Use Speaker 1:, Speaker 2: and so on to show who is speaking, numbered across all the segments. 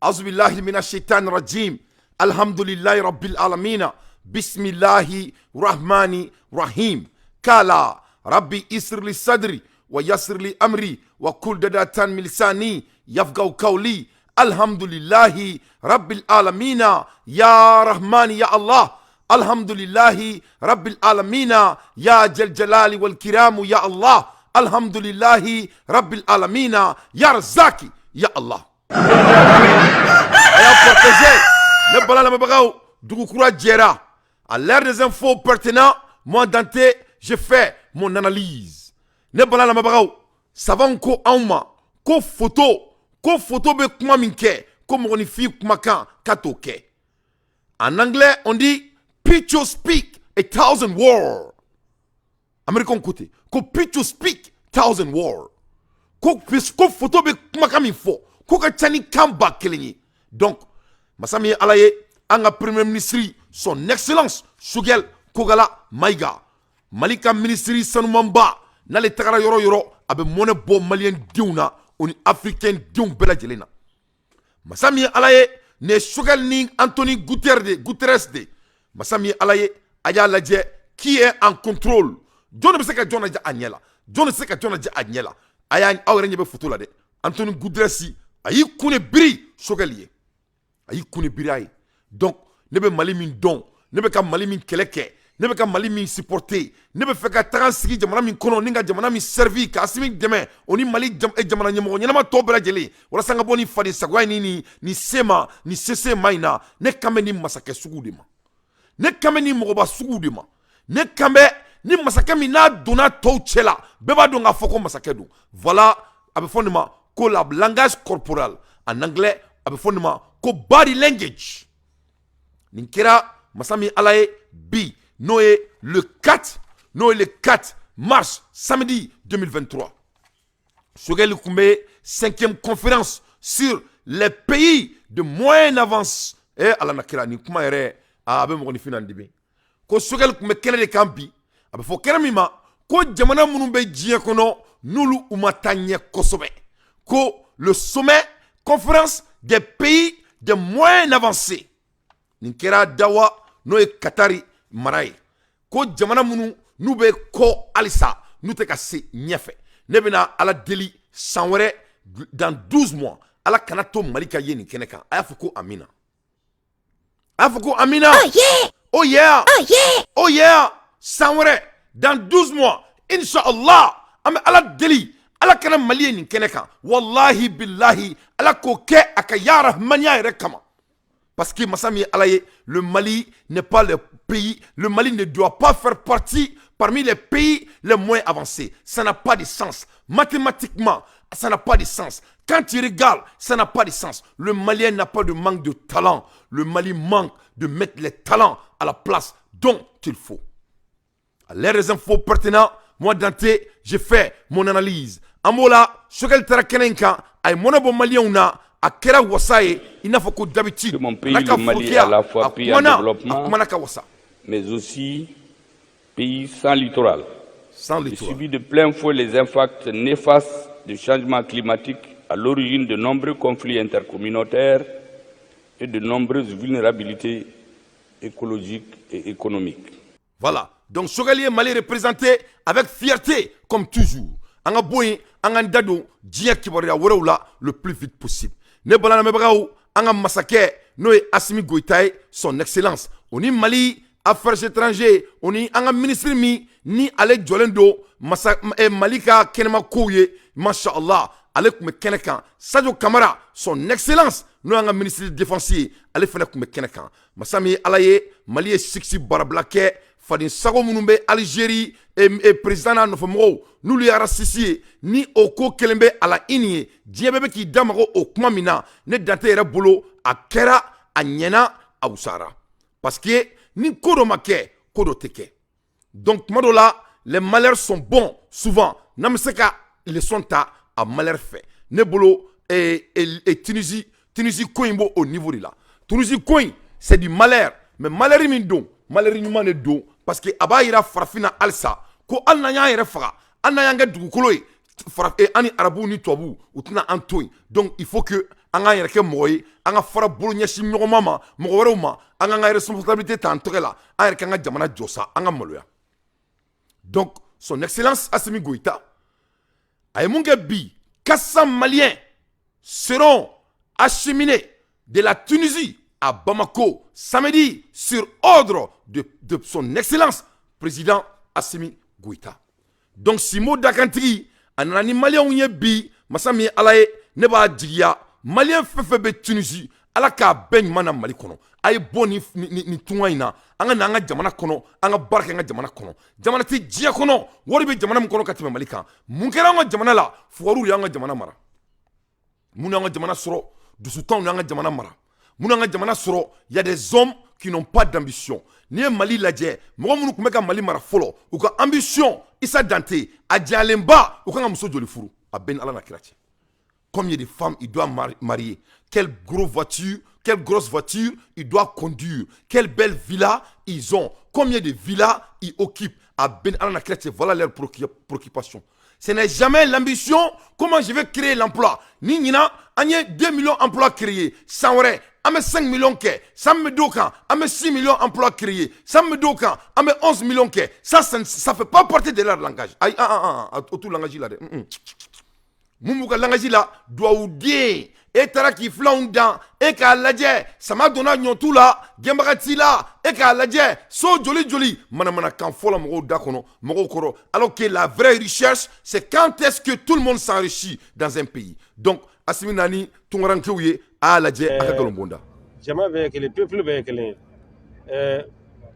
Speaker 1: أعوذ بالله من الشيطان الرجيم الحمد لله رب العالمين بسم الله الرحمن الرحيم كلا ربي يسر لي صدري ويسر لي أمري وكل دداتا من لساني يفقهوا قولي الحمد لله رب العالمين يا رحمن يا الله الحمد لله رب العالمين يا جل جلال والكرام يا الله الحمد لله رب العالمين يا رزاقي يا الله ayant protégé ne bala la mabagaw dugukura djera à l'ère des infos pertinents moi Dante je fais mon analyse ne bala la mabagaw savon ko auma ko photo be kuma minke ko moni fi kuma kan katoke en anglais on dit picture speak a thousand words américain côté ko picture speak thousand words ko photo be kuma kan min fo ko ka tani kamba kelenyi donc masami alaye anga premier ministre son excellence Choguel Kogala Maïga malika ministre sanumamba nale tagara yoro abe mone bo malien diuna oni africain diun bela jelena masami alaye ne Choguel ni Anthony Guterres de masami alaye aya laje qui est en contrôle John be seka John aja anyela John seka John aja anyela aya awre nyebe photo la de Anthony Guterres ayi kune biri Choguel ye ayi kune biri ay donc ne be mali min don ne be ka mali min keleke ne be ka mali min supporter ne be fe ka tagan sigi jamana min kono ninga jamana min servi ka asimi deme oni mali jamana nyemo nyama to bela jeli wala sanga boni fadi sagwa ni sema ni sese maina ne kambe ni masake sugu de ma ne kambe ni mogoba sugu de ma ne kambe ni masake mi na dona to chela beba do nga foko masake do voilà abe fondement ko la langage corporel en anglais abe fondement ko body language ninkera masami alaye bi noé le 4 mars samedi 2023 Choguel Koumbe 5e conférence sur les pays de moyenne avance ala nakira ni kuma yere abe mo ni finandi be ko Choguel Koumbe kele de kambi abe fo keramima ko jamana munu be jiye kono nulu umatanye kosobe ko le sommet conférence des pays de moyenne avancée ninkera dawa no e Katari marai ko jamana munu nube ko alisa nute ka se nyefe ne bena ala deli sanwere dans 12 mois ala kanato malika yeni keneka ayafuko amina oh yeah sanwere dans 12 mois inshallah am ala deli ala kana mali yeni keneka wallahi billahi ala ko ke akaya rahmania rekama. Parce que Massami Alaye, le Mali n'est pas le pays, le Mali ne doit pas faire partie parmi les pays les moins avancés. Ça n'a pas de sens. Mathématiquement, ça n'a pas de sens. Quand tu regardes, ça n'a pas de sens. Le Malien n'a pas de manque de talent. Le Mali manque de mettre les talents à la place dont il faut. À l'ère des infos pertinentes, moi Dante, j'ai fait mon analyse. Amola, Choguel Tarakenenka, ay monabo Malien na
Speaker 2: que mon pays, le Mali, est à la fois pays en développement, mais aussi pays sans littoral. Il subit de plein fouet les impacts néfastes du changement climatique à l'origine de nombreux conflits intercommunautaires et de nombreuses vulnérabilités écologiques et économiques.
Speaker 1: Voilà. Donc, Choguel Mali représenté avec fierté, comme toujours. Anga boy, anga dado, dia kiboria woroula le plus vite possible. Ne bolana mebagaw anga masake noé Assimi Goïta son excellence oni Mali affaires étrangères oni anga ministre mi ni ale jolendo malika kenema kouye mashallah ale kume kenekan Sadio Camara son excellence no anga ministre défensier ale fena kume kenekan masami alaye Mali est sixi barablake fadin sago munumbe Algérie et président no famo nous lui arasisi ni oko kelembe ala inie diebebe ki damago o kuma mina ne Dante yɛrɛ bolo a kɛra a ɲɛna a usara parce que ni kodo ma kɛ kodo tɛ kɛ donc tuma dɔ la les malheurs sont bons souvent n'an bɛ se ka leçon ta a malheur fɛ ne bolo Tunisie ko in bo au niveau de la Tunisie ko in c'est du malheur mais malheur min don malheur ɲuman de don parce que a b'a yira farafina halisa ko hali n'an y'an yɛrɛ faga hali n'an y'an kɛ dugukolo ye ani arabu ni tubabu u tɛna an to yen donc il faut que an ka yɛrɛ kɛ mɔgɔ ye an ka fara bolo ɲɛsin ɲɔgɔnma ma mɔgɔ wɛrɛw ma an ka responsabilité ta an tɛgɛ la an yɛrɛ k'an ka jamana jɔ sa an ka maloya donc son excellence Assimi Goïta a ye mun kɛ bi 400 maliens seront acheminés de la Tunisie à Bamako samedi sur ordre de son excellence président Assimi Goïta. Donc si mo dakantigi anani malien ye bi masami alaye ne ba jigiya malien fefe be Tunisie ala ka ben mana mali kono ay boni ni tunwa ina anga na anga jamana kono anga barke anga jamana kono jamana ti jia kono wori be jamana kono katime malika munkera anga jamana la fuwaru ya anga jamana mara muna anga jamana soro dusutan anga jamana mara muna anga jamana soro y a des hommes qui n'ont pas d'ambition ni Mali lajɛ mɔgɔ minnu kun bɛ ka Mali mara fɔlɔ u ka ambition Issa Dante a diyalenba u kan ka muso joli furu a bɛɛ ni Ala na kira cɛ combien de femmes il doit marier quelle grosse voiture il doit conduire quelle belle villa ils ont combien de villas ils occupent a bɛɛ ni Ala na kira cɛ voilà leur préoccupation. Ce n'est jamais l'ambition comment je vais créer l'emploi ni ɲina an ye 2 millions d'emplois créés san wɛrɛ an bɛ 5 millions kɛ san min bɛ d'o kan an bɛ 6 millions d'emplois créés san min bɛ d'o kan an bɛ 11 millions kɛ ça fait pas partie de leur langage ayi o t'u langage la dɛ mun b'u ka langage la duwawuden e taara k'i filanw dan e k'a lajɛ sama donna ɲɔtu la gɛnbaga t'i la e k'a lajɛ so joli joli manamanakan fɔlɔ mɔgɔw da kɔnɔ mɔgɔw kɔrɔ alors que la vraie recherche c'est quand est-ce que tout le monde s'enrichit dans un pays donc Assimi nani tungarankew ye a lajɛ a ka galon bonda
Speaker 3: jama bɛɛ ye kelen peuple bɛɛ ye kelen ye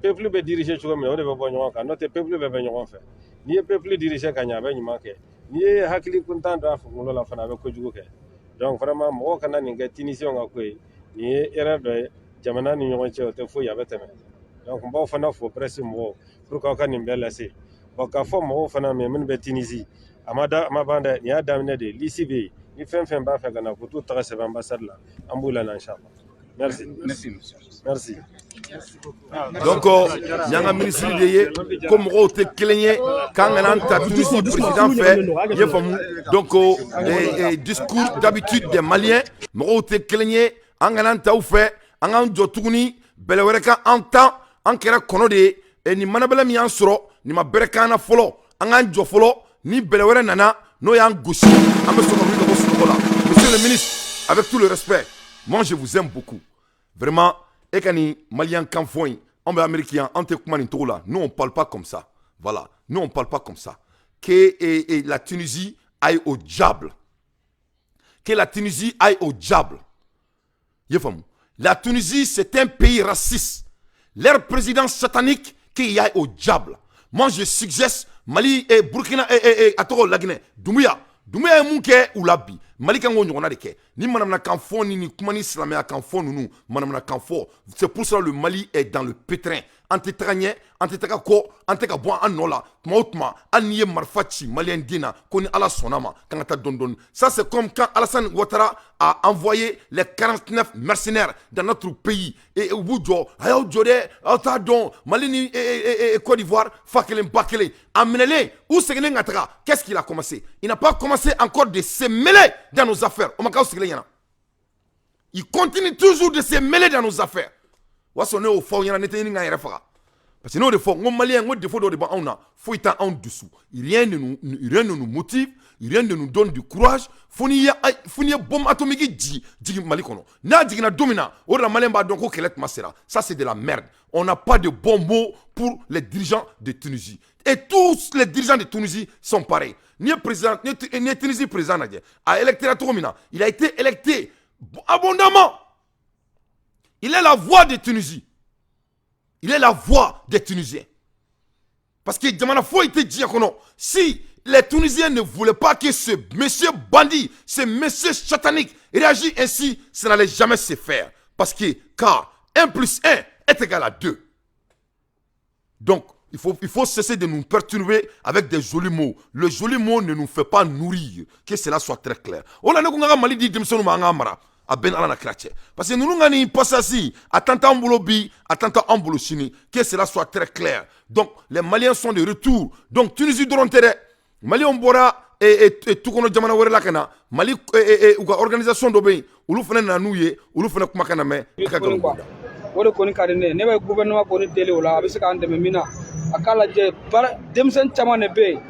Speaker 3: peuple bɛ diriger cogo min na o de bɛ bɔ ɲɔgɔn kan n'o tɛ peuple bɛɛ bɛ ɲɔgɔn fɛ n'i ye peuple diriger ka ɲɛ a bɛ ɲuman kɛ n'i ye hakili kuntan don a kunkolo la fana a bɛ kojugu kɛ donc vraiment mɔgɔw kana nin kɛ Tunisiens ka ko ye nin ye erreur dɔ ye jamana ni ɲɔgɔn cɛ o tɛ foyi a bɛ tɛmɛ donc n b'aw fana fo presse mɔgɔw pour que aw ka nin bɛɛ lase bon k'a fɔ mɔgɔw fana min minnu bɛ Tunisie a ma ban dɛ nin y'a daminɛ de lisi bɛ yen ni fɛn fɛn b'a fɛ ka na k'u t'u taga sɛbɛn ambassade la an b'u lamɛn inchallah merci
Speaker 1: donc ɲanga ministre de ye ko mɔgɔw tɛ kelen ye k'an kana ta Tunisie président fɛ ye faamu donc discours d'habitude des Maliens mɔgɔw tɛ kelen ye an kana ta u fɛ an k'an jɔ tuguni bɛlɛ wɛrɛ ka an tan an kɛra kɔnɔ de ye ni manabɛlɛ min y'an sɔrɔ nin ma bɛrɛ k'an na fɔlɔ an k'an jɔ fɔlɔ ni bɛlɛ wɛrɛ nana n'o y'an gosi an bɛ sɔn ka wuli ka bɔ sunɔgɔ la monsieur le ministre avec tout le respect moi je vous aime beaucoup vraiment et ka nin malien kan fɔ in an bɛ américain an tɛ kuma nin togo la nous on parle pas comme ça voilà nous on parle pas comme ça que la Tunisie aille au diable que la Tunisie aille au diable ye faamu la Tunisie c'est un pays raciste leur président satanique qu'il aille au diable moi je suggère Mali et Burkina et Togo la Guinée Doumbouya ye mun kɛ u la bi Mali kan k'o ɲɔgɔnna de kɛ ni manamanakan fɔ ni kuma ni silamɛya kan fɔ ninnu manamanakan fɔ c'est pour ça le Mali est dans le pétrin an tɛ taga ɲɛ an tɛ taga kɔ an tɛ ka bɔ an nɔ la tuma o tuma hali n'i ye marifa ci maliyɛn den na ko ni Ala sɔnna ma k'an ka taa dɔɔni dɔɔni ça c'est comme quand Alassane Ouattara a envoyé les 49 mercenaires dans notre pays et u b'u jɔ a y'aw jɔ dɛ aw t'a dɔn Mali ni Côte d'Ivoire fa kelen ba kelen a minɛlen u seginnen ka taga qu'est-ce qu'il a commencé il n'a pas commencé encore de se mêler dans nos affaires o ma k'aw sigilen ɲɛna il continue toujours de se mêler dans nos affaires o y'a sɔrɔ ne y'o fɔ aw ɲɛna ne tɛ ɲini k'an yɛrɛ faga parce que n'o de fɔ n ko maliyɛn n ko défaut dɔ de b'anw na foyi t'anw dusu rien ne nous motive rien ne nous donne du courage fo n'i ye bombe atomique jigin Mali kɔnɔ n'a jiginna don min na o de la maliyɛn b'a dɔn ko kɛlɛ tuma sera ça c'est de la merde on n'a pas de bons mots pour les dirigeants de Tunisie et tous les dirigeants de Tunisie sont pareils n'i ye Tunisie président lajɛ a électé la cogo min na il a été électé abondamment il est la voix de Tunisie. Il est la voix des Tunisiens. Parce que Djamana foyi tɛ diɲɛ kɔnɔ si les Tunisiens ne voulaient pas que ce monsieur bandit, ce monsieur satanique réagisse ainsi, ça n'allait jamais se faire. Parce que, car 1 + 1 est égal à 2. Donc, il faut cesser de nous perturber avec des jolis mots. Le joli mot ne nous fait pas nourrir. Que cela soit très clair. On a dit Mali dit Dimsonu Mangamara. A ben ala na kratche parce que nous ngani passasi atanta ambulo bi atanta ambulo chini que cela soit très clair donc les Maliens sont de retour donc Tunisie doron tere Mali on bora et tout kono jamana wore la kana Mali ou organisation do be olu fana na n'u ye olu fana kuma kana mɛ ka galon da
Speaker 4: o de kɔni ka di ne ye ne bɛ gouvernement kɔni deli o la a bɛ se k'an dɛmɛ min na a k'a lajɛ denmisɛnnin caman de bɛ yen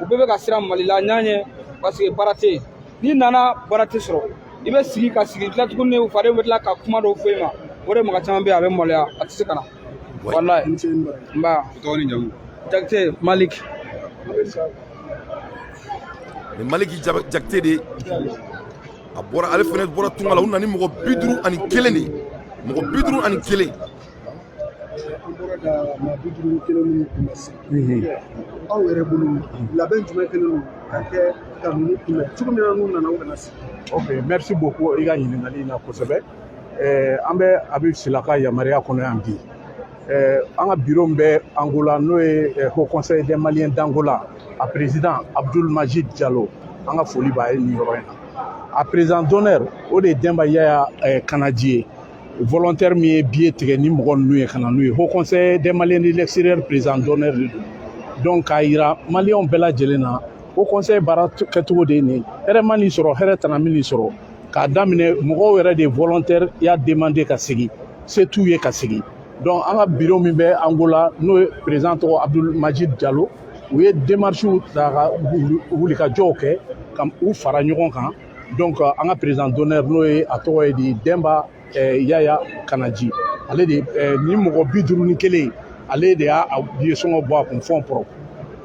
Speaker 4: u bɛɛ bɛ ka siran Mali la ɲa ɲɛ parce que baara tɛ yen n'i nana baara tɛ sɔrɔ i bɛ sigi ka sigi tila tuguni u fadenw bɛ tila ka kuma dɔw fɔ i ma o de mɔgɔ caman bɛ yen a bɛ maloya a tɛ se ka na walayi nba Jakite Malik
Speaker 1: Maliki Jakite de a bɔra ale fana bɔra tunga la u nana ni mɔgɔ 51 de mɔgɔ 51
Speaker 5: aw yɛrɛ bolo labɛn jumɛn kɛlen don ka kɛ ka ninnu kunbɛn cogo min na n'u nana u kana se.
Speaker 6: Ok, merci beaucoup i ka ɲininkali in na kosɛbɛ an bɛ Abibu Sila ka yamaruya kɔnɔ yan bi an ka bureau bɛ Angola n'o ye Haut Conseil des Maliens d'Angola a président Abdul Majid Diallo an ka foli b'a ye nin yɔrɔ in na a président d'honneur o de ye Demba Yaya Kanaji ye volontaire min ye billet tigɛ ni mɔgɔ ninnu ye ka na n'u ye Haut Conseil des Maliens de l'extérieur président d'honneur de don donc k'a yira maliyɛnw bɛɛ lajɛlen na Haut Conseil baara kɛcogo de ye nin hɛrɛ ma nin sɔrɔ hɛrɛ tana min nin sɔrɔ k'a daminɛ mɔgɔw yɛrɛ de volontaire y'a demandé ka segin se t'u ye ka segin donc an ka bureau min bɛ Angola n'o ye président tɔgɔ Abdul Majid Diallo u ye démarches ta ka wulikajɔw kɛ ka u fara ɲɔgɔn kan donc an ka président d'honneur n'o ye a tɔgɔ ye di Demba Yaya Kanaji ale de ni mɔgɔ 51 ale de y'a billet sɔngɔ bɔ a kun fond propre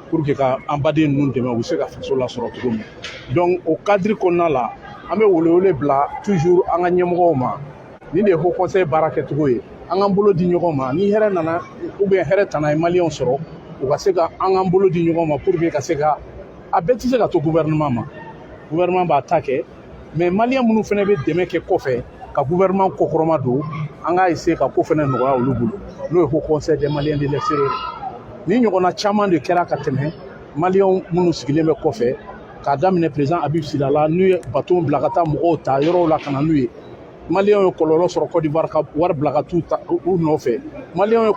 Speaker 6: pour que ka an baden ninnu dɛmɛ u bɛ se ka faso lasɔrɔ cogo min donc o cadre kɔnɔna la an bɛ welewele bila toujours an ka ɲɛmɔgɔw ma ni de ye Haut Conseil baara kɛcogo ye an k'an bolo di ɲɔgɔn ma ni hɛrɛ nana ou bien hɛrɛ tana ye maliyɛnw sɔrɔ u ka se ka an k'an bolo di ɲɔgɔn ma pour que ka se ka a bɛɛ tɛ se ka to gouvernement ma gouvernement b'a ta kɛ mais maliyɛn minnu fana bɛ dɛmɛ kɛ kɔfɛ ka gouvernement kɔkɔrɔma don an k'a essayer ka ko fana nɔgɔya olu bolo n'o ye Haut Conseil des Maliens de l'extérieur ni ɲɔgɔnna caman de kɛra ka tɛmɛ maliyɛnw minnu sigilen bɛ kɔfɛ k'a daminɛ président Abibu Sila la n'u ye bateau bila ka taa mɔgɔw ta yɔrɔw la ka na n'u ye maliyɛnw ye kɔlɔlɔ sɔrɔ Côte d'Ivoire ka wari bila ka t'u nɔfɛ maliyɛnw ye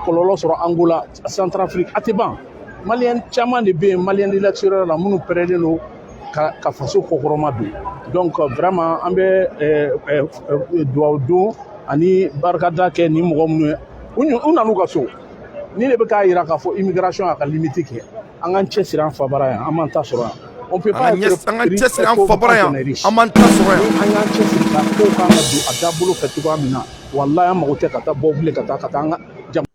Speaker 6: kɔlɔlɔ sɔrɔ Angola Centrafrique a tɛ ban maliyɛn caman de bɛ yen maliyɛn de l'extérieur la minnu pɛrɛnnen don ka faso kɔkɔrɔma don donc vraiment an bɛ dugawu don ani barikada kɛ ni mɔgɔ minnu ye u nan'u ka so ni de bɛ k'a jira k'a fɔ immigration a ka limite kɛ an k'an cɛsiri an fabara yan an m'an ta sɔrɔ yan on peut pas être an k'an cɛsiri an fabara yan an m'an ta sɔrɔ yan an k'an cɛsiri ka kow kan ka don a taabolo fɛ cogoya min na walayi an mago tɛ ka taa bɔ bilen ka taa an ka jamana.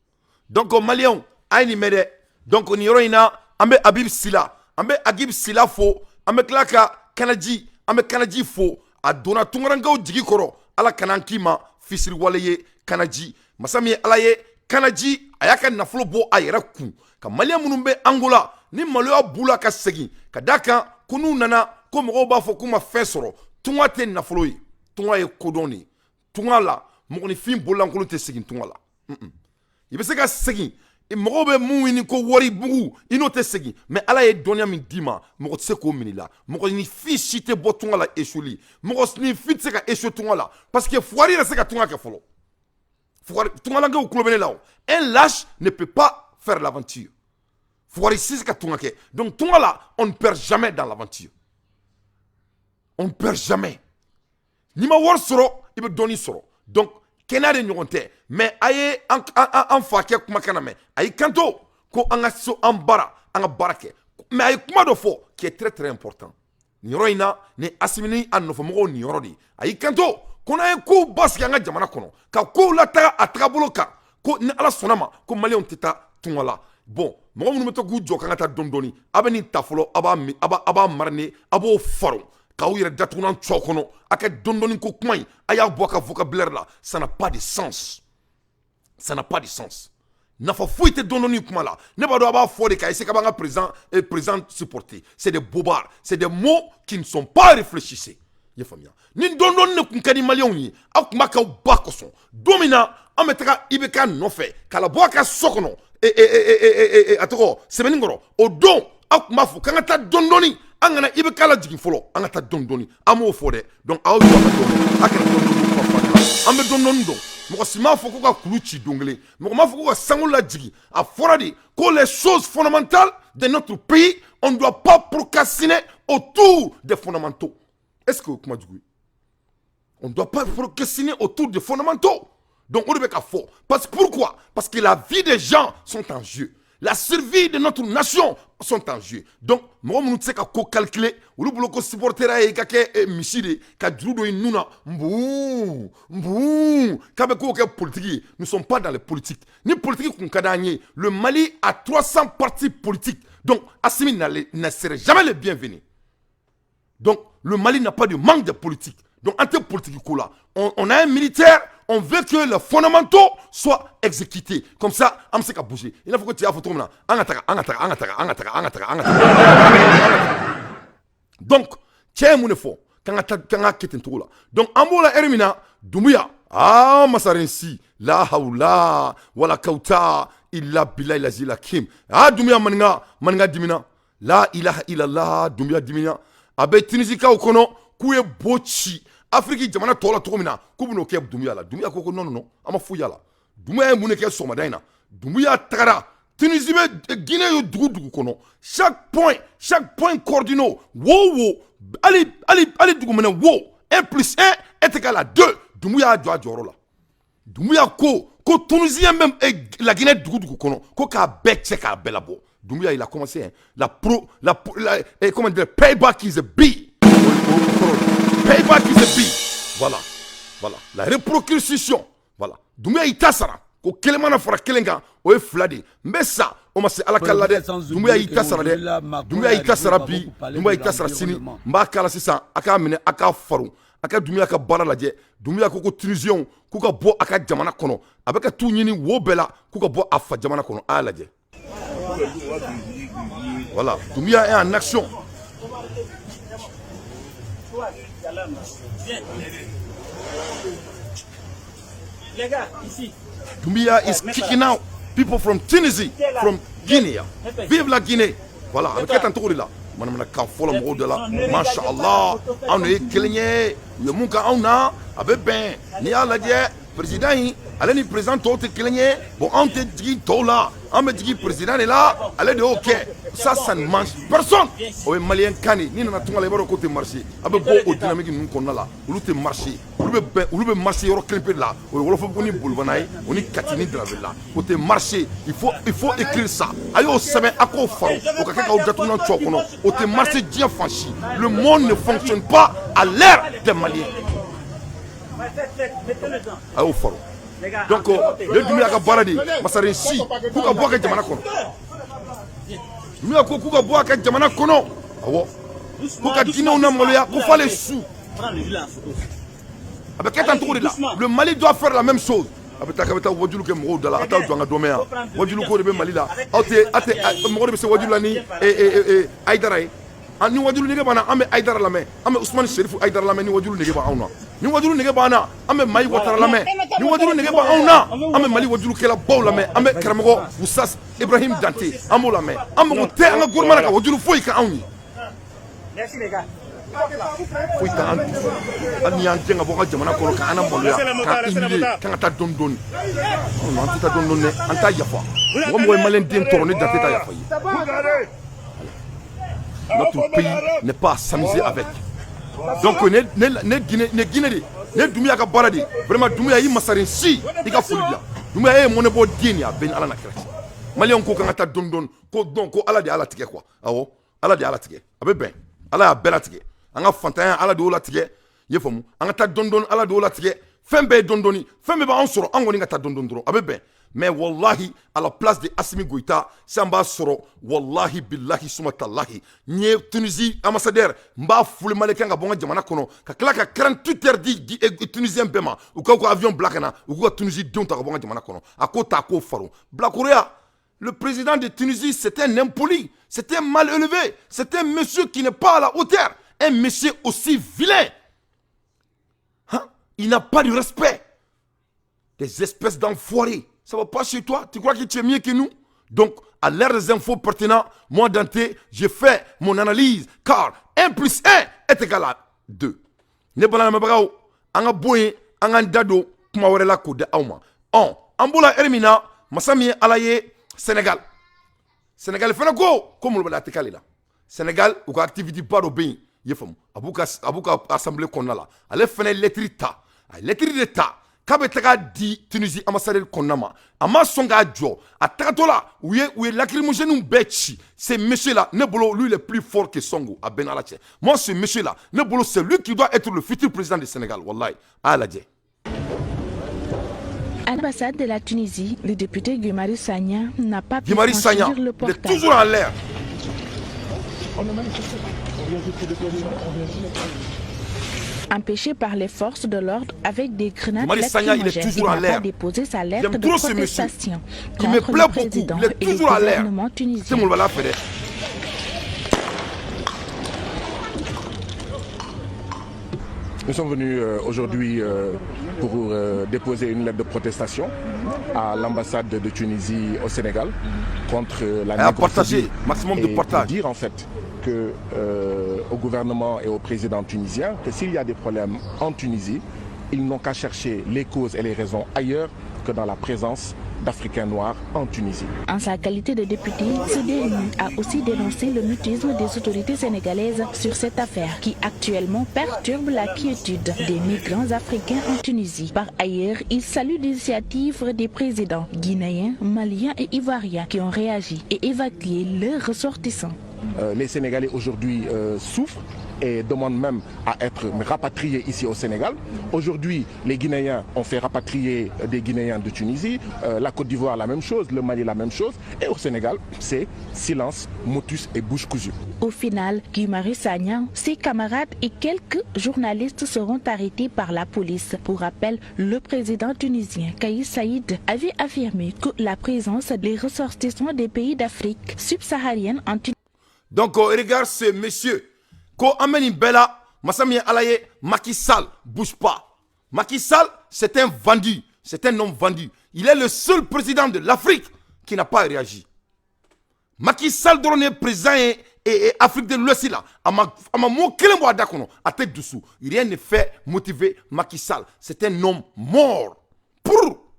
Speaker 1: donc maliyɛnw a ye nin mɛn dɛ donc nin yɔrɔ in na an bɛ Abibu Sila an bɛ Agibu Sila fo an bɛ tila ka Kanaji an bɛ Kanaji fo a donna tunkarankew jigi kɔrɔ ala kan'an k'i ma fisiriwale ye Kanaji masa min ye ala ye Kanaji a y'a ka nafolo bɔ a yɛrɛ kun ka maliyɛn minnu bɛ Angola ni maloya b'u la ka segin ka d'a kan ko n'u nana ko mɔgɔw b'a fɔ k'u ma fɛn sɔrɔ tunga tɛ nafolo ye tunga ye kodɔn de ye tunga la mɔgɔninfin bololankolon tɛ segin tunga la i bɛ se ka segin mɔgɔw bɛ mun ɲini ko wari bugu i n'o tɛ segin mais ala ye dɔnniya min d'i ma mɔgɔ tɛ se k'o minɛ i la mɔgɔninfin si tɛ bɔ tunga la échouer mɔgɔninfin tɛ se ka échouer tunga la parce que fugari yɛrɛ se ka tunga kɛ fɔlɔ tungalankew tulo bɛ ne la o un lâche ne peut pas faire l'aventure fugari si se ka tunga kɛ donc tunga la on ne perd jamais dans l'aventure on ne perd jamais n'i ma wari sɔrɔ i bɛ dɔnni sɔrɔ donc kɛnɛya de ɲɔgɔn tɛ mais a ye an fa kɛ kumakan na mɛn a y'i kanto ko an ka so an baara an ka baara kɛ mais a ye kuma dɔ fɔ qui est très très important nin yɔrɔ in na ni Asimi ni a nɔfɛmɔgɔw nin yɔrɔ de ye a y'i kanto ko n'an ye kow basigi an ka jamana kɔnɔ ka kow lataga a tagabolo kan ko ni ala sɔnna ma ko maliyɛnw tɛ taa tunga la bon mɔgɔ minnu bɛ to k'u jɔ k'an ka taa dɔɔni dɔɔni a bɛ nin ta fɔlɔ a b'a mariner a b'o faro k'aw yɛrɛ datugunan cɔ kɔnɔ a kɛ dɔɔni ko kuma in a y'a bɔ a ka vocabulaire la ça n'a pas de sens ça n'a pas de sens nafa foyi tɛ dɔɔni kuma la ne b'a dɔn a b'a fɔ de k'a essayer k'a b'an ka président supporter c'est des bobards c'est des mots qui ne sont pas réfléchissés i ye faamuya ni dɔɔni de kun ka di maliyɛnw ye aw tun b'a k'aw ba kosɔn don min na an bɛ taga IBK nɔfɛ k'a la bɔ a ka so kɔnɔ a tɔgɔ sɛbɛnni kɔrɔ o don aw tun b'a fɔ k'an ka taa dɔɔni an kana IBK lajigin fɔlɔ an ka taa dɔɔni an m'o fɔ dɛ donc aw jɔ ka dɔɔni a kana dɔɔni kuma fɔ an bɛ dɔɔni dɔn mɔgɔ si m'a fɔ ko ka kulu ci don kelen mɔgɔ m'a fɔ ko ka sanu lajigin a fɔra de ko les choses fondamentales de notre pays on ne doit pas procrastiner autour des fondamentaux est-ce que o kuma jugu ye On ne doit pas procrastiner autour des fondamentaux. Donc, on devait faire fort. Pourquoi? Parce que la vie des gens sont en jeu. La survie de notre nation sont en jeu. Donc, moi, je ne sais pas calculer. Ou le supporter et kake miside ka judo inuna mbou politique. Nous ne sommes pas dans les politiques. Ni politique qu'on kadanye. Le Mali a 300 partis politiques. Donc, Assimi ne serait jamais le bienvenu. Donc, le Mali n'a pas de manque de politique. Donc, en termes politiques, on a un militaire, on veut que les fondamentaux soient exécutés. Comme ça, on sait qu'à bouger. Il faut que tu aies un photo maintenant. Donc, tiens, mon effort. Quand on a quitté tout là. Donc, en mot la Hermina, Doumbouya. Ah, Massarensi. La haoula. Wala kauta. Illa bilay la zilakim. Ah, Doumbouya manga dimina. La ilaha illallah. Doumbouya dimina. Abe Tunisika ou kono. Kouye bochi. Afrique jamana tola togomina kubuno ke Doumbouya la Doumbouya koko non ama fuya la Doumbouya e muneke somadaina Doumbouya tagara Tunisie be Guinée yo dugu kono chaque point cordinaux wo ali dugu mena wo 1+1 est égal à 2 Doumbouya a joro la Doumbouya ko Tunisien même la Guinée dugu kono ko ka betche ka belabo Doumbouya il a commencé comment dire payback is a B. Payback is a big. Voilà. La réprocursion. Voilà. Doumbouya itasara. Ko kelemana fora kelenga o e fladi. Mbessa o ma se alakalla de. Doumbouya itasara de. Doumbouya itasara bi. Doumbouya itasara sini. Mba kala sisan aka mine aka faru. Aka Doumbouya ka bara laje. Doumbouya ko Tunisien ku ka bo aka jamana kono. Abeka tu nyini wo bela ku ka bo afa jamana kono a laje. Voilà. Doumbouya est en action. Doumbouya is kicking out people from Tunisie, from Guinea. Vive la Guinée. Voilà, avec un tour là. Madame ka fola mo de la. Masha'Allah. On est cligné. Le munka on a avec ben ni ala die président yi allez ni président tout cligné. Bon on te dit tout là. On me dit président est là, allez de OK. Ça ne mange personne. O malien kani ni na tunga le baro côté marché. Abe bo o dynamique nous konna là. Olu te marché. Olu be marché yoro klimper là. O wolo fo boni bulbanay, oni katini de la ville là. Côté marché, il faut écrire ça. Ayo semaine ako fa. O ka o jatuna chokono. O te marché bien franchi. Le monde ne fonctionne pas à l'ère des Maliens. Ayo faro. Donc le Doumbouya ka baradi Massarensi ku ka boka jamana kono Doumbouya ko ku ka boka jamana kono awo ku ka dino na moloya ku fallait sous avec un tour là le Mali doit faire la même chose avec ta wajulu ke mo dala ata jonga domea wajulu ko de Mali là ate mo de se wajulu la ni Aïdara ani wajulu nige bana ame Aïdara la me ame Ousmane Chérif Aïdara la me ni wajulu nige ba awna ni wajulu nige bana ame Mayi Watara la me ni wajulu nige ba awna ame Mali wajulu kela baw la me ame Karamogo Oussas Ibrahim Dante amo la me ame ko te anga gormana ka wajulu foyi ka awni merci les gars foyi ka ani an tenga boka jamana ko ka ana moloya ka inile ka ta dondon on an ta dondon ne an ta yafa mo malen den torne Dante ta yafa notre pays n'est pas à s'amuser avec. Donc, ne Guinée, ne Doumbouya ka baradi. Vraiment, Doumbouya yi Massarensi, il ka foli bien. Doumbouya est mon ebo dinia ben ala na krati. Malien ko kan ta don ko ala de ala tike quoi. Awo, ala de ala tike. Abe ben, ala ya bela tike. Anga fantan ala de ala tike. Ye famu. Anga ta don ala de ala tike. Fembe dondoni, fembe ba on soro angoni nga ta don dro. Abe ben. Mais wallahi, à la place de Assimi Goïta, Samba Soro, wallahi, billahi, sumatallahi, nye Tunisie, ambassadeur, mba foule maleka nga bonga jamana kono, ka klaka 48 heures di Tunisien bema, ou ka avion blakana, ou ka Tunisie don ta bonga jamana kono, à kota ko faro. Blakorea, le président de Tunisie, c'était un impoli, c'était mal élevé, c'était un monsieur qui n'est pas à la hauteur, un monsieur aussi vilain. Hein? Il n'a pas de respect. Des espèces d'enfoirés. Ça va pas chez toi? Tu crois que tu es mieux que nous? Donc, à l'ère des infos pertinentes, moi, Dante, j'ai fait mon analyse. Car 1+1 est égal à 2. Ne pas la mabrao, anga boye, anga dado, kuma warela ko de auma. On, ambola Hermina, masami alaye, Sénégal. Sénégal fait go, comme le bala tekali là. Sénégal, ou activité pas au pays. yefam abuka assemblée konnala ale fene lettre ta lettre de ta kabe taga di Tunisie ambassadeur konnama ama songa jo atatola ouye lacrymogène bechi c'est monsieur là Nebolo lui le plus fort que Songo à Ben Alache moi ce monsieur là Nebolo c'est lui qui doit être le futur président du Sénégal wallahi aladje.
Speaker 7: À l'ambassade de la Tunisie, le député Guy Marius Sagna n'a pas pu
Speaker 1: franchir
Speaker 7: le portail.
Speaker 1: Il est toujours en l'air.
Speaker 7: Empêché par les forces de l'ordre avec des grenades
Speaker 1: lacrymogènes, il n'a
Speaker 7: pas déposé sa lettre de protestation
Speaker 1: il me plaît beaucoup, il est toujours en l'air. C'est mon valeur.
Speaker 8: Nous sommes venus aujourd'hui pour déposer une lettre de protestation à l'ambassade de Tunisie au Sénégal contre la
Speaker 1: partager, maximum de partage.
Speaker 8: Pour dire en fait que, au gouvernement et au président tunisien que s'il y a des problèmes en Tunisie, ils n'ont qu'à chercher les causes et les raisons ailleurs que dans la présence d'Africains noirs en Tunisie.
Speaker 7: En sa qualité de député, ce dernier a aussi dénoncé le mutisme des autorités sénégalaises sur cette affaire qui actuellement perturbe la quiétude des migrants africains en Tunisie. Par ailleurs, il salue l'initiative des présidents guinéens, maliens et ivoiriens qui ont réagi et évacué leurs ressortissants.
Speaker 8: Les Sénégalais aujourd'hui souffrent et demandent même à être rapatriés ici au Sénégal. Aujourd'hui, les Guinéens ont fait rapatrier des Guinéens de Tunisie, la Côte d'Ivoire la même chose, le Mali la même chose, et au Sénégal, c'est silence, motus et bouche cousue.
Speaker 7: Au final, Guy Marius Sagna, ses camarades et quelques journalistes seront arrêtés par la police. Pour rappel, le président tunisien Kais Saïd avait affirmé que la présence des ressortissants des pays d'Afrique subsaharienne en Tunisie.
Speaker 1: Donc, regarde ce monsieur. Ko ameni bella, Massami Alaye, Macky Sall, bouge pas. Macky Sall, c'est un vendu, c'est un homme vendu. Il est le seul président de l'Afrique qui n'a pas réagi. Macky Sall donne président et Afrique de l'Ouest là. Ama mo kelembo adakono, à tête dessous. Rien ne fait motiver Macky Sall. C'est un homme mort. Pour.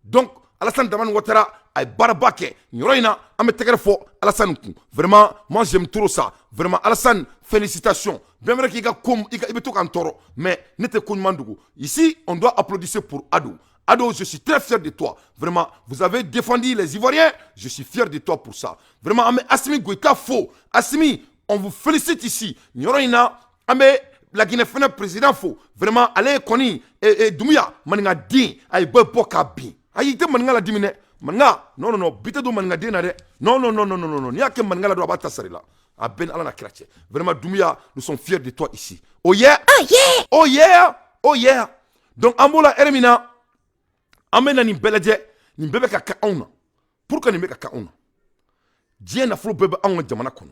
Speaker 1: Donc, Alassane Dramane Ouattara ay barabake nyoroina ametegere fo Alassane ku. Vraiment, moi j'aime trop ça. Vraiment, Alassane, félicitations. Bien vrai qu'il y a comme il y a tout toro, mais n'était qu'un mandougou. Ici, on doit applaudir pour Ado. Ado, je suis très fier de toi. Vraiment, vous avez défendu les Ivoiriens. Je suis fier de toi pour ça. Vraiment, Assimi Goïta faux. Assimi, on vous félicite ici. Nyoroina, la Guinée fait un président faux. Vraiment, allez Koni et Doumbouya, maninga din, ay boka bin. Ayi te maninga la dimine. Manga, non, bite do maninga din na de. Non. Ni a que maninga la do abata sarila. A ben ala na krache. Vraiment, Doumbouya, nous sommes fiers de toi ici. Oh yeah! Oh yeah! Oh yeah! Donc, Ambola Ermina, amena ni beladje, ni bebe kaka auna. Pourquoi ni bebe kaka auna? Dien na flo bebe auna jamana kono.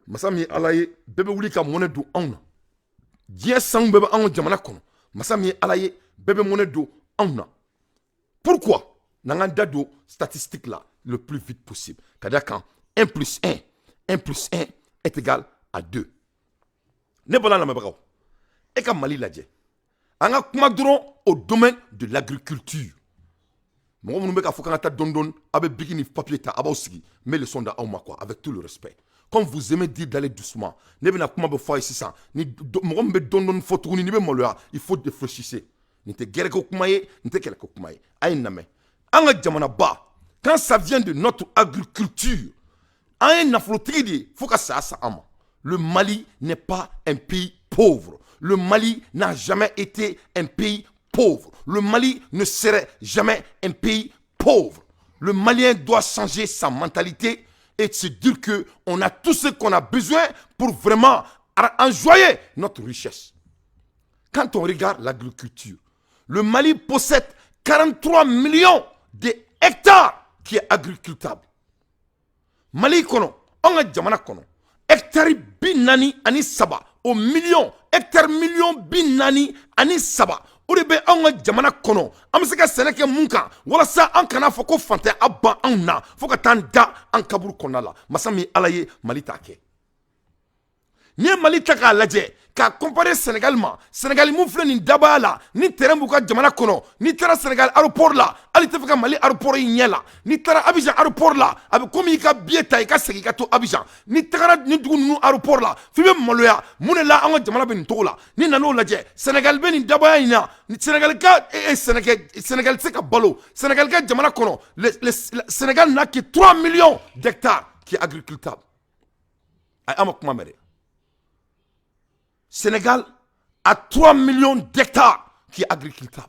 Speaker 1: Masami alaye bebe wuli ka mone do auna. Dien sang bebe auna jamana kono. Masami alaye bebe mone do auna. Pourquoi? Nangan dado statistique là le plus vite possible. Kada quand 1 plus 1 est égal à 2. Ne bala na mabagaw. E ka Mali ladje. Anga kuma dron au domaine de l'agriculture. Mon nous meka fokanga ta dondon avec bikini papier ta abosigi mais le sonda auma quoi avec tout le respect. Comme vous aimez dire d'aller doucement. Ne bena kuma be fa ici ça. Ni mon be dondon photo ni be moloa, il faut réfléchir. Ni te guerre ko kumaye, ni te kele ko kumaye. Ay name. Anga jamana ba. Quand ça vient de notre agriculture, un aflotridi, faut que ça ama. Le Mali n'est pas un pays pauvre. Le Mali n'a jamais été un pays pauvre. Le Mali ne serait jamais un pays pauvre. Le Malien doit changer sa mentalité et se dire qu'on a tout ce qu'on a besoin pour vraiment enjoyer notre richesse. Quand on regarde l'agriculture, le Mali possède 43 millions d'hectares qui est agricultable. Mali kono, on a jamana kono. Hectare binani ani saba au million, hectare million binani ani saba. Urebe on a jamana kono. Amseka seneke munka. Wala sa an kana foko fante abba anna. Foka tanda an kaburu konala. Masami alaye Mali take. Ni Mali taka laje. ka comparer Sénégal ma Sénégal mu filɛ nin dabaya la ni terrain b'u ka jamana kɔnɔ ni taara Sénégal aéroport la hali tɛ fɛ ka Mali aéroport yi ɲɛ la ni taara Abidjan aéroport la a bɛ komi i ka billet ta i ka segin i ka to Abidjan ni tagara ni dugu ninnu aéroport la f'i bɛ maloya mun de la an ka jamana bɛ nin cogo la ni nan'o lajɛ Sénégal bɛ nin dabaya in na Sénégal ka Sénégal tɛ se ka balo Sénégal ka jamana kɔnɔ Sénégal n'a que 3 millions d'hectares qui est agricultable a ama kuma mɛn dɛ Sénégal a 3 millions d'hectares qui est agricultable.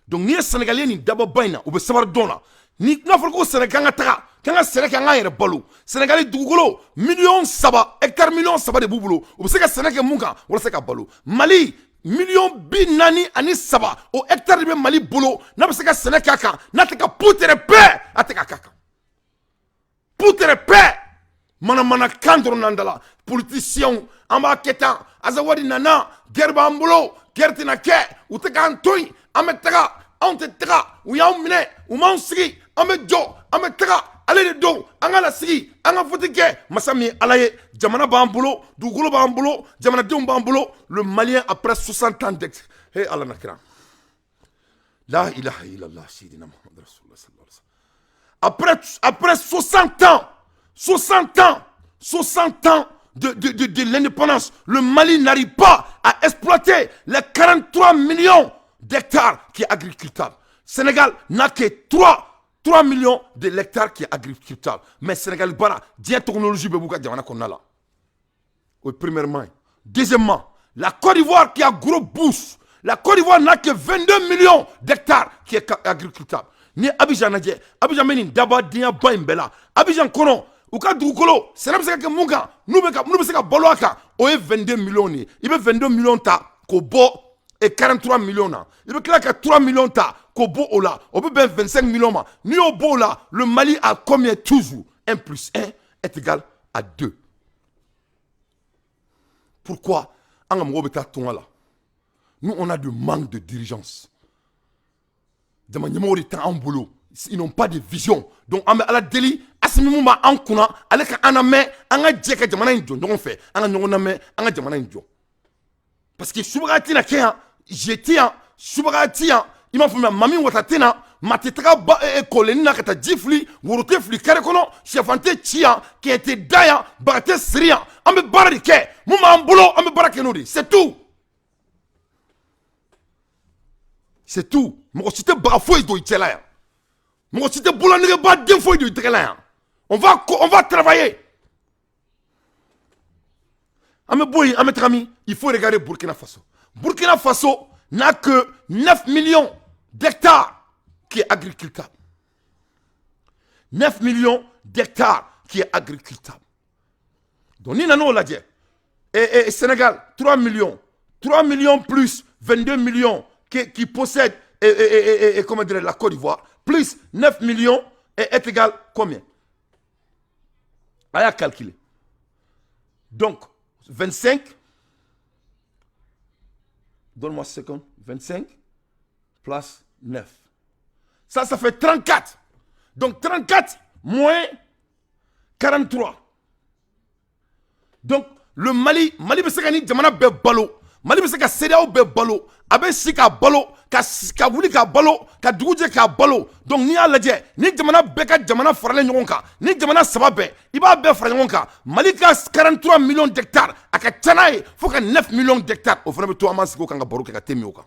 Speaker 1: Donc, ni Sénégalais ni d'abord baina ou be sabar dona. Ni n'a fɔra ko Sénégal ka taga kan ka sɛnɛ kɛ an ka yɛrɛ balo. Sénégalais dugukolo million 3 hectares million 3 de b'u bolo. U be se ka sɛnɛ kɛ mun kan walasa ka balo. Mali million 43 o hectare de bɛ Mali bolo n'a bɛ se ka sɛnɛ k'a kan n'a tɛ ka putere bɛɛ a tɛ ka k'a kan. Putere bɛɛ mana kan dɔrɔn n'an da la politiciens an b'a kɛ tan Azawadi nana guerre b'an bolo guerre tɛna kɛ u tɛ k'an to yen an bɛ taga anw tɛ taga u y'anw minɛ u m'anw sigi an bɛ jɔ an bɛ taga ale de don an ka lasigi an ka vote kɛ masa min ye Ala ye jamana b'an bolo dugukolo b'an bolo jamanadenw b'an bolo le Malien après 60 ans d'exil hey Ala na kira la ilaha illallah sayyidina Muhammad rasulullah sallallahu alaihi wasallam après 60 ans de l'indépendance, le Mali n'arrive pas à exploiter les 43 millions d'hectares qui est agricultable. Sénégal n'a que 3 millions d'hectares qui est agricultable. Mais Sénégal, voilà, la technologie là. Oui, premièrement. Deuxièmement, la Côte d'Ivoire qui a gros bouche. La Côte d'Ivoire n'a que 22 millions d'hectares qui est agricultable. Ni Abidjan Nadje, Abidjan Menin, d'abord, Dia Baimbela, Abidjan Kono. U ka dugukolo sɛnɛ bɛ se ka kɛ mun kan n'u bɛ se ka balo a kan o ye 22 millions de ye i bɛ 22 millions ta k'o bɔ 43 millions na i bɛ tila ka 3 millions ta k'o bɔ o la o bɛ bɛn 25 millions ma n'i y'o bɔ o la le Mali a combien toujours 1 plus 1 est égal à 2 pourquoi an ka mɔgɔw bɛ taa tunga la nous on a de manque de diligence jama ɲɛmɔgɔ de t'anw bolo ils n'ont pas de vision donc an bɛ Ala deli Assimi mun b'a an kunna ale ka an lamɛn an ka jɛ ka jamana in jɔ ɲɔgɔn fɛ an ka ɲɔgɔn lamɛn an ka jamana in jɔ parce que subaga tɛna kɛ yan je tɛ yan subaga tɛ yan i m'a faamuya maa min wata tɛ na maa tɛ taga kɔlɛnni na ka taa ji fili woro tɛ fili kɛrɛ kɔnɔ sɛfan tɛ ci yan kɛɲɛ tɛ da yan baga tɛ siri yan an bɛ baara de kɛ mun b'an bolo an bɛ baara kɛ n'o de c'est tout c'est tout mɔgɔ si tɛ baga foyi don i cɛla yan mɔgɔ si tɛ bololanɛgɛba den foyi don i tɛgɛ la yan on va travailler. Il faut regarder Burkina Faso. Burkina Faso n'a que 9 millions d'hectares qui est agricultable. 9 millions d'hectares qui est agricultable. Donc, nous avons dit, et Sénégal, 3 millions. 3 millions plus 22 millions qui possèdent comment dire, la Côte d'Ivoire, plus 9 millions est égal combien? À calculer. Donc, 25, donne-moi 1 seconde, 25 plus 9. Ça fait 34. Donc, 34 moins 43. Donc, le Mali bɛ se ka ni jamana bɛɛ balo. Mali bɛ se ka CEDEAO bɛɛ balo. A bɛ si ka balo, ka wuli ka balo, ka dugu jɛ ka balo. Donc n'i y'a lajɛ, ni jamana bɛɛ ka jamana faralen ɲɔgɔn kan, ni jamana saba bɛɛ, i b'a bɛɛ fara ɲɔgɔn kan. Mali ka 43 millions d'hectares, a ka ca n'a ye fo ka 9 millions d'hectares. O fana bɛ to an b'an sigi o kan ka baro kɛ ka thé min o kan.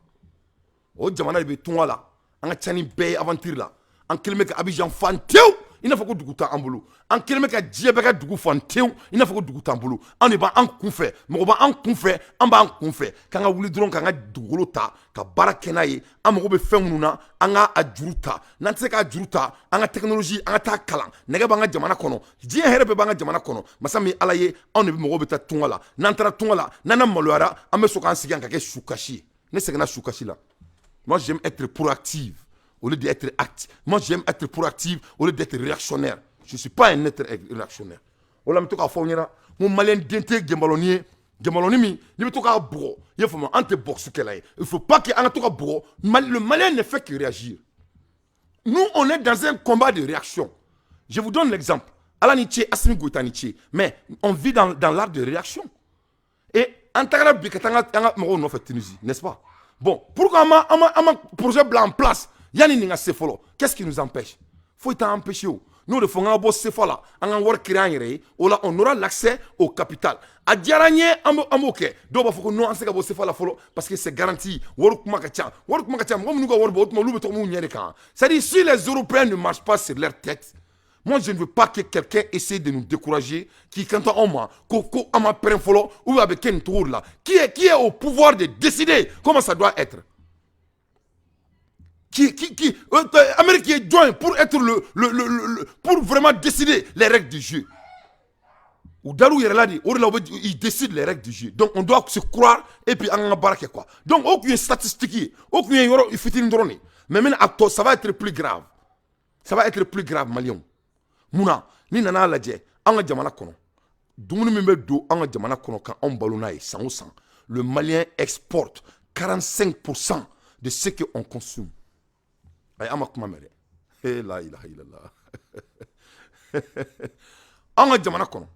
Speaker 1: O jamana de bɛ tunga la, an ka ca ni bɛɛ ye aventure la. An kɛlen bɛ ka Abidjan fan tewu. I n'a fɔ ko dugu t'an bolo an kɛlen bɛ ka diɲɛ bɛɛ ka dugu fan tewu i n'a fɔ ko dugu t'an bolo an de b'an kunfɛ mɔgɔ b'an kunfɛ an b'an kunfɛ k'an ka wuli dɔrɔn k'an ka dugukolo ta ka baara kɛ n'a ye an mago bɛ fɛn minnu na an ka juru ta n'an tɛ se k'a juru ta an ka technologie an ka taa kalan nɛgɛ b'an ka jamana kɔnɔ diɲɛ hɛrɛ bɛɛ b'an ka jamana kɔnɔ masa min Ala ye anw de bɛ mɔgɔw bɛ taa tunga la n'an taara tunga la n'an maloyara an bɛ sɔn k'an sigi yan ka kɛ sukasi ye ne seginna sukasi la moi j'aime être proactive au lieu d'être actif. Moi j'aime être proactive au lieu d'être réactionnaire. Je ne suis pas un être réactionnaire. On l'a mis tout à fond. Mon malien denté Gembaloni, Gembaloni mi, il me tout à bourreau. Il faut m'en te boxe qu'elle aille. Il ne faut pas qu'il y ait un tout à bourreau. Le malien ne fait que réagir. Nous on est dans un combat de réaction. Je vous donne l'exemple. Ala Nietzsche, Assimi Goïta Nietzsche. Mais on vit dans l'art de réaction. Et Antagara Bikatanga Moro no fait Tunisie, n'est-ce pas? Bon, pourquoi un projet blanc en place? Yani Ninga Sefolo. Qu'est-ce qui nous empêche? Faut y empêcher. Nous le faisons à Sefola, en avoir créé, on aura l'accès au capital. A Diaranye, Amoke, donc il faut que nous en sachions Sefola parce que c'est garanti. C'est-à-dire, si les Européens ne marchent pas sur leur tête, moi je ne veux pas que quelqu'un essaie de nous décourager, qui quand on m'a, ou avec un tour là, qui est au pouvoir de décider comment ça doit être. Amérique est joint pour être pour vraiment décider les règles du jeu. Ou Dalou il décide les règles du jeu. Donc on doit se croire et puis on va quoi. Donc aucune statistique, aucune il faut une drone. Mais maintenant ça va être plus grave. Ça va être plus grave Malion. Mouna ni nana ladje anga jamana kono. Dumuni mimbe do anga jamana kono kan on balona e 100%. Le Malien exporte 45% de ce qu'on consomme. Ay amakuma mere. Hey la ilaha illallah. Anga jamana kono.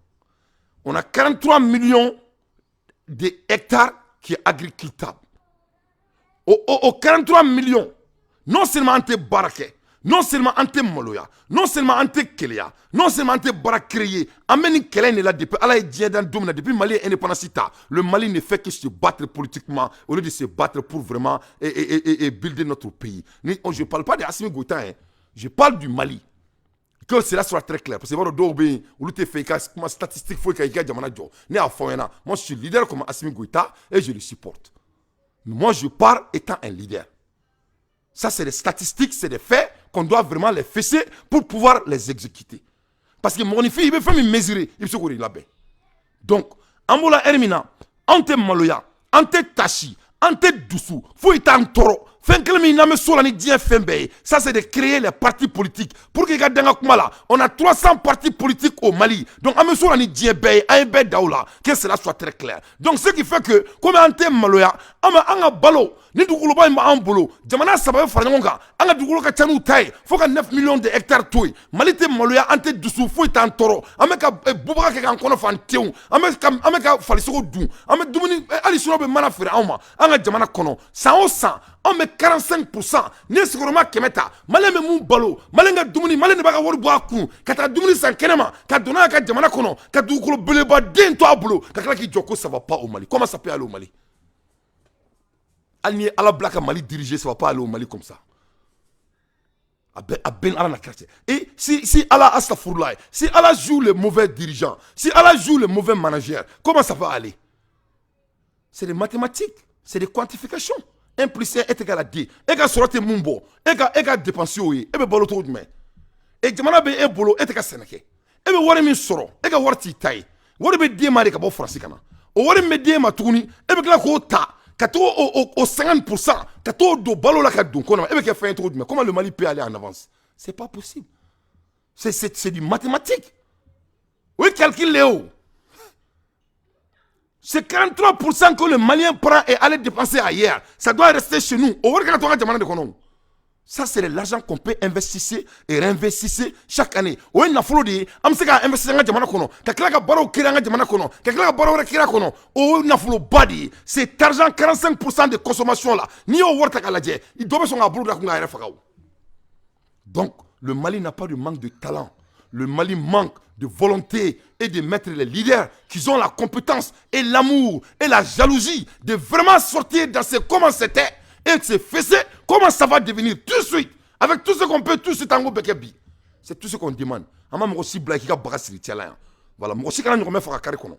Speaker 1: On a 43 millions de hectares qui est agricultable. Au 43 millions, non seulement ante barake, non seulement ante moloya, non seulement ante kelia, non seulement ante barak créé, ameni kelen est là depuis Allah est Dieu dans domina depuis Mali indépendance. Le Mali ne fait que se battre politiquement au lieu de se battre pour vraiment et builder notre pays. Je ne parle pas de Assimi Goïta, hein. Je parle du Mali. Que cela soit très clair. Parce que moi, statistique, moi je suis leader comme Assimi Goïta et je le supporte. Mais moi je pars étant un leader. Ça c'est des statistiques, c'est des faits qu'on doit vraiment les fesser pour pouvoir les exécuter. Parce que mon fille, il veut faire me mesurer, il veut se courir là-bas. Donc, Ambola Hermina, Ante Maloya, Ante Tachi, Ante Doussou, faut y en toro. Ça c'est de créer les partis politiques. Pour que on a 300 partis politiques au Mali. Donc que cela soit très clair. Donc ce qui fait que comme Ante Maloya, anga balo, ni dugulo ba ma ambolo, jamana sababu farangonga, anga dugulo ka chanu tai, faut que 9 millions de hectares toy. Mali te Maloya Ante Doussou faut y en toro. Ameka bubaka ke kan kono fan teun. Ameka falisoko dun. Ame dumuni ali suno be mana fira awma. Anga jamana kono 100 on met 45%. Ni segurement kemeta. Malé me mou balo. Malé nga dumuni. Malé ne baka wori boaku. Kata dumuni san kenema. Kata dona ka jamana kono. Kata dukolo beleba den to ablo. Kata ki joko ça va pas au Mali. Comment ça peut aller au Mali? Alni ala blaka Mali diriger ça va pas aller au Mali comme ça. Ben ala na quartier. Et si Allah astaghfirullah, si Allah joue le mauvais dirigeant, si Allah joue le mauvais manager, comment ça va aller? C'est des mathématiques, c'est des quantifications. 1 plus 1 est égal à 10. Ega sorate mumbo. Ega dépenser oui. Ebe bolo to dme. E jamana be e bolo et ka seneke. Ebe wari min soro. Ega warti tai. Wari be die mari ka bo France kana. O wari me die matuni. Ebe kla ko ta. Ka to au 50%. Ka to do balo la ka dun kono. Ebe ka fait to dme. Comment le Mali peut aller en avance? C'est pas possible. C'est du mathématique. Oui, calcule Léo. C'est 43% que le Malien prend et allait dépenser ailleurs. Ça doit rester chez nous. Ça, c'est l'argent qu'on peut investir et réinvestir chaque année. Oui, il faut dire, investir cet argent, 45% de consommation là. Donc, le Mali n'a pas de manque de talent. Le Mali manque de volonté et de mettre les leaders qui ont la compétence et l'amour et la jalousie de vraiment sortir dans ce comment c'était et de se fesser comment ça va devenir tout de suite avec tout ce qu'on peut tout ce tango bekebi. C'est tout ce qu'on demande. Ama mo aussi black ka bagasiri tiala. Voilà, mo aussi kana nyome fa kare kono.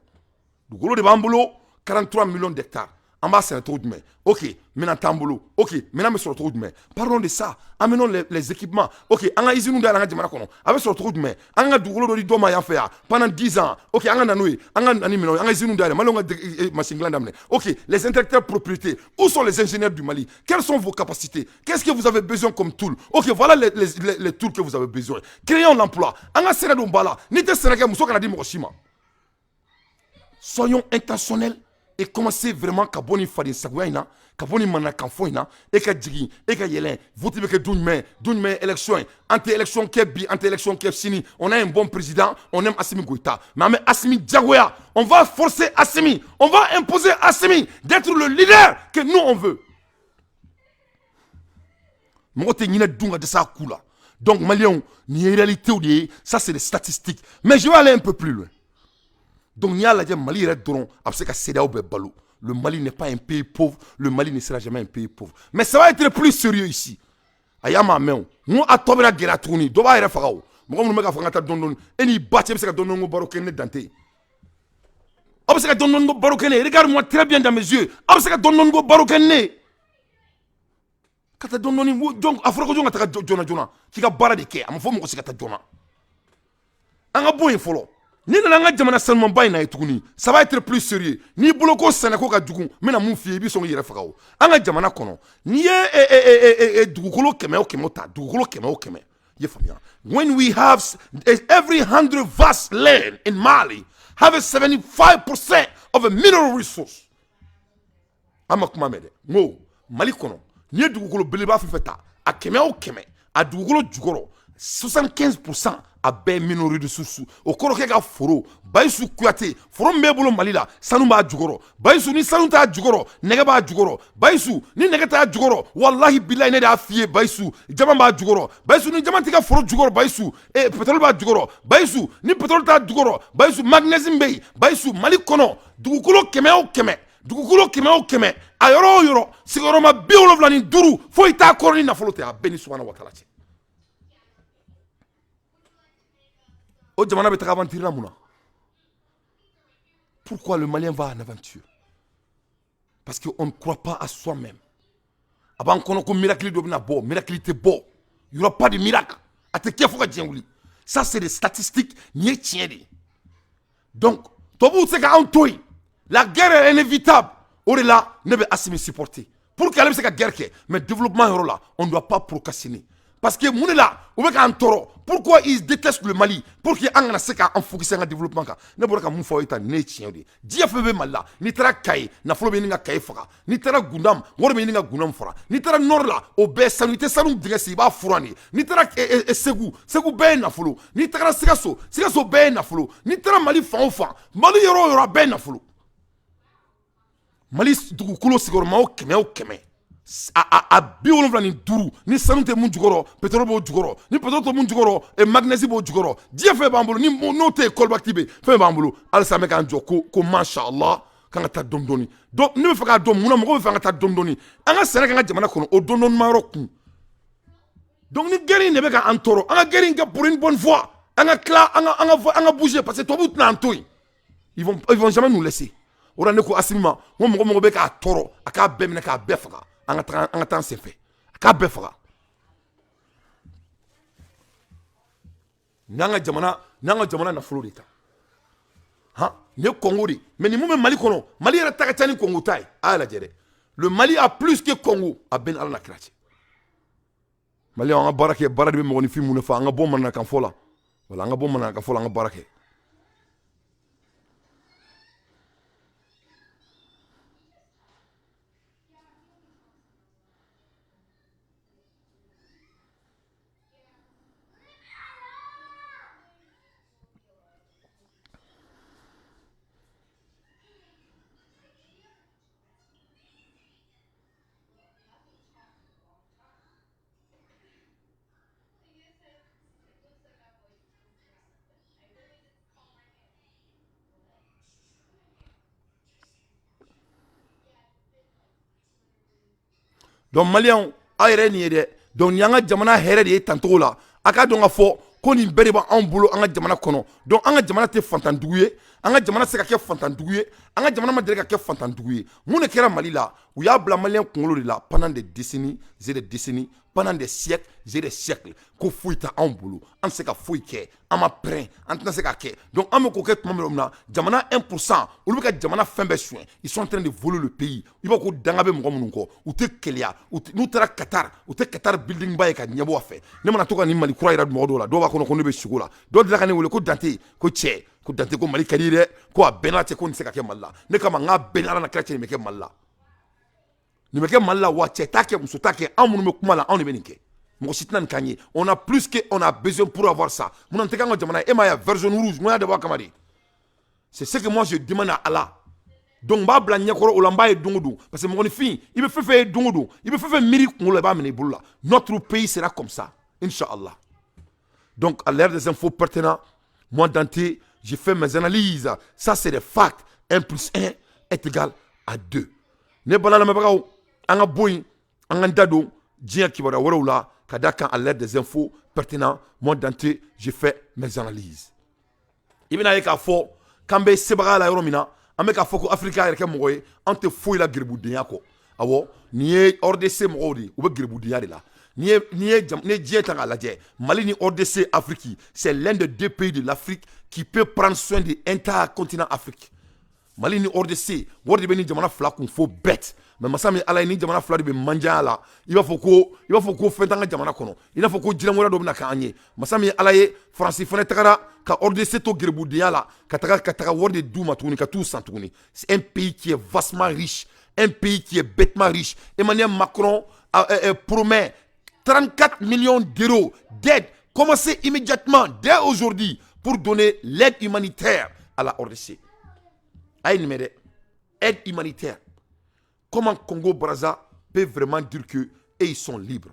Speaker 1: Du golo de bambolo 43 millions d'hectares. Ambassadeur trop de main. OK, maintenant Tambolo. OK, maintenant me sur trop de main. Parlons de ça. Amenons les équipements. OK, anga izinu da anga jamana kono. Avec sur trop de main. Anga dugolo do di doma ya fa pendant 10 ans. OK, anga nanui, anga nani mino, anga izinu da malonga machine damne. OK, les intellectuels propriétés. Où sont les ingénieurs du Mali? Quelles sont vos capacités? Qu'est-ce que vous avez besoin comme tool? OK, voilà les tools que vous avez besoin. Créons l'emploi. Anga sera dombala. Nite Sénégal muso kana di Mokoshima. Soyons intentionnels. Et commencer vraiment à bonne fadi sagouina, Kaponi mana kan fo ina e ka jigi e ka yelen vote be ke dunme élection anti-élection kebi anti-élection sini on a un bon président on aime Assimi Goïta mais Assimi Diagoya on va forcer Assimi on va imposer Assimi d'être le leader que nous on veut mogote nyina dunga de sa kula donc Maliens ni réalité ou ça c'est des statistiques mais je vais aller un peu plus loin donc ni ala Mali red doron abse ka CEDEAO be balo. Le Mali n'est pas un pays pauvre. Le Mali ne sera jamais un pays pauvre. Mais ça va être plus sérieux ici. Ayama meo. Nous atobera guerre tourni. Doba ere fagao. Mo mo meka fangata dondon. Eni bache se ka dondon ngo barokene dante. Ob se ka dondon ngo barokene. Regarde-moi très bien dans mes yeux. Ob se ka dondon ngo barokene. Kata dondoni donc afroko jonga ta jona. Ki ka bara de ke. Am fo mo ko se ka ta jona. Anga boy folo. Ni nanga jamana seulement bay na etuguni ça va être plus sérieux ni boloko sanako ka dugu mena mun fi bi so yere fagawo anga jamana kono ni dugukolo keme o keme ta dugukolo keme o keme ye famia when we have every 100 vast land in Mali have a 75% of a mineral resource ama kuma mede mo Mali kono ni dugukolo beleba fi feta a keme o keme a dugukolo jugoro 75% a bɛɛ mineral ressources o kɔrɔ kɛ ka foro Bayisu Kuyate foro min b'e bolo Mali la sanu b'a jukɔrɔ Bayisu ni sanu t'a jukɔrɔ nɛgɛ b'a jukɔrɔ Bayisu ni nɛgɛ t'a jukɔrɔ wallahi billahi ne de y'a f'i ye Bayisu jama b'a jukɔrɔ Bayisu ni jama t'i ka foro jukɔrɔ Bayisu pétrole b'a jukɔrɔ Bayisu ni pétrole t'a jukɔrɔ Bayisu magnésium bɛ yen Bayisu Mali kɔnɔ dugukolo kɛmɛ o kɛmɛ dugukolo kɛmɛ o kɛmɛ a yɔrɔ o yɔrɔ sigiyɔrɔma 75 foyi t'a kɔrɔ ni nafolo tɛ a bɛɛ ni Subahana wa Taala cɛ. O jamana bɛ taga aventure la mun na pourquoi le Malien va en aventure parce qu'on ne croit pas à soi-même a b'an kɔnɔ ko miracle dɔ bɛna bɔ miracle tɛ bɔ il y aura pas de miracle a tɛ kɛ fo ka diɲɛ wuli ça c'est des statistiques nin ye tiɲɛ de ye donc tubabuw tɛ se ka anw to yen la guerre est inévitable o de la ne bɛ Assimi supporter pour que ale bɛ se ka guerre kɛ mais développement yɔrɔ la on ne doit pas procrastiner. Parce que mun la ou be kan toro pourquoi ils détestent le Mali pour que an kana se ka en focuser en développement ka ne bora ka mun fo eta ne tiɲɛ de diɲɛ fɛn bɛ Mali la ni taara Kaye nafolo bɛ ɲini ka Kaye faga ni taara Gundam wari bɛ ɲini ka Gundam fara ni taara Nord la o bɛɛ sanu tɛ sanu dingɛ sen i b'a furan de ni taara Segu bɛɛ ye nafolo ni taara Sikaso bɛɛ ye nafolo ni taara Mali fan o fan Mali yɔrɔ o yɔrɔ a bɛɛ ye nafolo Mali dugukolo sigiyɔrɔma o kɛmɛ a 75 ni sanu tɛ mun jukɔrɔ pétrole b'o jukɔrɔ ni pétrole tɛ mun jukɔrɔ magnésium b'o jukɔrɔ diɲɛ fɛn b'an bolo ni n'o tɛ colbacti bɛ fɛn b'an bolo halisa an bɛ k'an jɔ ko mashallah k'an ka taa dɔɔni donc ne bɛ fɛ k'a dɔn mun na mɔgɔw bɛ fɛ an ka taa dɔɔni an ka sɛnɛ kɛ an ka jamana kɔnɔ o dɔɔni ma yɔrɔ kun donc ni guerre in de bɛ k'an tɔɔrɔ an ka guerre in kɛ pour une bonne fois an ka tila an ka bouger parce que tubabuw tɛna an to yen ils vont jamais nous laisser o la ne ko Assimi ma n ko mɔgɔ bɛ k'a tɔɔrɔ a k'a bɛɛ minɛ k'a bɛɛ faga an ka taa an senfɛ a k'a bɛɛ faga n'an ka jamana nafolo de ta han nin ye Congo de mais ni mun bɛ Mali kɔnɔ Mali yɛrɛ ta ka ca ni Congo ta ye a y'a lajɛ dɛ le Mali a plus que Congo a bɛɛ ni Ala na kira cɛ Mali an ka baara kɛ baara de bɛ mɔgɔninfin mun de fɔ an ka bɔ mananakan fɔ la wala an ka bɔ mananakan fɔ la an ka baara kɛ. Donc Maliens a yɛrɛ nin ye dɛ donc ni an ka jamana hɛrɛ de ye tantogo la a k'a dɔn ka fɔ ko nin bɛɛ de b'anw bolo an ka jamana kɔnɔ donc an ka jamana tɛ fantandugu ye an ka jamana se ka kɛ fantandugu ye an ka jamana ma deli ka kɛ fantandugu ye mun de kɛra Mali la u y'a bila Malien kunkolo de la pendant des décennies pendant des siècles ko foyi tɛ anw bolo an tɛ se ka foyi kɛ an ma pɛrɛn an tɛna se ka kɛ donc an bɛ k'o kɛ tuma min na jamana 1% olu bɛ ka jamana fɛn bɛɛ soin ils sont en train de voler le pays i b'a ko danga bɛ mɔgɔ minnu kɔ u tɛ keleya n'u taara Qatar u tɛ Qatar building ba ye ka ɲɛbɔ a fɛ ne mana to ka nin Mali kura yira mɔgɔ dɔw la dɔw b'a kɔnɔ ko ne bɛ sigo la dɔw delila ka ne wele ko Dante ko cɛ ko Dante ko Mali ka di dɛ ko a bɛɛ n'a cɛ ko nin tɛ se ka kɛ Mali la ne kama n k'a bɛɛ ni Ala na kira cɛ nin bɛ kɛ Mali la Ni meke malla wa tchetake musotake amunu me kumala on benike. Mo sitnan kanye. On a plus que on a besoin pour avoir ça. Mon antekango jamana ema ya version rouge moi de kamari. C'est ce que moi je demande à Allah. Donc ba bla nyakoro olamba e dongodo parce que mon fin, il me fait dongodo, il me fait miri ngolo ba mene bulla. Notre pays sera comme ça, Inch'Allah. Donc à l'ère des infos pertinents, moi Dante, j'ai fait mes analyses. Ça c'est des facts. 1 plus 1 est égal à 2. Ne balala mabagaw anga boy anga dado dia kibara worola kadaka à l'ère des infos pertinents, moi Dante, j'ai fait mes analyses. Ibina yeka fo kambe sebaga la yoromina ame ka foko Afrika yeke mogoye ante foyi la gerbudenya ko awo niye RDC mogodi ube gerbudenya de la niye dieta la dje Mali ni RDC Afrique c'est l'un des 2 pays de l'Afrique qui peut prendre soin de l'intérieur continent Afrique. Mali ni RDC word be ni jamana fla kun fo bet mais masami ala ni jamana fla be manja la il va foko fentanga jamana kono il faut ko jira ngora do na kanye masami ala ye France fone takara ka RDC to gerbudenya la kataka word de douma tourni ka tout sans tourni. C'est un pays qui est vastement riche, un pays qui est bêtement riche. Emmanuel Macron promet 34 millions d'euros d'aide. Commencez immédiatement, dès aujourd'hui, pour donner l'aide humanitaire à la RDC. Aide humanitaire. Comment Congo-Brazza peut vraiment dire que ils sont libres?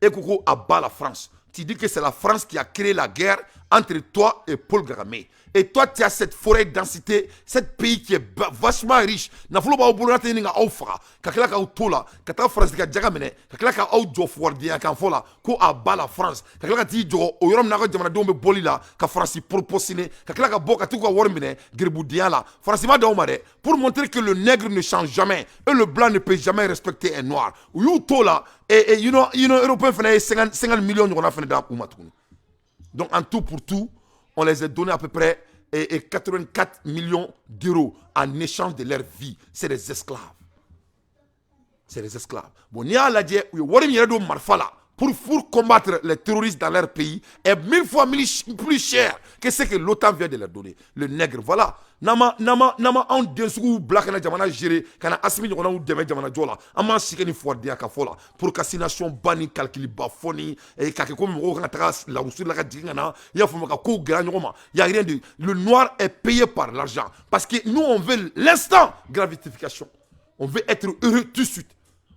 Speaker 1: Et Koko abat la France. Tu dis que c'est la France qui a créé la guerre entre toi et Paul Kagame. Et toi, tu as cette forêt densité, ce pays qui est vachement riche. Nafolo ba obulata ninga aufra, kakela ka utola, kata France ka jagamene, kakela ka au jofordia kan fola, ko aba la France. Kakela ka ti jo oyorom na ko jamana dombe bolila, ka France proposine, kakela ka boka tu ko wormine, gerbudia la. France ma do mare pour montrer que le nègre ne change jamais et le blanc ne peut jamais respecter un noir. You tola et you know européen fait 50 millions on a fait dans Oumatouni. Donc en tout pour tout, on les a donné à peu près 84 millions d'euros en échange de leur vie. C'est des esclaves. C'est des esclaves. Bon, ni à la die, pour combattre les terroristes dans leur pays est 1000 fois plus cher que ce que l'OTAN vient de leur donner. Le nègre, voilà. Nama on desu black na jamana géré kana asmi ngona ou deme jamana jola ama sikeni fordia ka fola pour cassination bani calcul bafoni et ka ko mo kana taka la usul la ka dingana ya fo ka ko grand ngoma y a rien de le noir est payé par l'argent parce que nous on veut l'instant gratification. On veut être heureux tout de suite.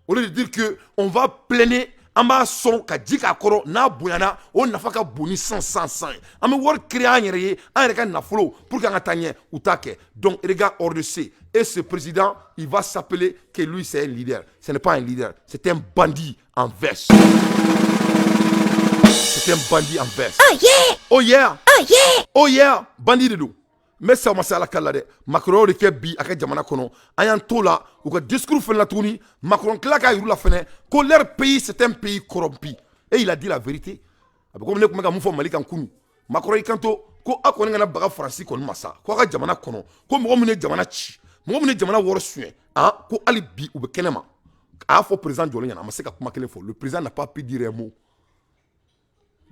Speaker 1: Au lieu de dire que on va plainer amba son ka jika koro na buyana o nafaka boni 100 ame wor créer anyere ka nafolo pour ka ngatanye utake. Donc regarde RDC et ce président il va s'appeler que lui c'est un leader. Ce n'est pas un leader, c'est un bandit en veste. C'est un bandit en veste. Oh yeah. Oh yeah. Oh yeah. Oh yeah, bandit de nous. Mais ça m'a la calade Macron de kebi aka jamana kono ayan tola ou que discours fait la tourni Macron claque la fene que leur pays c'est un pays corrompu et il a dit la vérité comme ne kuma mu fo Mali kan kunu Macron il kanto ko akoni ngana baga France kon massa ko aka jamana kono ko mo mu ne jamana chi mo mu ne jamana wor suen ah ko ali bi ou be kenema a fo président jolo nyana ma se ka kuma kele fo le président n'a pas pu dire un mot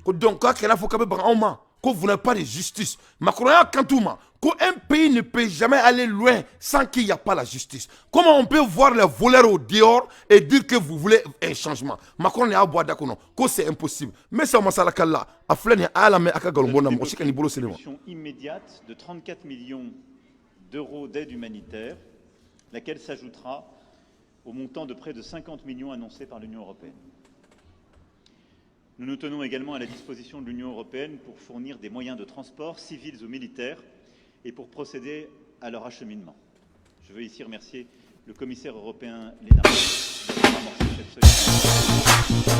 Speaker 1: ko donc ka kena fo ka be baga on ma que vous n'avez pas de justice. Macron a kantouma qu'un pays ne peut jamais aller loin sans qu'il n'y a pas la justice. Comment on peut voir les voleurs au dehors et dire que vous voulez un changement? Macron n'est à boire d'accord, que c'est impossible. Mais ça m'a la kala. A flène à la main à Kagalomona, moi c'est une
Speaker 9: solution immédiate de 34 millions d'euros d'aide humanitaire, laquelle s'ajoutera au montant de près de 50 millions annoncé par l'Union européenne. Nous nous tenons également à la disposition de l'Union européenne pour fournir des moyens de transport, civils ou militaires, et pour procéder à leur acheminement. Je veux ici remercier le commissaire européen Lénard d'avoir amorcé cette solidarité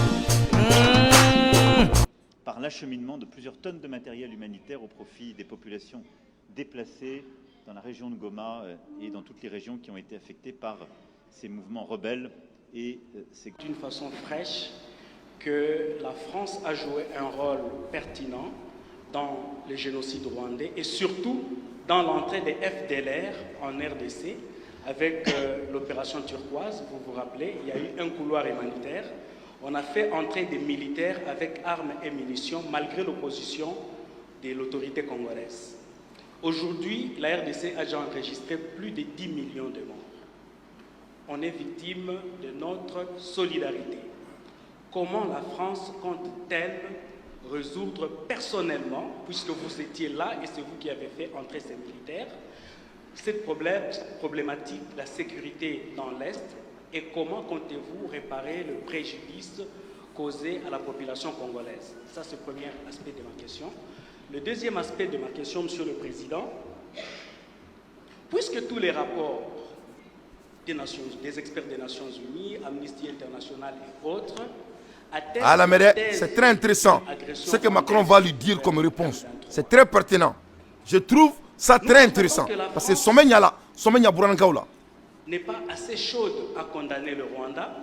Speaker 9: par l'acheminement de plusieurs tonnes de matériel humanitaire au profit des populations déplacées dans la région de Goma et dans toutes les régions qui ont été affectées par ces mouvements rebelles. Et c'est
Speaker 10: d'une façon fraîche que la France a joué un rôle pertinent dans le génocide rwandais et surtout dans l'entrée des FDLR en RDC avec l'opération turquoise. Vous vous rappelez, il y a eu un couloir humanitaire. On a fait entrer des militaires avec armes et munitions malgré l'opposition de l'autorité congolaise. Aujourd'hui, la RDC a déjà enregistré plus de 10 millions de morts. on est victime de notre solidarité. Comment la France compte-t-elle résoudre personnellement, puisque vous étiez là et c'est vous qui avez fait entrer ces militaires, cette problématique de la sécurité dans l'Est, et comment comptez-vous réparer le préjudice causé à la population congolaise? Ça, c'est le premier aspect de ma question. Le deuxième aspect de ma question, Monsieur le Président, puisque tous les rapports des experts des Nations Unies, Amnesty International et autres,
Speaker 1: c'est très intéressant ce que Macron va lui dire comme réponse. C'est très pertinent. Je trouve ça très intéressant. Parce que Somenya Bourankaoula
Speaker 10: n'est pas assez chaude à condamner le Rwanda,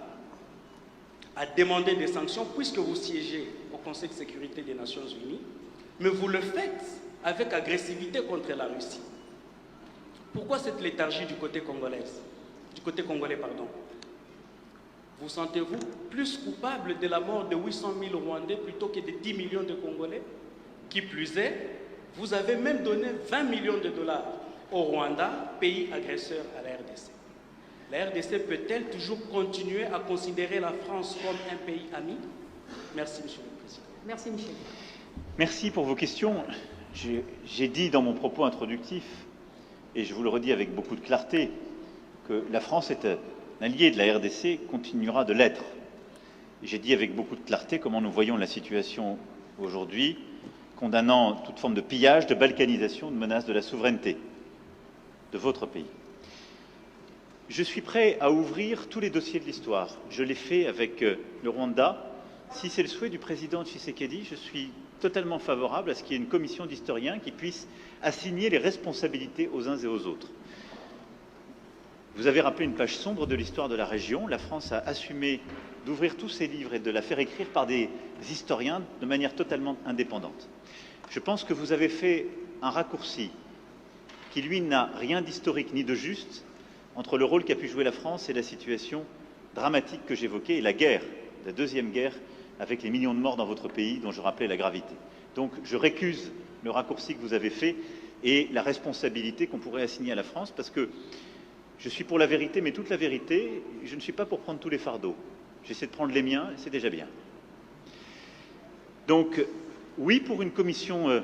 Speaker 10: à demander des sanctions, puisque vous siégez au Conseil de sécurité des Nations Unies, mais vous le faites avec agressivité contre la Russie. Pourquoi cette léthargie du côté congolais? Vous sentez-vous plus coupable de la mort de 800 000 Rwandais plutôt que de 10 millions de Congolais? Qui plus est, vous avez même donné 20 millions de dollars au Rwanda, pays agresseur à la RDC. La RDC peut-elle toujours continuer à considérer la France comme un pays ami? Merci, Monsieur le Président.
Speaker 11: Merci, Michel.
Speaker 9: Merci pour vos questions. J'ai dit dans mon propos introductif, et je vous le redis avec beaucoup de clarté, que la France est un allié de la RDC, continuera de l'être. J'ai dit avec beaucoup de clarté comment nous voyons la situation aujourd'hui, condamnant toute forme de pillage, de balkanisation, de menace de la souveraineté de votre pays. Je suis prêt à ouvrir tous les dossiers de l'histoire. Je l'ai fait avec le Rwanda. Si c'est le souhait du président Tshisekedi, je suis totalement favorable à ce qu'il y ait une commission d'historiens qui puisse assigner les responsabilités aux uns et aux autres. Vous avez rappelé une page sombre de l'histoire de la région. La France a assumé d'ouvrir tous ses livres et de la faire écrire par des historiens de manière totalement indépendante. Je pense que vous avez fait un raccourci qui, lui, n'a rien d'historique ni de juste entre le rôle qu'a pu jouer la France et la situation dramatique que j'évoquais, et la guerre, la deuxième guerre, avec les millions de morts dans votre pays, dont je rappelais la gravité. Donc je récuse le raccourci que vous avez fait et la responsabilité qu'on pourrait assigner à la France, parce que je suis pour la vérité, mais toute la vérité, je ne suis pas pour prendre tous les fardeaux. J'essaie de prendre les miens, et c'est déjà bien. Donc, oui, pour une commission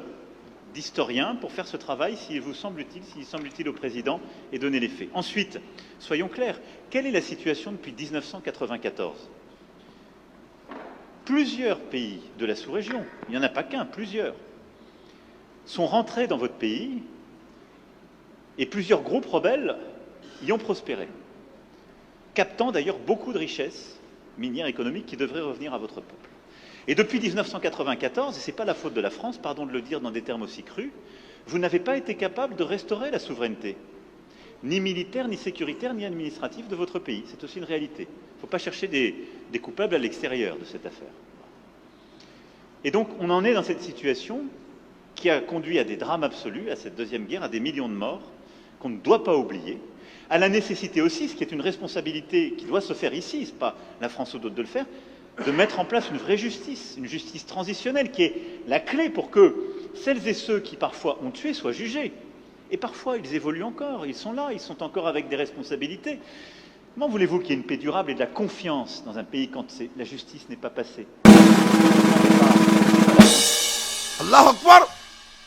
Speaker 9: d'historiens, pour faire ce travail, s'il vous semble utile, s'il semble utile au président, et donner les faits. Ensuite, soyons clairs, quelle est la situation depuis 1994 ? Plusieurs pays de la sous-région, il n'y en a pas qu'un, plusieurs, sont rentrés dans votre pays, et plusieurs groupes rebelles y ont prospéré, captant d'ailleurs beaucoup de richesses minières économiques qui devraient revenir à votre peuple. Et depuis 1994, et ce n'est pas la faute de la France, pardon de le dire dans des termes aussi crus, vous n'avez pas été capable de restaurer la souveraineté, ni militaire, ni sécuritaire, ni administrative de votre pays. C'est aussi une réalité. Il ne faut pas chercher des coupables à l'extérieur de cette affaire. Et donc, on en est dans cette situation qui a conduit à des drames absolus, à cette deuxième guerre, à des millions de morts, qu'on ne doit pas oublier, à la nécessité aussi, ce qui est une responsabilité qui doit se faire ici, ce n'est pas la France ou d'autres de le faire, de mettre en place une vraie justice, une justice transitionnelle, qui est la clé pour que celles et ceux qui parfois ont tué soient jugés. Et parfois, ils évoluent encore, ils sont là, ils sont encore avec des responsabilités. Comment voulez-vous qu'il y ait une paix durable et de la confiance dans un pays quand la justice n'est pas passée?
Speaker 1: Allahu Akbar!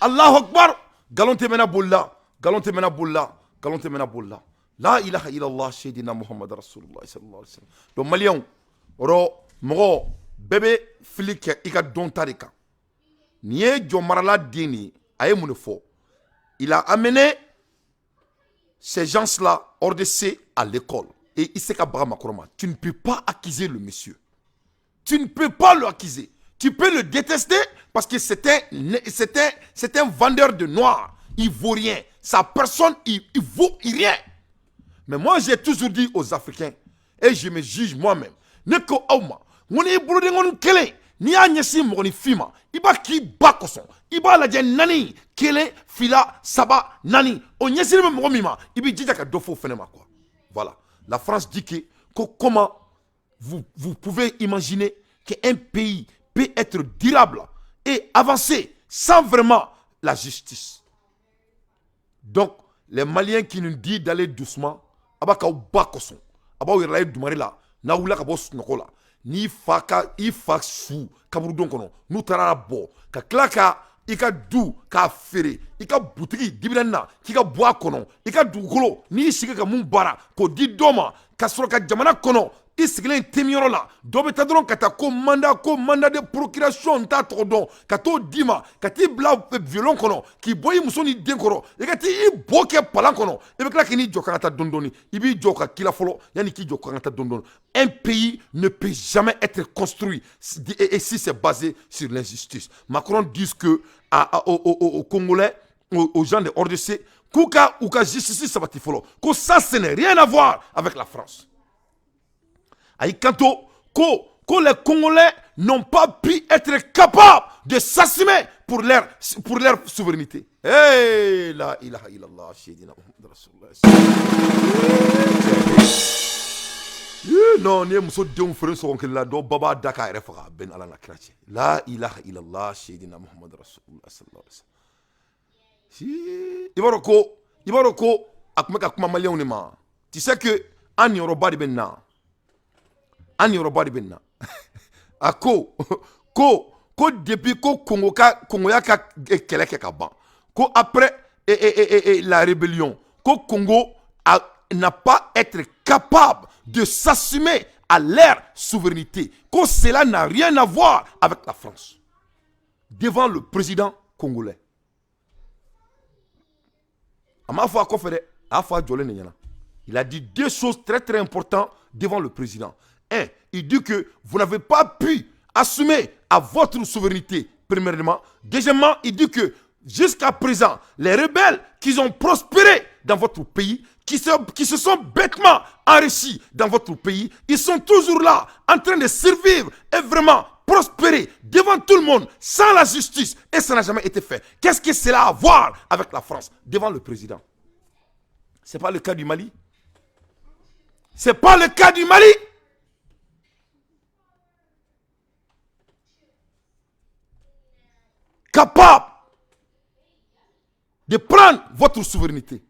Speaker 1: Allahu Akbar! Galonte mena bulla, galonte mena bulla, galonte mena bulla. La ilaha illallah sayyidina Muhammad Rasulullah sallallahu alayhi wa sallam. Donc Malien, oro mogo bébé flic ika don tarika. Nié Djomarala Dini aye mounefo. Il a amené ces gens-là hors de C à l'école. Et Iseka Brahma Koroma, tu ne peux pas accuser le monsieur. Tu ne peux pas le accuser. Tu peux le détester parce que c'est un vendeur de noir. Il vaut rien. Sa personne, il vaut rien. Mais moi, j'ai toujours dit aux Africains, et je me juge moi-même, Neko Auma, on est boulodé on kele, ni a nyesi moni fima, iba ki bakoson, iba la jen nani, kele, fila, saba, nani, on nyesi me mima, ibi djidaka dofo fenema quoi. Voilà. La France dit que comment vous pouvez imaginer qu'un pays peut être durable et avancer sans vraiment la justice. Donc, les Maliens qui nous disent d'aller doucement, abaka bakoson, abaw yɛrɛ la ye dumare la n'a wulila ka bɔ sunɔgɔ la n'i fa su kaburudon kɔnɔ n'u taara bɔ ka tila ka i ka du k'a feere i ka butigi dividende na k'i ka bɔ a kɔnɔ i ka dugukolo n'i sigi ka mun baara k'o di dɔ ma ka sɔrɔ ka jamana kɔnɔ i sigilen temiyɔrɔ la dɔ bɛ taa dɔrɔn ka taa ko mandat de procuration n t'a tɔgɔ dɔn ka t'o d'i ma ka t'i bila violon kɔnɔ k'i bɔ i muso n'i den kɔrɔ i ka t'i bo kɛ palan kɔnɔ i bɛ tila k'i n'i jɔ kan ka taa dɔɔni dɔɔni i b'i jɔ ka k'i la fɔlɔ yanni k'i jɔ kan ka taa dɔɔni dɔɔni un pays ne peut jamais être construit et si c'est basé sur l'injustice. Macron dit que aux Congolais, aux gens de RDC, qu'ou ka justice sabati fɔlɔ ko ça ce n'est rien à voir avec la France. Aïe kanto que les Congolais n'ont pas pu être capables de s'assumer pour leur souveraineté. Hey, la ilaha illallah, Shaydina Muhammad Rasulullah. Non, ni muso denw fere sɔgɔn kelen la dɔ baba da k'a yɛrɛ faga bɛn ala na kira cɛ. La ilaha illallah, Shaydina Muhammad Rasulullah sallallahu alaihi wasallam. I b'a dɔn ko a tun bɛ ka kuma maliyɛnw de ma. Tu sais que an niyɔrɔba de bɛ nin na. An niyɔrɔba de bɛ nin na. A ko depuis ko Kongoya ka kɛlɛ kɛ ka ban ko après la rébellion ko Congo n'a pas être capable de s'assumer à leur souveraineté, que cela n'a rien à voir avec la France devant le président congolais. Il a dit deux choses très très importantes devant le président. Un, il dit que vous n'avez pas pu assumer à votre souveraineté, premièrement. Deuxièmement, il dit que jusqu'à présent, les rebelles qui ont prospéré dans votre pays, qui se sont bêtement enrichis dans votre pays, ils sont toujours là, en train de survivre et vraiment prospérer devant tout le monde, sans la justice, et ça n'a jamais été fait. Qu'est-ce que cela a à voir avec la France devant le président? Ce n'est pas le cas du Mali. Ce n'est pas le cas du Mali. Capable de prendre votre souveraineté.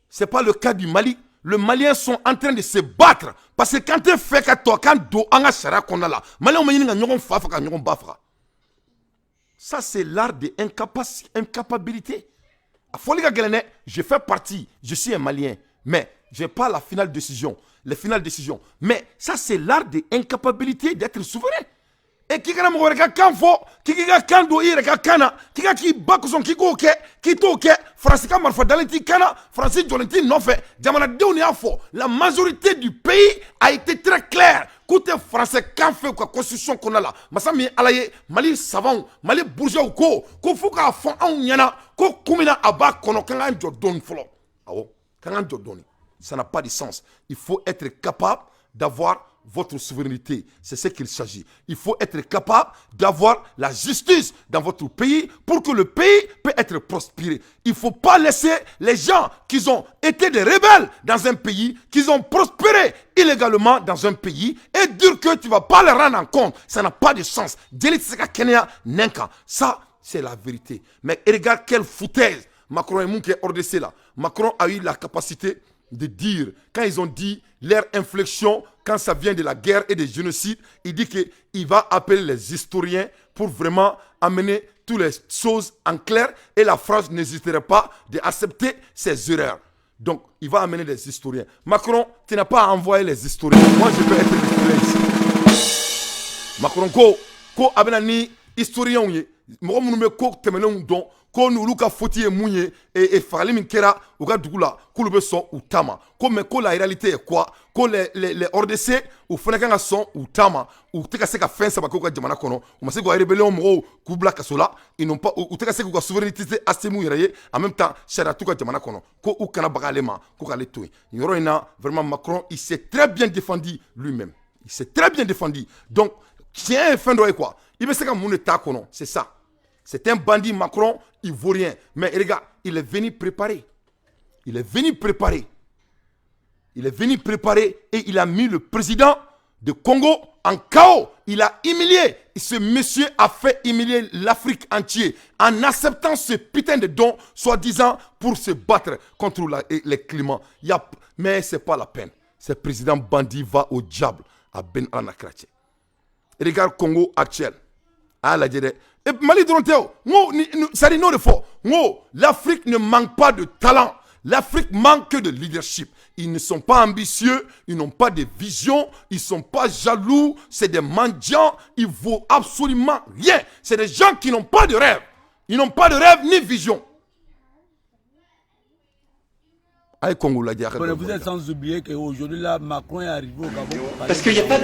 Speaker 1: Ce n'est pas le cas du Mali. Les Maliens sont en train de se battre. Parce que quand tu fais que toi, quand tu as un qu'on a là, ça c'est l'art de incapacité. Je fais partie, je suis un Malien, mais je n'ai pas la finale décision. Les finales décisions. Mais ça c'est l'art de incapacité d'être souverain. Et qui kana mo reka kanfo qui ga kando ire ka kana qui ga ki bakuson ki go ke ki to ke France ka marfa dalenti kana France jolenti no fait jamana dewni afo la majorité du pays a été très claire côté français kan fait quoi constitution qu'on a là masami alaye Mali savant Mali bourgeois ko fu ka fon an nyana ko kumina aba kono kan an jodon folo awo kan an jodoni ça n'a pas de sens. Il faut être capable d'avoir votre souveraineté, c'est ce qu'il s'agit. Il faut être capable d'avoir la justice dans votre pays pour que le pays puisse être prospéré. Il ne faut pas laisser les gens qui ont été des rebelles dans un pays, qui ont prospéré illégalement dans un pays et dire que tu ne vas pas les rendre en compte. Ça n'a pas de sens. Ça, c'est la vérité. Mais regarde quelle foutaise. Macron et Mouké RDC là. Macron a eu la capacité de dire, quand ils ont dit leur inflexion, quand ça vient de la guerre et des génocides, il dit qu'il va appeler les historiens pour vraiment amener toutes les choses en clair et la France n'hésiterait pas d'accepter ses erreurs. Donc, il va amener les historiens. Macron, tu n'as pas à envoyer les historiens. Moi, je peux être historien ici. Macron, ko abenani historien ouye, mo mo me ko temenon don ko nulu ka foti e munye et fagali min kera u ka dugu la k'olu bɛ sɔn u ta ma ko mais ko la réalité est quoi ko les RDC u fana kan ka sɔn u ta ma u tɛ ka se ka fɛn saba k'u ka jamana kɔnɔ u ma se k'u rébellion mɔgɔw k'u bila kaso la ils n'ont pas u tɛ ka se k'u ka souveraineté assumer u yɛrɛ ye en même temps sariya t'u ka jamana kɔnɔ ko u kana baga ale ma ko k'ale to yen nin yɔrɔ in na vraiment Macron il s'est très bien défendu lui-même il s'est très bien défendu donc tiɲɛ ye fɛn dɔ ye quoi il bɛ se ka mun de t'a kɔnɔ c'est ça. C'est un bandit Macron ivoirien. Mais regarde, il est venu préparer. Il est venu préparer. Il est venu préparer et il a mis le président de Congo en chaos. Il a humilié. Ce monsieur a fait humilier l'Afrique entière en acceptant ce putain de don, soi-disant, pour se battre contre les climats. Mais ce n'est pas la peine. Ce président bandit va au diable à Ben Anakrache. Regarde Congo actuel. Ah la et Mali Doronteo, ça dit non de fort. L'Afrique ne manque pas de talent. L'Afrique manque de leadership. Ils ne sont pas ambitieux, ils n'ont pas de vision, ils ne sont pas jaloux, c'est des mendiants, ils ne vaut absolument rien. C'est des gens qui n'ont pas de rêve. Ils n'ont pas de rêve ni vision.
Speaker 11: Vous êtes sans oublier qu'aujourd'hui, là, Macron est arrivé au Gabon.
Speaker 12: Parce qu'il n'y a pas de...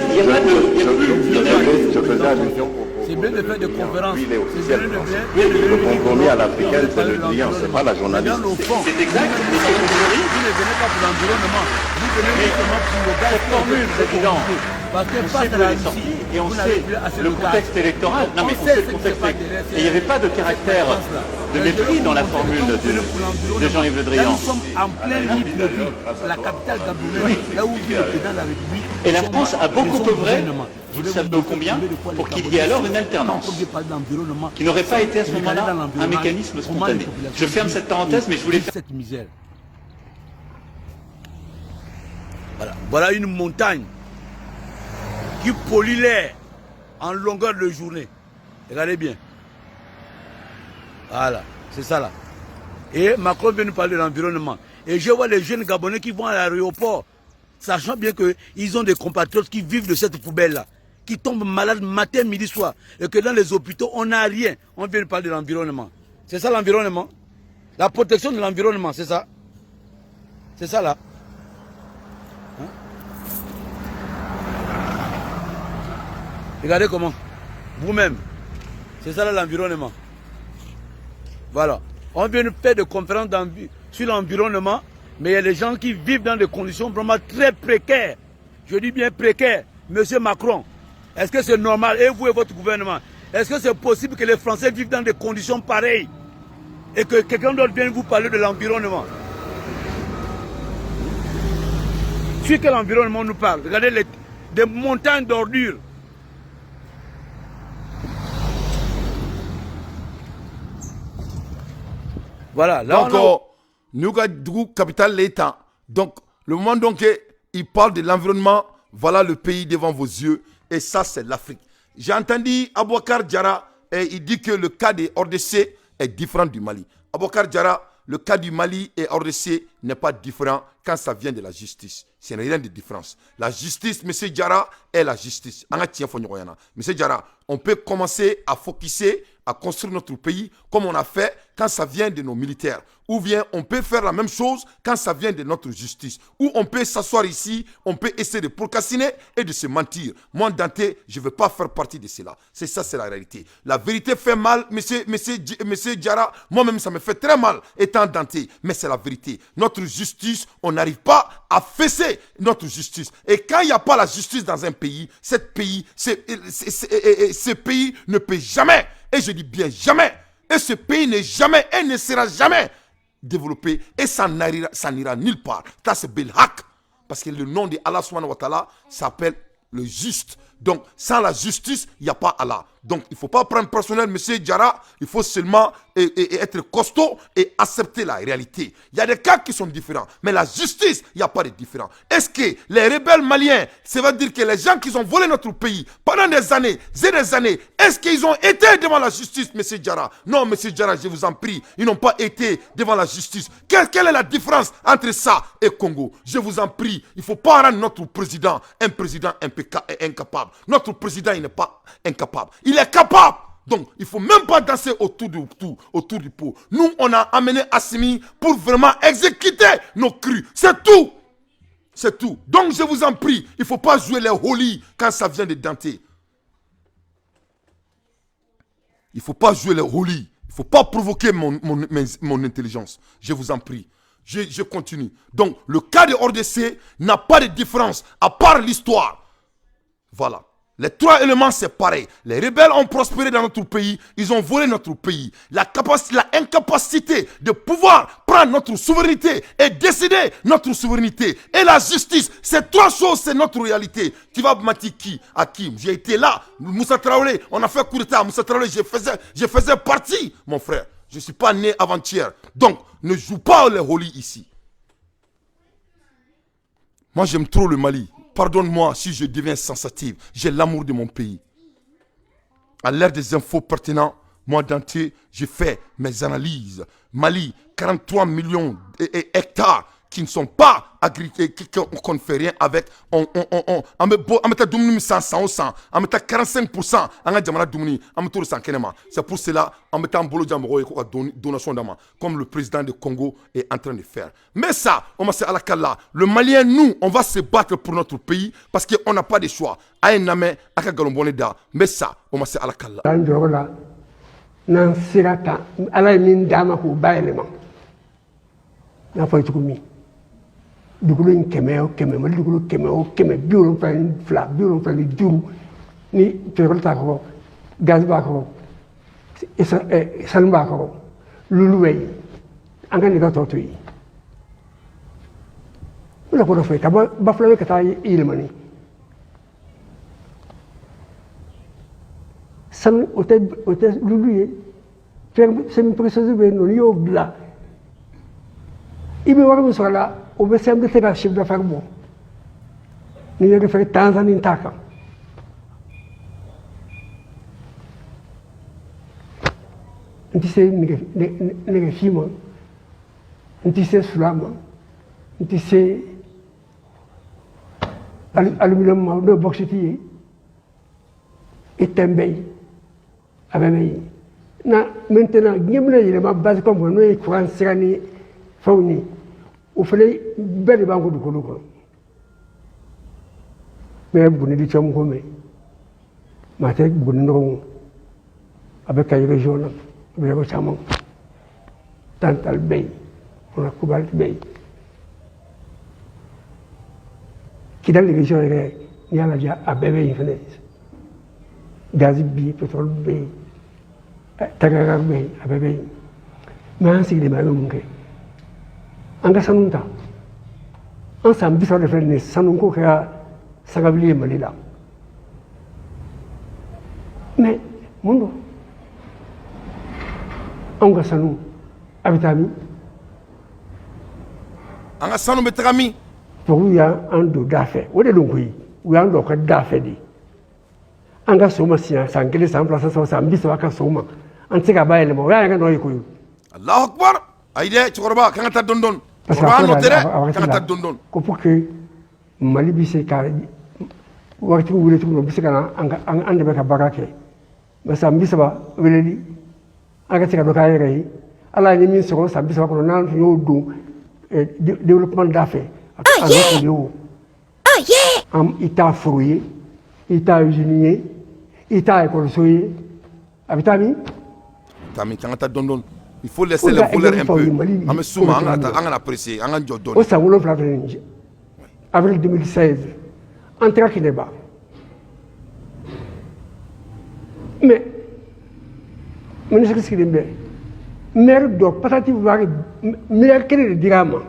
Speaker 11: C'est bien de faire des conférences.
Speaker 12: Le compromis à l'africaine, c'est le client, ce n'est pas la journaliste.
Speaker 11: C'est exact. Vous ne venez pas pour l'environnement. Vous venez justement pour le gaz formule, président. Parce que face à la Russie,
Speaker 12: et on sait le contexte électoral. Non mais on sait le contexte électoral. Et il n'y avait pas de caractère de mépris dans la formule de Jean-Yves Le Drian.
Speaker 11: Nous sommes en plein libre, la capitale gabonaise, là où vit le président de la République.
Speaker 12: Et la France a beaucoup œuvré, vous savez combien, pour qu'il y ait alors une alternance, qui n'aurait pas été à ce moment-là un mécanisme spontané. Je ferme cette parenthèse, mais je voulais faire
Speaker 11: cette misère. Voilà une montagne qui pollue l'air en longueur de journée. Regardez bien. Voilà, c'est ça là. Et Macron vient nous parler de l'environnement. Et je vois les jeunes Gabonais qui vont à l'aéroport, sachant bien qu'ils ont des compatriotes qui vivent de cette poubelle-là, qui tombent malades matin, midi, soir. Et que dans les hôpitaux, on n'a rien. On vient nous parler de l'environnement. C'est ça l'environnement. La protection de l'environnement, c'est ça. C'est ça là. Regardez comment, vous-même, c'est ça l'environnement. Voilà, on vient de faire des conférences sur l'environnement, mais il y a des gens qui vivent dans des conditions vraiment très précaires. Je dis bien précaires. Monsieur Macron, est-ce que c'est normal, et vous et votre gouvernement, est-ce que c'est possible que les Français vivent dans des conditions pareilles et que quelqu'un d'autre vienne vous parler de l'environnement? Sur quel environnement on nous parle? Regardez des montagnes d'ordures. Voilà, là
Speaker 1: donc, nous avons capital l'État. Donc, le moment donc il parle de l'environnement, voilà le pays devant vos yeux. Et ça, c'est l'Afrique. J'ai entendu Abouakar Diarra, et il dit que le cas des RDC est différent du Mali. Abouakar Diarra, le cas du Mali et RDC n'est pas différent quand ça vient de la justice. C'est rien de différence. La justice, M. Diarra, est la justice. M. Diarra, on peut commencer à focuser, à construire notre pays comme on a fait quand ça vient de nos militaires. Ou bien on peut faire la même chose quand ça vient de notre justice. Ou on peut s'asseoir ici, on peut essayer de procrastiner et de se mentir. Moi, Dante, je ne veux pas faire partie de cela. C'est ça, c'est la réalité. La vérité fait mal, monsieur Diarra. Moi-même, ça me fait très mal étant Dante. Mais c'est la vérité. Notre justice, on n'arrive pas à fesser notre justice. Et quand il n'y a pas la justice dans un pays, ce pays ne peut jamais, et je dis bien jamais, et ce pays n'est jamais et ne sera jamais développé, et ça n'ira nulle part. Ça c'est Belhak, parce que le nom de Allah subhanahu wa ta'ala s'appelle le juste. Donc sans la justice, il n'y a pas Allah. Donc il ne faut pas prendre personnel, monsieur Diarra, il faut seulement être costaud et accepter la réalité. Il y a des cas qui sont différents, mais la justice, il n'y a pas de différent. Est-ce que les rebelles maliens, ça veut dire que les gens qui ont volé notre pays pendant des années, est-ce qu'ils ont été devant la justice, monsieur Diarra? Non, monsieur Diarra, je vous en prie, ils n'ont pas été devant la justice. Quelle est la différence entre ça et Congo? Je vous en prie, il ne faut pas rendre notre président un président incapable. Notre président, il n'est pas incapable. Il est capable. Donc, il ne faut même pas danser autour du pot. Nous, on a amené Assimi pour vraiment exécuter nos crus. C'est tout. C'est tout. Donc, je vous en prie, il ne faut pas jouer les holy quand ça vient de Dante. Il ne faut pas jouer les holy. Il ne faut pas provoquer mon intelligence. Je vous en prie. Je continue. Donc, le cas de RDC n'a pas de différence à part l'histoire. Voilà. Les trois éléments, c'est pareil. Les rebelles ont prospéré dans notre pays. Ils ont volé notre pays. L'incapacité de pouvoir prendre notre souveraineté et décider notre souveraineté. Et la justice, ces trois choses, c'est notre réalité. Tu vas me dire qui? À qui? J'ai été là. Moussa Traoré, on a fait coup d'état. Moussa Traoré, je faisais partie, mon frère. Je ne suis pas né avant-hier. Donc, ne joue pas les holy ici. Moi, j'aime trop le Mali. Pardonne-moi si je deviens sensitif. J'ai l'amour de mon pays. À l'ère des infos pertinentes, moi d'entier, je fais mes analyses. Mali, 43 millions d'hectares qui ne sont pas agricultés, qu'on ne fait rien avec. On met 100%, on met 45%, on a tout c'est pour cela, on met un boulot de donation d'ama, comme le président du Congo est en train de faire. Mais ça, on va se à la kala. Le Malien, nous, on va se battre pour notre pays parce qu'on n'a pas de choix. Mais ça, on va se à la kala.
Speaker 13: Nan sirata ala min dama ko baylema na fay tukumi dugulu keme mal dugulu keme biolon fla duru ni tekolta ko gaz ba ko san ba ko luluway anga ni gato toyi la ko fay ka ba flawe ka tay ilmani san ote luluye semi précisé be no yo bla ibe wara musala o be sem de tega chef d'affaires bon ni yo fait Tanzanie taka ntise nege fima ntise sulama ntise aluminium de bauxite et tembei avec na maintenant ñemna yi ma base comme no courant sirani fawni o fele bel banko du ko mais bu ni di chom ko me ma tek bu no avec ay région avec ko chamon tantal bay on a kubal bay ki dal région re ni ala ja abebe yi fene gaz bi pétrole bi tagagar be abebe mais en sigi de malum ke anga sanunta en sam biso de fene sanun ko ka sagabili malila mais mundo anga sanu abitami
Speaker 1: anga sanu betagami
Speaker 13: pour ya ando dafe wode lunkuyi ya ando ka dafe di anga soma sia sangele sans place sa biso aka soma antika bayele mo ya nga noy ko
Speaker 1: Allahu akbar ayde ci korba kan ta dondon korba no tere kan ta dondon
Speaker 13: ko pour que mali bi se ka wakati wule tuno bi se kana anga ande be ka barake ba sa biso ba weleli anga tika do kay rei ala ni min so sa biso ko nan yo do développement d'affaires alors yo am ita fruit ita usinier ita école soye abitami
Speaker 1: tami kan ta dondon il faut laisser les voleurs un peu am souma anga apprécier anga jodon
Speaker 13: o sa wolo flavrenje avril 2016 entra qui débat mais ministre qui dembe maire do patati vari maire kene de dirama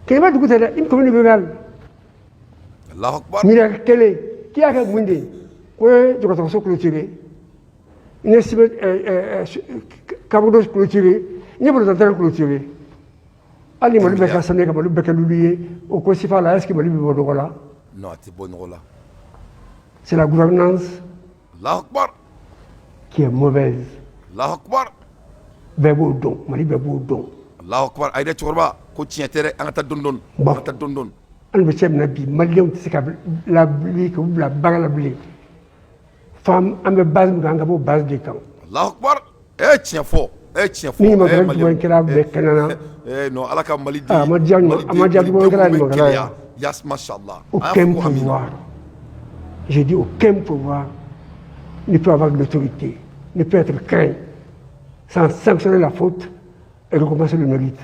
Speaker 13: kema du gutela im commune rurale
Speaker 1: Allahu akbar
Speaker 13: maire kele qui a munde ko du ko so clôturer une estime cabodos clôturer ni pour tenter clôturer ali mo be ka sané ka mo be ka lulier o ko sifa la est-ce que mo be bodo là
Speaker 1: non c'est bon là
Speaker 13: c'est la gouvernance
Speaker 1: Allahu akbar
Speaker 13: qui est mauvaise
Speaker 1: Allahu akbar
Speaker 13: bebo don mali bebo don
Speaker 1: Allahu akbar ayde chorba ko tientere anga ta dondon anga ta dondon
Speaker 13: an be chem na bi malion tsika la bli ko la bagala bli femme am be base nga bo base de camp
Speaker 1: Allahu akbar tien fo
Speaker 13: ni ma grande mo kala be kanana
Speaker 1: non alaka mali di
Speaker 13: ma dianno ma dianno mo kala mo kala
Speaker 1: yas mashallah
Speaker 13: aucun pouvoir j'ai dit aucun pouvoir ne peut avoir l'autorité ne peut être craint sans sanctionner la faute et recommencer le mérite.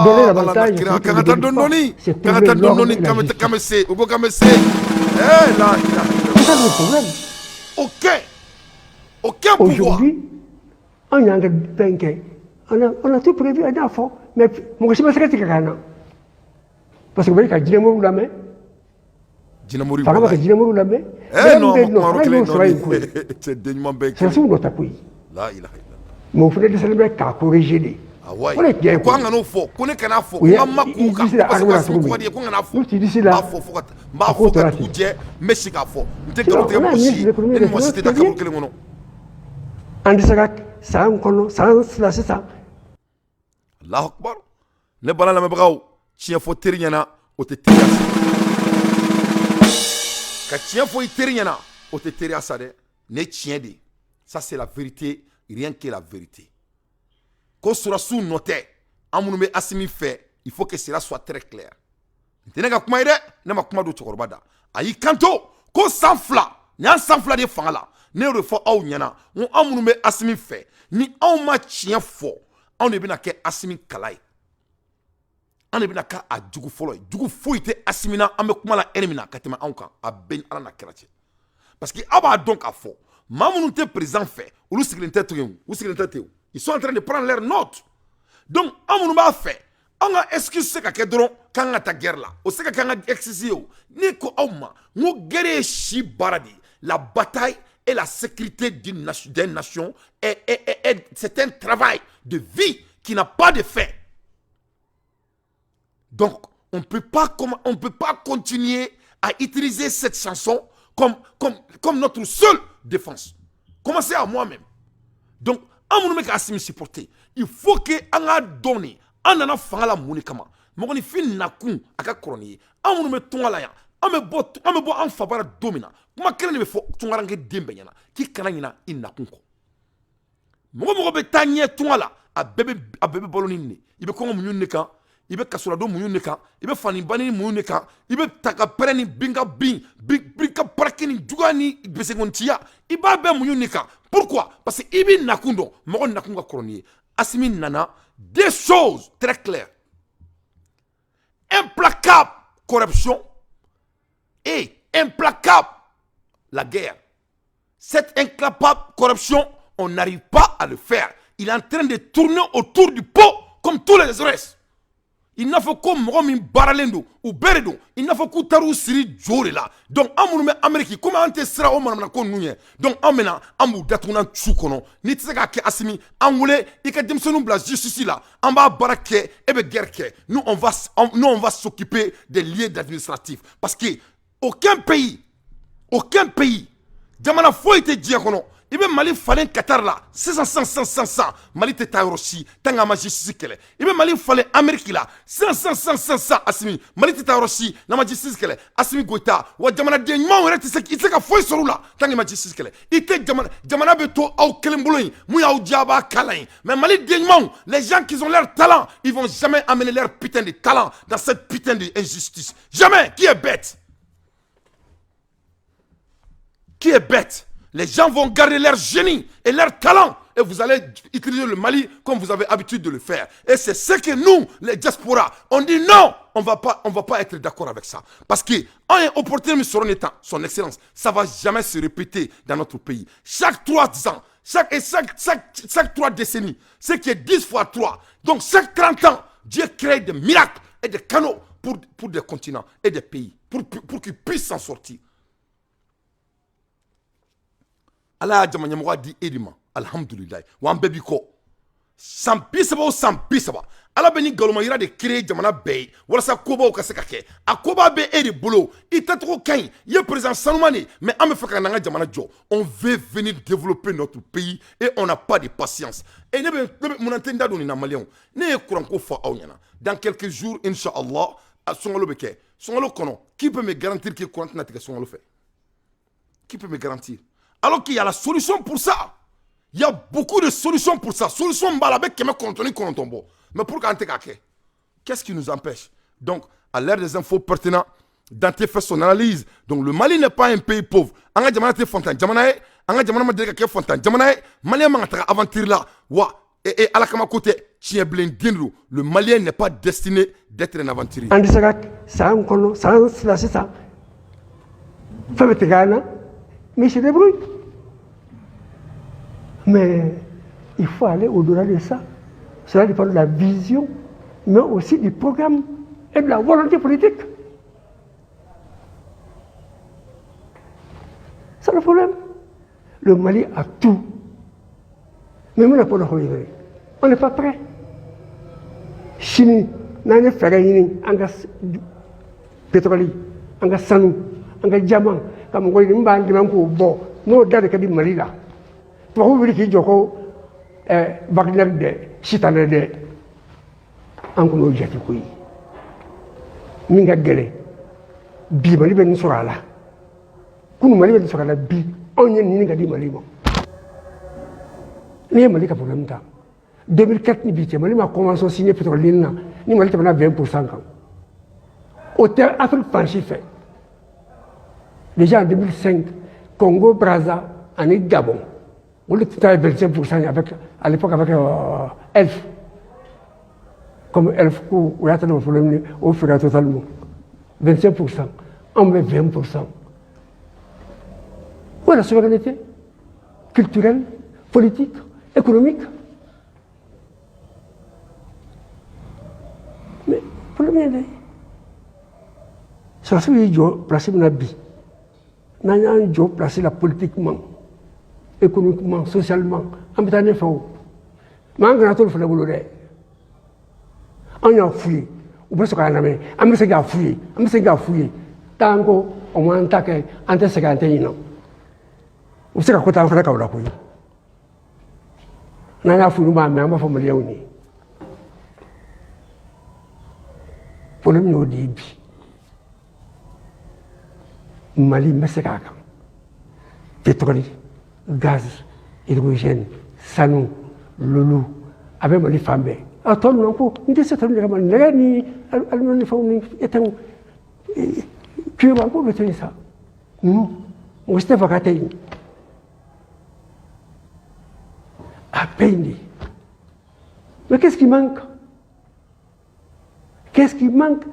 Speaker 13: Donner l'avantage.
Speaker 1: Quand tu donnoni, comme c'est, ou comme c'est. Eh là,
Speaker 13: c'est ça le problème.
Speaker 1: Aucun pouvoir.
Speaker 13: Aujourd'hui, on a un banquet. On a tout prévu à la fois, mais mon chemin serait que parce que vous voyez qu'il y a Dynamo la main.
Speaker 1: Dynamo
Speaker 13: la main. Dynamo la main.
Speaker 1: Eh non, c'est dénuement bec.
Speaker 13: C'est ça notre appui.
Speaker 1: Là, il a.
Speaker 13: Mais il faudrait célébrer qu'à corriger les.
Speaker 1: Ah ouais. Ko an kana fo, ko ne kana fo, ko ma ku ka. Parce que ko di ko kana fo. Ba fo fo ka. Ba fo ka tuje, Messi ka fo. Nte ko te mo si. Ni mo si te da ka kele ngono.
Speaker 13: Andi sagat san kono san la sisa.
Speaker 1: Allahu akbar. Ne bala la mabagaw, tiens fo teri nyana, o te teri. Ka tiens fo teri nyana, o te teri asade. Ne tiens de. Ça c'est la vérité, rien que la vérité. Ko surasu noté amunumbe asimi fait, il faut que cela soit très clair. Tenega kuma ide ne ma kuma do chokoroba da. Ayi kanto ko sanfla, nya sanfla de fangala. Ne refo aw nyana, on amunumbe asimi fait. Ni aw ma chien fo, on ne bina ke asimi kalai. On ne bina ka a jugu folo. Jugu foite asimina ame kuma la enemina katema anka a ben ala na kerache. Parce que aba donc a fo. Mamoun te présent fait, ou ils sont en train de prendre leurs notes. Donc, on a fait, on a excusé que quand ta guerre là, on sait que quand excusé, ni ko auma, nous guerre chi baradi, la bataille et la sécurité d'une nation c'est un travail de vie qui n'a pas de fin. Donc, on peut pas continuer à utiliser cette chanson comme notre seule défense. Commencez à moi-même. Donc, on ne peut pas supporter. Il faut que on a donné, on a fait la monikama. Moni fin nakun aka kroni. On ne peut pas la ya. On me bo en faveur domina. Kuma kene ne fo tungarange dembe nyana. Ki kana nyina inakun ko. Mo be tanye tungala a bebe boloni ne. Ibe ko munyu ne kan. Ibe kasura do munyu ne kan. Ibe fani bani munyu ne kan. Ibe taka preni binga binga parkini jugani besengontia. Iba be munyu ne kan. Pourquoi? Parce que ibi nakundo, mo nakunga kroni. Asimi nana des choses très claires. Implacable corruption et implacable la guerre. Cette implacable corruption, on n'arrive pas à le faire. Il est en train de tourner autour du pot comme tous les restes. Il n'a fait comme Mohamed Baralendo ou Beredo. Il n'a fait que Tarou Siri Djorela. Donc, Amoume Amérique, comment on te sera au moment où nous sommes. Donc, Amena, Amou Datounan Tchoukono, Nitsega Assimi, Amoulé, et que Demsonou Blas justice là, Amba Barake, et Gerke. Nous, on va s'occuper des liens administratifs. Parce que aucun pays, Jamana foi était diacono. Il be Mali fallait Qatar là 500 Mali te tarosi tanga ma justice kele il be Mali fallait Amérique là 500 asimi Mali te tarosi na ma justice kele asimi goita wa jamana de nyama rete se ki ka foi soro là tanga ma justice kele ite jamana be to au kelemboloy mu ya diaba kalain mais Mali de nyama les gens qui ont leur talent ils vont jamais amener leur putain de talent dans cette putain de injustice jamais. Qui est bête? Les gens vont garder leur génie et leur talent. Et vous allez utiliser le Mali comme vous avez l'habitude de le faire. Et c'est ce que nous, les diasporas, on dit non, on va pas être d'accord avec ça. Parce que, en opportunité son excellence, ça ne va jamais se répéter dans notre pays. Chaque 3 ans, chaque 3 décennies, ce qui est 10 fois 3. Donc chaque 30 ans, Dieu crée des miracles et des canaux pour des continents et des pays, pour qu'ils puissent s'en sortir. Allah jamanya mo di edima alhamdulillah wa ambebi ko sampisaba ala beni galoma yira de créer jamana bay wala sa koba ka seka ke akoba be edi bolo itatro kan ye président Sanoumane mais am feka nanga jamana jo on veut venir développer notre pays et on n'a pas de patience et ne mon entenda doni na malien ne kuran ko fa awnyana dans quelques jours inchallah songolo beke songolo kono qui peut me garantir que courant na tika songolo fait? Qui peut me garantir? Alors qu'il y a la solution pour ça. Il y a beaucoup de solutions pour ça. Solution mbalabe qui me contenu tombeau. Mais pour quand qu'est-ce qui nous empêche? Donc, à l'ère des infos pertinentes, Dante fait son analyse. Donc, le Mali n'est pas un pays pauvre. Anga jamana te fontaine. Jamanae, anga jamana madrika ke fontaine. Jamanae, Malien mangata aventure là. Wa et à la kama côté, le Malien n'est pas destiné d'être un aventurier.
Speaker 13: Andisagat, ça on connaît, ça c'est ça. Faites Ghana, mais se débrouille. Mais il faut aller au-delà de ça. Cela dépend de la vision, mais aussi du programme et de la volonté politique. C'est le problème. Le Mali a tout. Mais on n'a pas le regret. On n'est pas prêt. sini n'an ye fɛɛrɛ ɲini an ka pétrole an ka sanu an ka jama ka mɔgɔ ɲini min b'an dɛmɛ k'o bɔ n'o da de ka di Mali la tubabu wuli k'i jɔ ko Wagner dɛ sitanɛ dɛ an kun y'o jate ko ye min ka gɛlɛn bi Mali bɛ nin sɔrɔ a la kunun Mali bɛ nin sɔrɔ a la bi anw ye nin ka di Mali ma n'i ye Mali ka problème ta 2004 ni bi cɛ Mali ma convention signé pétrole na ni Mali tɛmɛna 20% kan o tɛ Afrique fansi fɛ déjà en 2005 Congo Brazza ani Gabon olu tun ta 25% avec à l'époque avec Elf comme Elf ko o y'a tɛmɛ problème ni o fɛɛrɛ totalement 25% anw bɛ 20%. Où est la souveraineté culturelle, politique, économique? Mais pour le moment, c'est ce que je place dans la vie. Je place la politiquement, économiquement, socialement. En fait, mais en grand tour, il faut le vouloir. On a fouillé. On peut se calmer. On peut se fouiller. On peut se fouiller. Tant qu'on m'a attaqué, en 51 ans. Vous savez quoi t'as fait comme la couille? N'a pas fouillé ma mère, ma famille unie. Pour le mieux début, Mali me c'est quoi? Pétrole, gaz, hydrogène, sanu, loulou, avec Mali femme. Attends, non pas. Nous décidons de comment les ni Allemands font ni étant tu vas pas retenir ça. Nous, on s'est vacataire. À peine. Mais qu'est-ce qui manque? Qu'est-ce qui manque?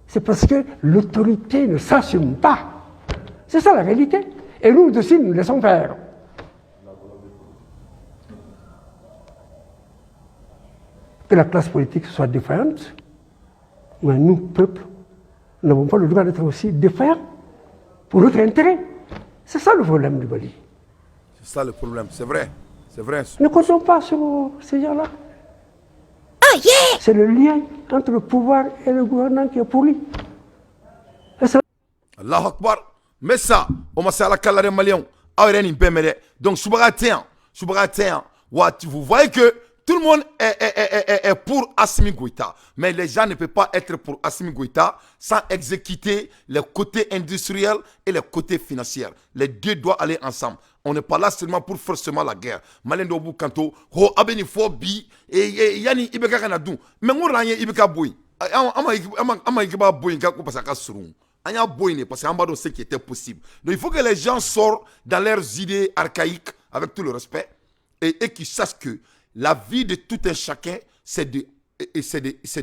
Speaker 13: C'est parce que l'autorité ne s'assume pas. C'est ça la réalité. Et nous aussi, nous laissons faire. Que la classe politique soit différente, mais nous, peuple, nous n'avons pas le droit d'être aussi différents pour notre intérêt. C'est ça le problème du Mali.
Speaker 1: C'est ça le problème, c'est vrai. C'est vrai.
Speaker 13: Ne comptons pas sur ces gens-là. Oh yeah! C'est le lien entre le pouvoir et le gouvernement qui est pourri.
Speaker 1: Allahu Akbar. Mais ça, on m'a dit à la calade malien. Donc, vous voyez que tout le monde est pour Assimi Goïta. Mais les gens ne peuvent pas être pour Assimi Goïta sans exécuter les côtés industriels et les côtés financiers. Les deux doivent aller ensemble. On n'est pas là seulement pour faire seulement la guerre. Malendo bu kanto, ho abeni fo bi et yani ibeka kana dun. Mais ngora nye ibeka boy. Ama ikiba boy ngako parce que surun. Anya boy ne parce que ambado ce qui était possible. Donc il faut que les gens sortent dans leurs idées archaïques avec tout le respect et qu'ils sachent que la vie de tout un chacun c'est de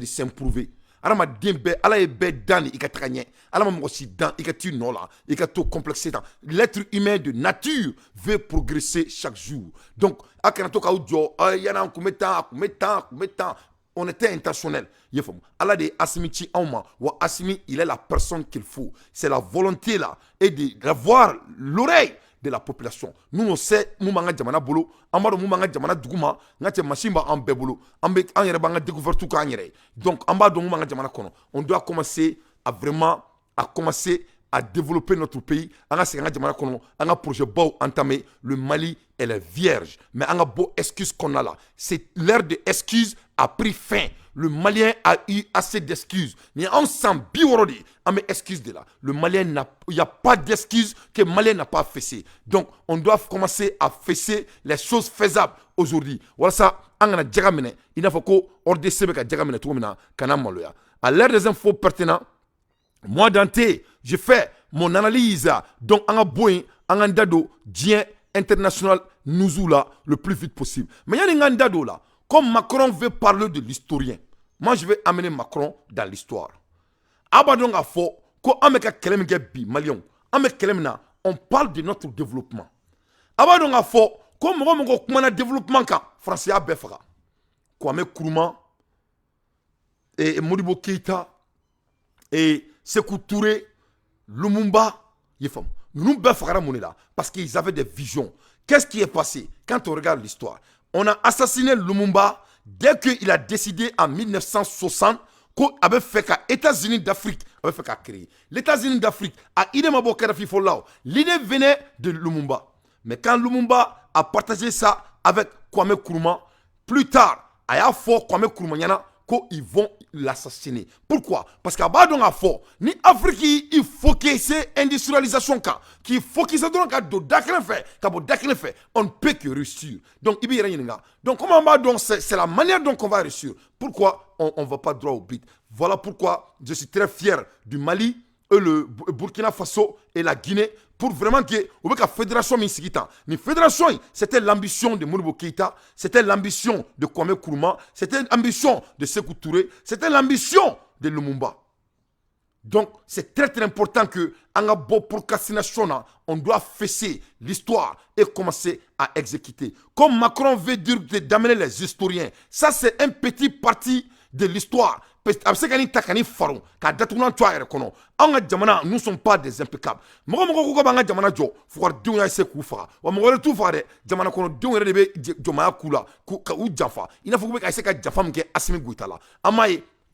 Speaker 1: s'improuver. Alama dembe ala e be dani ikatranye alama mo si dan ikatu nola ikato complexé dans l'être humain de nature veut progresser chaque jour. Donc akanato ka ujo yana kumeta on était intentionnel. Yefom ala de Assimi Auma wa Assimi il est la personne qu'il faut. C'est la volonté là et d'avoir l'oreille de la population. Nous on sait moumanga jamana bolo, amaro moumanga jamana duguma, ngate machimba en bebolo, ambe en yere banga découvert tout kan yere. Donc ambado moumanga jamana kono. On doit commencer à développer notre pays. Anga se jamana kono, anga projet beau entamé, le Mali elle est vierge. Mais anga beau excuse qu'on a là, c'est l'ère de excuses a pris fin. Le Malien a eu assez d'excuses. Mais ensemble, biorodi, on met excuse de là. Le Malien il n'y a pas d'excuses que le Malien n'a pas fait. Donc, on doit commencer à faire les choses faisables aujourd'hui. Voilà ça, on a déjà mené. Il faut qu'on ordonne ce que déjà mené tout le monde. À l'ère des infos pertinentes, moi Dante, j'ai fait mon analyse. Donc, on a besoin, on a dado, dien international, nous là, le plus vite possible. Mais il y a un dado là. Comme Macron veut parler de l'historien, moi je vais amener Macron dans l'histoire. Abadon a faux, quand on parle de notre développement. Abadon a faux, comme on a développement quand Français a befra. Kwame Nkrumah et Modibo Keïta et Sékou Touré, Lumumba, yefam. Nous befra là parce qu'ils avaient des visions. Qu'est-ce qui est passé quand on regarde l'histoire? On a assassiné Lumumba dès qu'il a décidé en 1960 qu'il avait fait qu'à États-Unis d'Afrique, avait fait qu'à créer. Les États-Unis d'Afrique, à Idemabo Kadhafi Folao, l'idée venait de Lumumba. Mais quand Lumumba a partagé ça avec Kwame Nkrumah, plus tard, il y a fort Kwame Nkrumah qu'ils vont l'assassiner. Pourquoi? Parce qu'à bas à fort, ni Afrique, il faut que c'est industrialisation qu'il faut que c'est donc on ne peut que réussir. Donc il y a rien. Donc comment va donc c'est la manière dont on va réussir. Pourquoi on ne va pas droit au but? Voilà pourquoi je suis très fier du Mali et le Burkina Faso et la Guinée pour vraiment que la fédération Minsigita. Une fédération, c'était l'ambition de Modibo Keïta, c'était l'ambition de Kwame Nkrumah, c'était l'ambition de Sékou Touré, c'était l'ambition de Lumumba. Donc, c'est très très important que, en a beau procrastination, on doit fesser l'histoire et commencer à exécuter. Comme Macron veut dire d'amener les historiens, ça c'est un petit parti de l'histoire. Nous ne sommes pas des impeccables.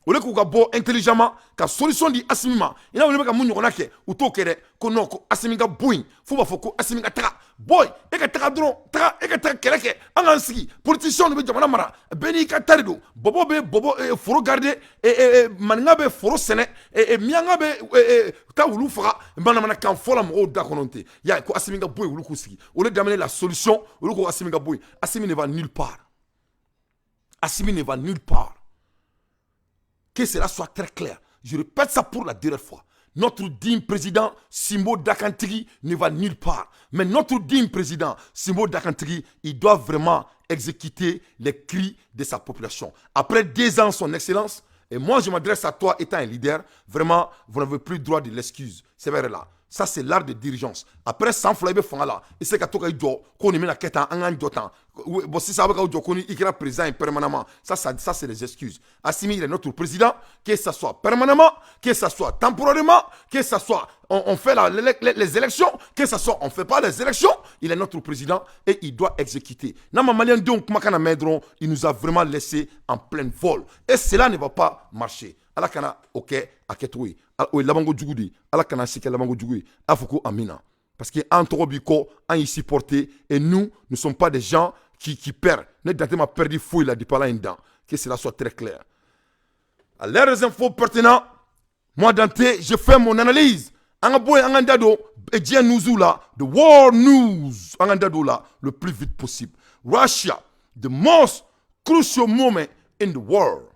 Speaker 1: Au lieu que bo intelligemment ka solution di Assimima ina wole ka munyo na ke uto kere ko no ko Assimi ga boy fu ba foko Assimi ga taka boy e ka taka dron taka e ka taka kere ke an sigi politicien no be jamana mara beni ka tarido bobo be bobo foro garder maninga be foro sene mianga be ta wulu fara bana mana kan fola mo da kononte ya ko Assimi ga boy wulu ku sigi au lieu d'amener la solution au lieu ko Assimi ga boy Assimi ne va nulle part. Assimi ne va nulle part. Que cela soit très clair. Je répète ça pour la dernière fois. Notre digne président Simbo Dakantigi ne va nulle part. Mais notre digne président Simbo Dakantigi, il doit vraiment exécuter les cris de sa population. Après 2 ans, son excellence, et moi je m'adresse à toi étant un leader, vraiment, vous n'avez plus le droit de l'excuse. C'est vrai là. Ça, c'est l'art de dirigeance. Après, sans flaber là, et c'est que qu'on met la quête en un temps. Bon, si ça va qu'on est président permanemment, ça c'est les excuses. Assimi, il est notre président, que ce soit permanemment, que ce soit temporairement, que ce soit on fait les élections, que ce soit on ne fait pas les élections, il est notre président et il doit exécuter. Nama Malien donc, il nous a vraiment laissé en plein vol. Et cela ne va pas marcher. Ala kana ok aketoui o labango djugudi ala kana sike labango djugui afuku amina parce que entre biko an y supporter et nous ne sommes pas des gens qui perdent ne date ma perdu fouille la di pala indan que cela soit très clair. À l'heure des infos pertinentes, moi Dante je fais mon analyse en boy en dado et Dia Nuzu là the war news en dado là le plus vite possible. Russia, the most crucial moment in the world.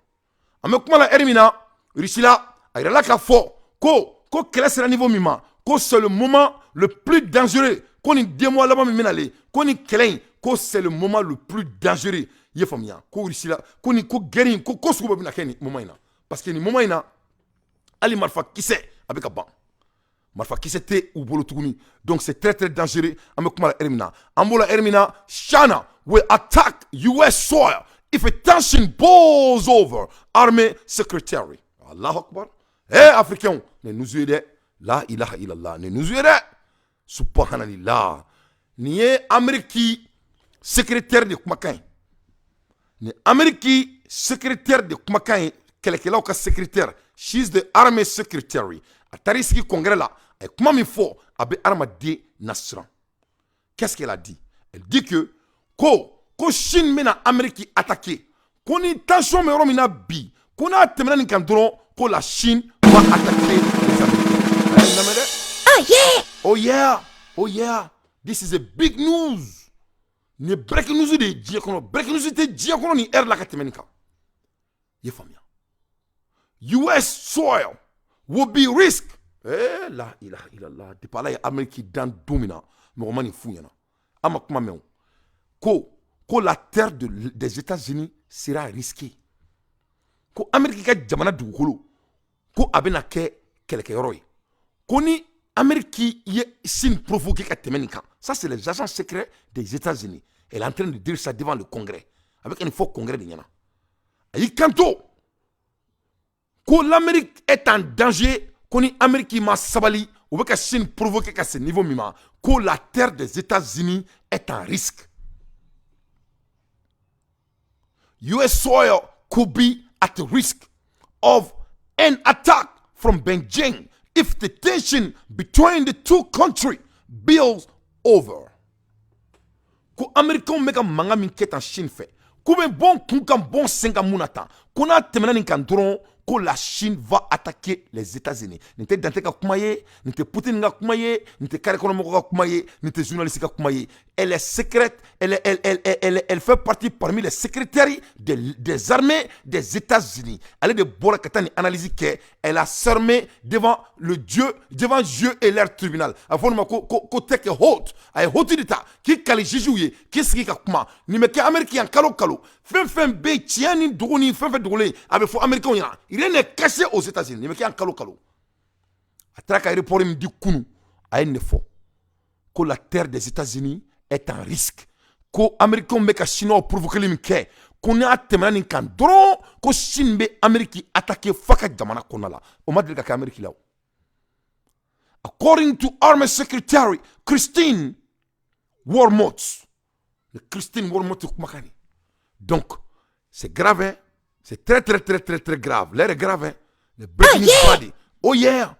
Speaker 1: Amekuma la Ermina Richila, il a là qu'à fort, ko classe à niveau mima, ko c'est le moment le plus dangereux, qu'on y 2 mois là-bas m'amener, qu'on y klein, ko c'est le moment le plus dangereux. Yé famia, ko Richila, qu'on y ko guérin, ko souba bina keni moment ina, parce que ni moment ina, ali marfa qui c'est avec aban, marfa qui c'était ou bolo tuguni, donc c'est très très dangereux. Amekuma la Ermina, ambola Ermina, China will attack U.S. soil if a tension boils over, Army Secretary. Allah Akbar. Africains, ne nous aidez. La ilaha illallah. Ne nous aidez. Subhanallah. Ni Amérique secrétaire de Kumakan. Ni Amérique secrétaire de Kumakan. Quelqu'un qui est secrétaire. She's the Army Secretary. A Tariski Congrès là. Et comment il faut avec Armadi Nasran. Qu'est-ce qu'elle a dit? Elle dit que Chine mena Amérique attaqué. Qu'on y tension me romina bi. Qu'on a terminé un candron que la Chine va attaquer les Américains. Oh yeah! Oh yeah! Oh yeah! This is a big news. Ne break news de diakono. Break news de diakono ni air la katemenika. Ye famia. US soil will be risk. La ilaha illallah. De parler Amérique dans domina. Mais romani fouillana. Ama kuma meo. Que la terre des États-Unis sera risquée. Que l'Amérique est jamana dugukolo. Que abena ke keleke yoroy. Ko ni Amérique y sin provoqué ka temenika. Ça c'est les agents secrets des États-Unis. Elle est en train de dire ça devant le Congrès. Avec un faux Congrès de Nyana. Ayi kanto. Que l'Amérique est en danger. Que ni Amérique ma sabali. Ou que Chine provoqué ka ce niveau mima. Que la terre des États-Unis est en risque. US soil could be at risk of an attack from Beijing if the tension between the two countries builds over. Ko Américain meka manga min ketan Chine fait. Ko ben bon kun bon 5 munata. Ko na temena nin kan dron ko la Chine va attaquer les États-Unis. Nite Dante ka kumaye, nite Poutine ka kumaye, nite Kare Kono ka kumaye, nite journaliste ka kumaye. Elle est secrète, elle fait partie parmi les secrétaires des armées des États-Unis. Elle est de Bora Katani analyse qu'elle a sermé devant Dieu et leur tribunal. Avant de ko teke hot, ay hoti dita ki kali jijouye, ki ski ka kuma, ni meke américain kalo fem be tiani duguni fem dugule, avec fo américain yana. Il est caché aux États-Unis. Ni meke kalo. Atraka aéroport me dit kunu, ay ne fo. Que la terre des États-Unis est en risque. Que Américains meka Chinois provoquer limke. Qu'on a temani kan dron ko Chine be Amérique attaquer faka jamana konala. O madri ka Amérique là. According to Army Secretary Christine Wormuth. Christine Wormuth kumakani. Donc c'est grave, hein? C'est très grave. L'air est grave, hein? Le breaking news body. Oh yeah.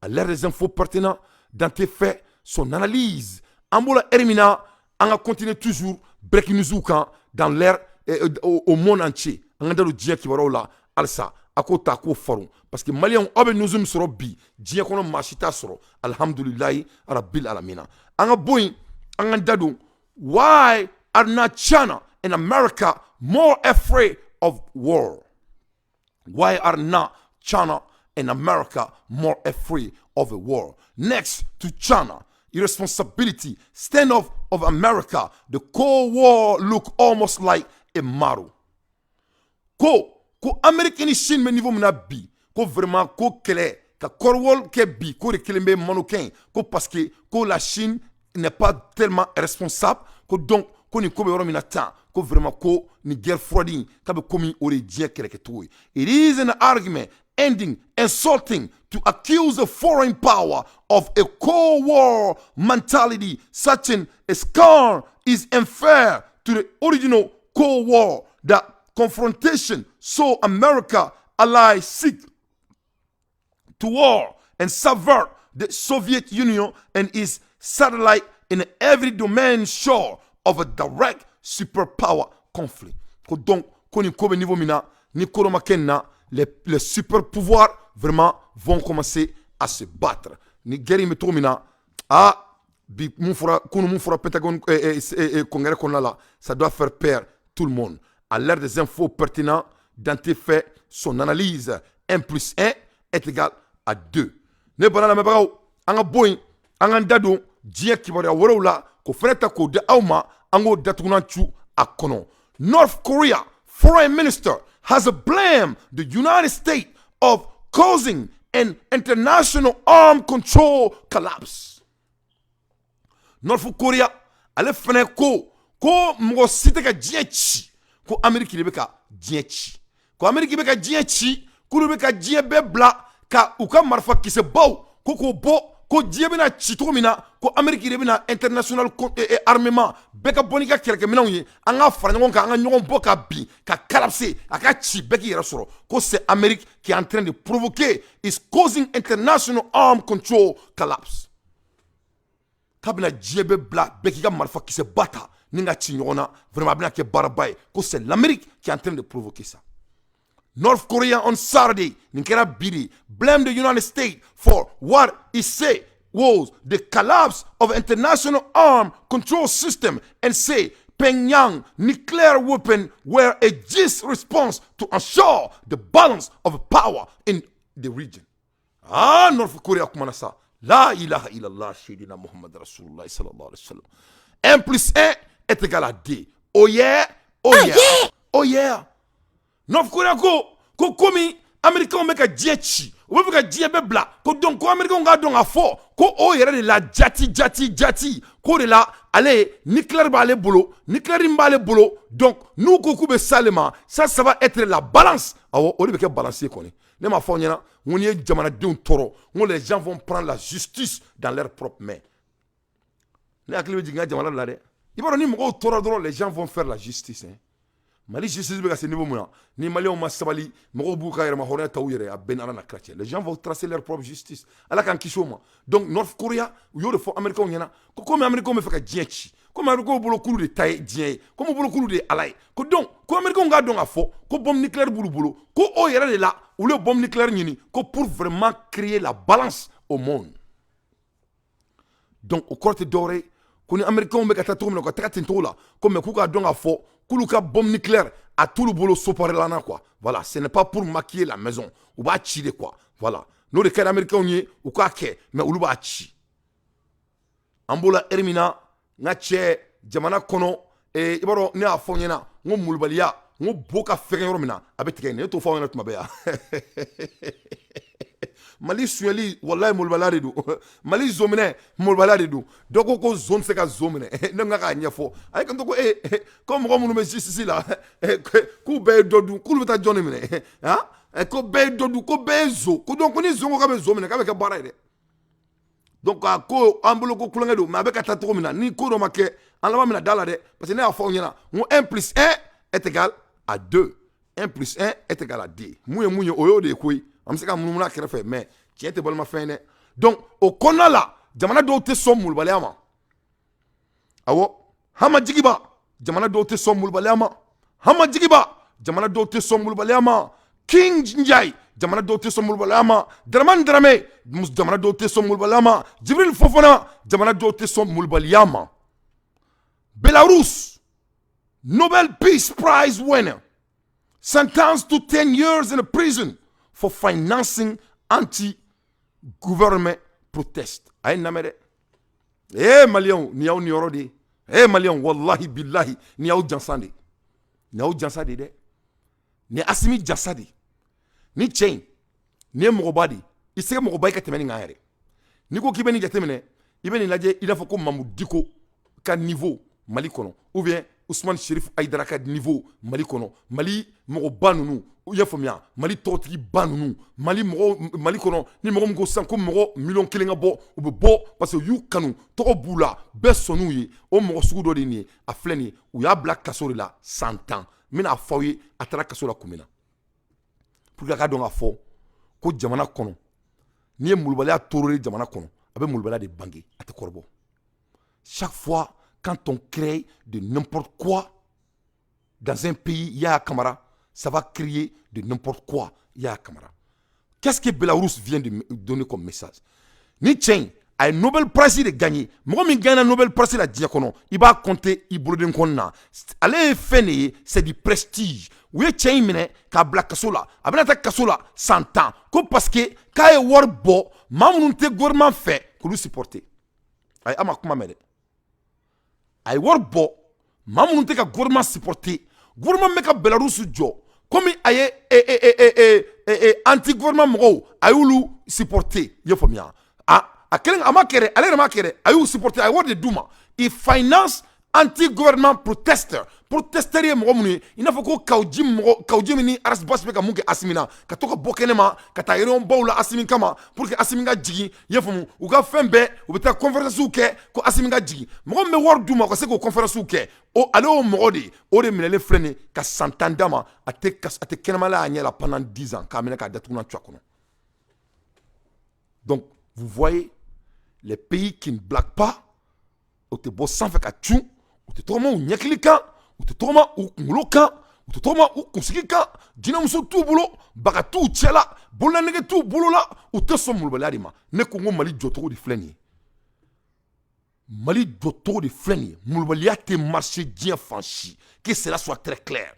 Speaker 1: À l'air des infos pertinentes dans tes faits, son analyse. Ambola Hermina, on a continué toujours breaking news dans l'air au monde entier. On a dans le dia qui va là, alsa, à côté à forum. Parce que Maliens ont nous soro bi, dia kono machita soro. Alhamdulillah, Rabbil Alamina. On a boy, on a dadu. Why are not China and America more afraid of war? Why are not China and America more afraid of a war? Next to China, irresponsibility, standoff of America, the Cold War look almost like a model. Ko American Chine me niveau mena bi, ko vraiment ko kele, ka Corwall ke bi, ko de kelembe manuken, ko parce que ko la Chine n'est pas tellement responsable, ko donc ko ni ko be mina temps, ko vraiment ko ni guerre froide, ka be komi ore die kele ke toy. It is an argument ending insulting to accuse a foreign power of a Cold War mentality, such an a scar is unfair to the original Cold War. The confrontation saw America allies seek to war and subvert the Soviet Union and its satellite in every domain short of a direct superpower conflict. Donc, koni kobe niveau mina, ni koroma kenna, les super pouvoirs vraiment vont commencer à se battre. Ni guerre metomina bi munfura Pentagone et Congrès qu'on a là, ça doit faire peur tout le monde. À l'ère des infos pertinentes, Dante fait son analyse 1 plus 1 est égal à 2. Ne banana mabao, anga boy, anga dado, dia ki bari woro la ko freta ko de auma ango datunanchu akono. North Korea foreign minister has blamed the United States of causing an international arms control collapse. North Korea ale fene ko mgo site ka diechi ko America lebeka diechi. Ko America beka diechi ko lebeka diebe bla ka uka marfa ki se baw ko bo ko diebe na chito mina ko America lebena international armement beka bonika kelke mina yi anga farangon ka anga nyon boka bi ka collapse aka chi beki rasoro ko c'est America qui est en train de provoquer is causing international arm control collapse. Kabina diebe bla beki ka marfa ki se bata ninga chi nyona vraiment bina ke barabai ko c'est l'Amérique qui est en train de provoquer ça. North Korea on Saturday, Ninkera Bidi, blamed the United States for what he said was the collapse of international arms control system and say Pyongyang nuclear weapons were a just response to ensure the balance of power in the region. North Korea kumanasa. La ilaha illallah Sayyidina Muhammad Rasulullah sallallahu alayhi wa sallam. 1 plus 1 est égal à 2. Oh yeah. North Korea ko komi Americain meka diechi ou meka diebe bla ko donc ko Americain nga donc a fo ko o yere de la jati ko de la allez nucléaire ba le bolo donc nous ko kube salema ça va être la balance awo o de ke balancer ko ne ma fo nyana on y jamana de toro les gens vont prendre la justice dans leurs propres mains ne aklibe jinga jamana la de les gens vont faire la justice. Hein. Mali justice be ka se niveau muna ni Mali ma sabali mo bu ka ma hore taw yere ben ala na kratia les gens vont tracer leur propre justice ala kan kishoma donc North Korea yo de fo américain nyana ko comme américain me faka diechi comme américain bolo kulu de tay dien comme bolo kulu de alay ko donc ko américain ga donc afo ko bombe nucléaire bulu ko o yere de là ou le bombe nucléaire nyini ko pour vraiment créer la balance au monde donc au côté doré ko ni américain be ka tatou me ko takati ntola comme ko ga donc afo Koulouka bombe nucléaire à tout le boulot soparelana quoi. Voilà, ce n'est pas pour maquiller la maison. Ou va chiller quoi. Voilà. Nous les cas américains on y est ou quoi que mais ou va chi. Ambola Hermina ngache jamana kono e ibaro ne a fonyena ngo mulbalia ngo boka fere romina abetike ne to fonyena tuma beya. Mali sueli wallahi mulbalari du Mali zomine mulbalari du doko ko zone se ka zomine ne ngaka nyefo ay kan doko comme comme me justice là ku be dodu ku beta jone mine ha ko be dodu ko be zo ko donc ni zongo ka be zomine ka be ka bara ide donc ko ambulo ko kulanga do ma be ka tato mina ni ko do make en la mina dala de parce que ne a fo nyana 1 + 1 est égal à 2 1 + 1 est égal à 2 mouye oyo de koy amseka munumuna kerefe mais tiens te bolma fene donc au konna la jamana do te somul baleama awo hama jigiba jamana do te somul baleama hama jigiba jamana do te somul baleama King Njai jamana do te somul baleama Draman Drame jamana do te somul baleama Jibril Fofana jamana do te somul baleama Belarus Nobel Peace Prize winner sentenced to 10 years in a prison for financing anti-government protest. Aïe namere. Malion, ni yaw ni yorodi. Malion, wallahi billahi, ni yaw jansande. Ni yaw jansande de. Ni asimi jansade. Ni chain. Ni mogobadi. Iseke mogobai ka temeni ngayere. Ni ko kibeni jatemene, ibeni laje ila foko mamudiko ka niveau Mali kono. Ou bien Ousmane Chérif Aïdara ka niveau Mali kono. Mali mogobanunu. Yafomia Mali totigi banunu Mali kono ni mogo ngo sanko mogo million kelenga bo ou be bo parce que you kanu to bula be sonu yi o mogo sugu do de ni a fleni ou ya black kasori la 100 ans mina fawye atara kasora kumina pour ka don afo ko jamana kono ni mulbala ya torori jamana kono abe mulbala de bangi ate korbo chaque fois quand on crée de n'importe quoi dans un pays il y a Camara ça va créer de n'importe quoi. Ya Kamara. Qu'est-ce que Belarus vient de donner comme message? Ni Tchen a un Nobel Prize de gagner. Moi, je gagne un Nobel Prize de la diacono. Il va compter, il brûle konna. Allez, faire, c'est du prestige. Oui, Tchen mine, ka black kasola. Abena ta kasola 100 ans. Comme parce que, quand il war bo, maman te gouvernement fait, que lui supporter. Aïe, ama kuma mede. Aïe war bo, maman te ka gouvernement supporter. Gouvernement me ka Belarus jo. Comme aye anti-gouvernement moro ayulu supporter yefomia a kelen amakere ale remakere ayu supporter ay word de duma il finance anti-gouvernement protester moro muni ina foko kawjim ni aras basbe ka munke asimina ka to ka bokenema ka tayron bawla asimin kama pour que asiminga jigi yefomu u ka fembe u beta conférence uke ko asiminga jigi moro me word duma ko se ko conférence uke o ale o mogodi o de minele frene ka santandama ate kenamala anyela pendant 10 ans ka mena ka datuna tchakono. Donc vous voyez les pays qui ne blaguent pas ou te bo sans fait ka tchou ou te toma ou nyaklika ou te toma ou ngloka ou te toma ou kusikika dina muso tout boulot baka tout tchela bola nege tout boulot là ou te somul baladima ne kongo Mali jotoro di fleni Mali jotoro di fleni mulbalia te marché bien franchi que cela soit très clair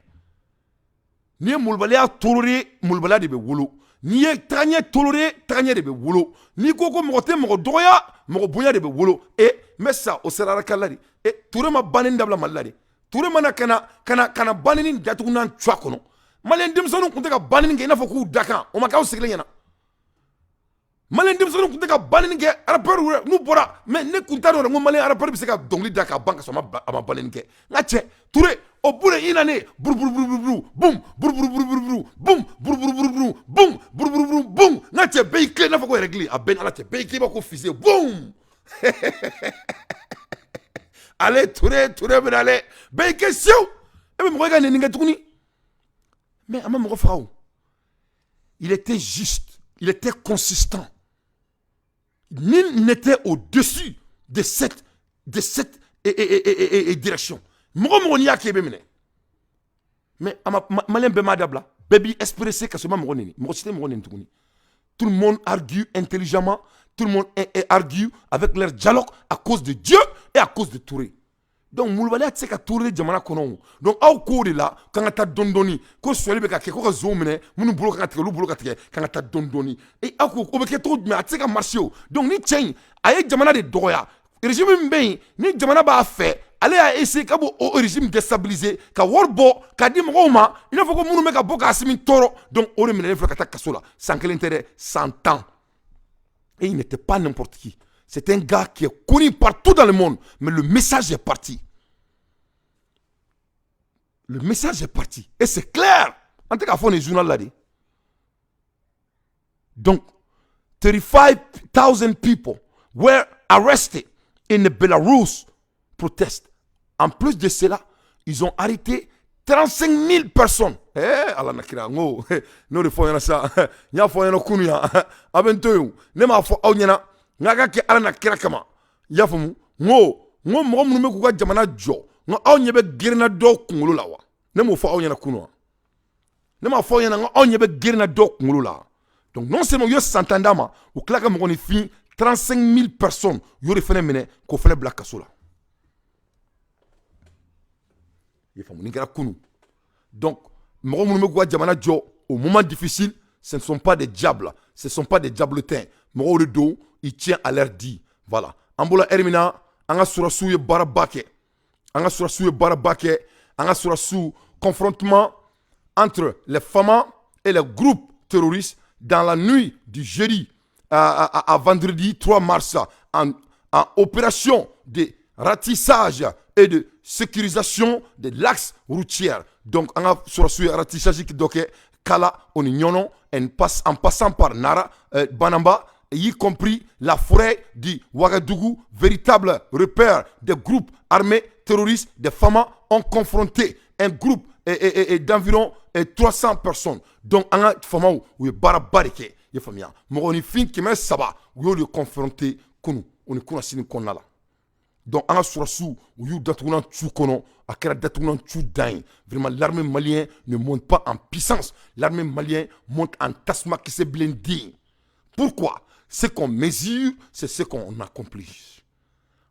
Speaker 1: ni mulbalia toloré mulbalia de be wolo ni ye tranye toloré tranye de be wolo ni koko mogote mogo doya mogo bonya de be wolo et mais ça au sera kalari et toure ma banin dabla malari toure mana kana banin datuna tchakono malen demsonu kunte ka banin ke ina foku daka o makaw siglenya malen demsonu kunte ka banin ke rappeur nu bora mais ne kunta do ngo malen rappeur bi se ka dongli daka banka so ma banin ke ngache toure o bure inane bur bur bur bur boum bur bur bur bur bur boum bur bur bur bur boum bur bur bur boum ngache be clé na foko régler a ben ala te be clé ba ko fisé boum allez Touré ben allez ben question et ben moi gagner ninga tukuni mais ama mo frao il était juste, il était consistant. Nul n'était au-dessus de cette direction. Mais malin be madabla, baby expressé que ce moment tout le monde argue intelligemment, tout le monde argue avec leur dialogue à cause de Dieu et à cause de Touré. Donc mulbali a tseka Touré jamana kono. Donc aw ko de la quand ta dondoni ko soli be ka ke ko ka zomene munu bulo ka teke lu bulo ka teke quand ta dondoni et aw ko be ke to me a tseka marché. Donc ni tchen aye jamana de doya régime mbe ni jamana ba fait aller a essayer ka bo au régime déstabiliser ka worbo ka di mo ma il faut ko munu me ka boka asimi toro. Donc o remene le ka ta kasola sans quel intérêt 100 ans. Et il n'était pas n'importe qui. C'est un gars qui est connu partout dans le monde. Mais le message est parti. Le message est parti. Et c'est clair. En tout cas, il faut les journaux là. Donc, 35,000 people were arrested in the Belarus protest. En plus de cela, ils ont arrêté 35 000 personnes. Eh, Allah nakira ngo. No de foyana sa. Nya foyana kunya. Abentoyo. Nema fo awnyana. Ngaga ke Allah nakira kama. Ya famu. Ngo mo mu me ku ga jamana jo. Ngo awnyebe girna do kungulu lawa. Nemo fo awnyana kunwa. Nema fo yana ngo awnyebe girna do kungulu la. Donc non seulement yo santandama ou klaka mo ni fin 35 000 personnes yo refene mene ko fele black kasola. Donc, au moment difficile, ce ne sont pas des diables, ce ne sont pas des diabletins. Il tient à leur dit. Voilà. Ambola Hermina, anga surasu barabake. Anga surasu barabake. Anga surasu confrontement entre les femmes et les groupes terroristes dans la nuit du jeudi à vendredi 3 mars en opération de ratissage et de sécurisation de l'axe routier. Donc, on a sur le ratissage qui doit Kala, Onignono, en passant par Nara, Banamba, y compris la forêt du Ouagadougou, véritable repère des groupes armés terroristes. Des femmes ont confronté un groupe d'environ 300 personnes. Donc, on a des femmes où il y a barabarike, il y a famille. Mais on est fin qui met ça va, où il y a confronté, on est connaissé qu'on a là. Donc, en Surasu, où il y a des tchoukono, à quel datounan tchoudain. Vraiment, l'armée malienne ne monte pas en puissance. L'armée malienne monte en tasma qui s'est blindé. Pourquoi? Ce qu'on mesure, c'est ce qu'on accomplit.